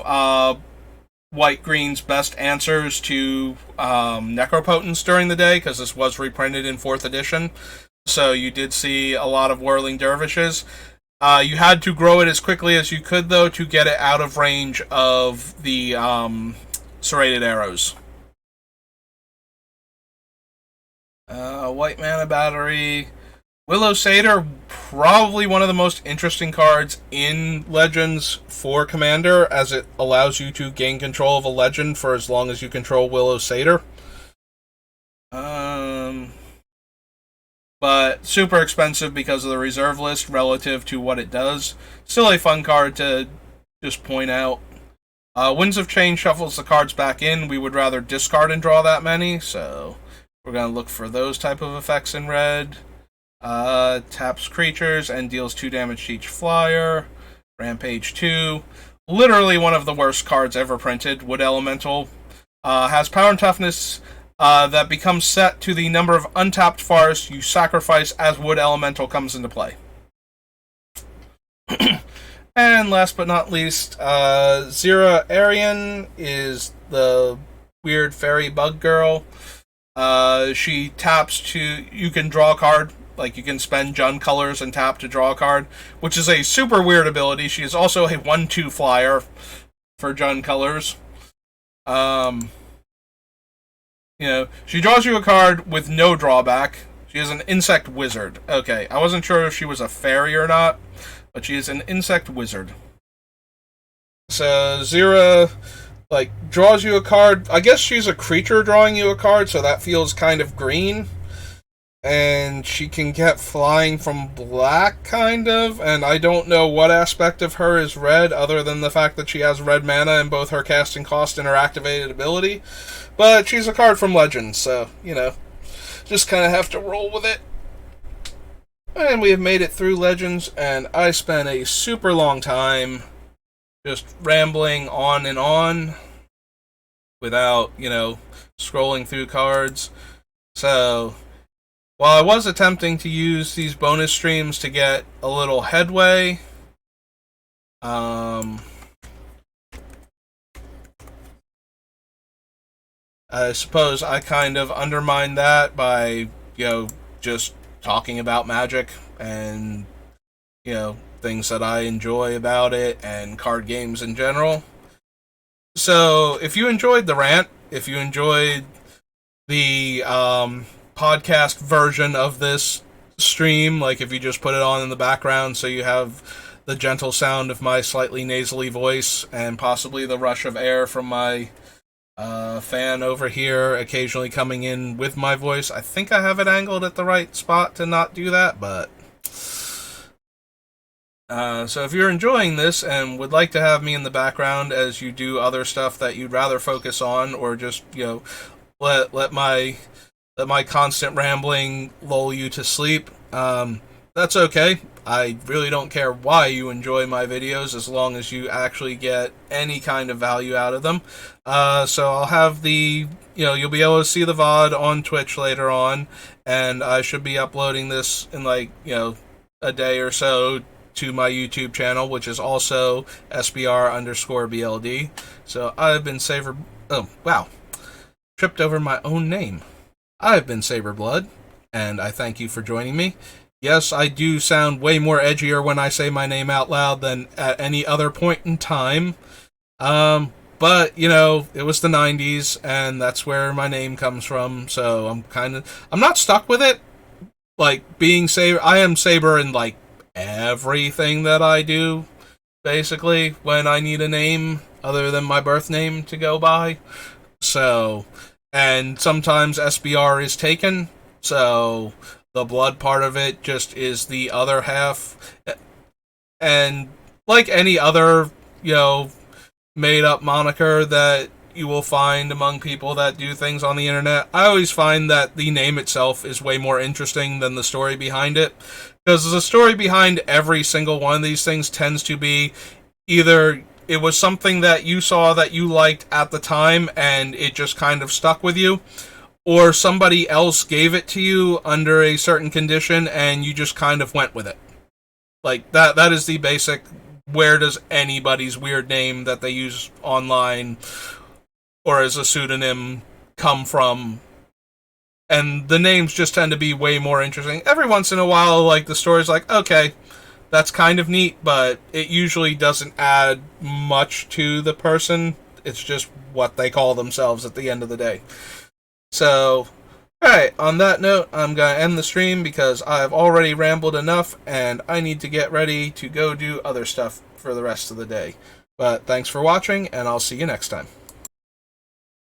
White-Green's best answers to Necropotence during the day, because this was reprinted in 4th edition. So you did see a lot of Whirling Dervishes. You had to grow it as quickly as you could, though, to get it out of range of the serrated arrows. White Mana Battery. Willow Satyr, probably one of the most interesting cards in Legends for Commander, as it allows you to gain control of a legend for as long as you control Willow Satyr. But super expensive because of the reserve list relative to what it does. Still a fun card to just point out. Winds of Change shuffles the cards back in. We would rather discard and draw that many, so we're going to look for those type of effects in red. Taps creatures and deals 2 damage to each flyer. Rampage 2. Literally one of the worst cards ever printed. Wood Elemental. Has power and toughness that becomes set to the number of untapped forests you sacrifice as Wood Elemental comes into play. And last but not least, Zira Arian is the weird fairy bug girl. She taps to... You can draw a card Like, you can spend Jund colors and tap to draw a card, which is a super weird ability. She is also a 1/2 flyer for Jund colors. She draws you a card with no drawback. She is an insect wizard. Okay, I wasn't sure if she was a fairy or not, but she is an insect wizard. So, Zira, draws you a card. I guess she's a creature drawing you a card, so that feels kind of green. And she can get flying from black, kind of, and I don't know what aspect of her is red, other than the fact that she has red mana in both her casting cost and her activated ability. But she's a card from Legends, so, just kind of have to roll with it. And we have made it through Legends, and I spent a super long time just rambling on and on without, scrolling through cards. So, while I was attempting to use these bonus streams to get a little headway, I suppose I kind of undermined that by, just talking about Magic and, things that I enjoy about it and card games in general. So, if you enjoyed the rant, if you enjoyed the podcast version of this stream, like if you just put it on in the background so you have the gentle sound of my slightly nasally voice and possibly the rush of air from my fan over here occasionally coming in with my voice. I think I have it angled at the right spot to not do that, but so if you're enjoying this and would like to have me in the background as you do other stuff that you'd rather focus on, or just let my constant rambling lull you to sleep, that's okay. I really don't care why you enjoy my videos, as long as you actually get any kind of value out of them. So I'll have you'll be able to see the VOD on Twitch later on, and I should be uploading this in a day or so to my YouTube channel, which is also SBR_BLD. So I've been oh, wow. Tripped over my own name. I've been Saberblood, and I thank you for joining me. Yes, I do sound way more edgier when I say my name out loud than at any other point in time. But, it was the 90s, and that's where my name comes from, so I'm not stuck with it. Being Saber, I am Saber in, everything that I do, basically, when I need a name other than my birth name to go by. So, and sometimes SBR is taken, so the blood part of it just is the other half. And like any other, made up moniker that you will find among people that do things on the internet, I always find that the name itself is way more interesting than the story behind it. Because the story behind every single one of these things tends to be either it was something that you saw that you liked at the time and it just kind of stuck with you, or somebody else gave it to you under a certain condition and you just kind of went with it. That is the basic, where does anybody's weird name that they use online or as a pseudonym come from? And the names just tend to be way more interesting. Every once in a while, the story's okay, that's kind of neat, but it usually doesn't add much to the person. It's just what they call themselves at the end of the day. So, alright, on that note, I'm going to end the stream because I've already rambled enough, and I need to get ready to go do other stuff for the rest of the day. But thanks for watching, and I'll see you next time.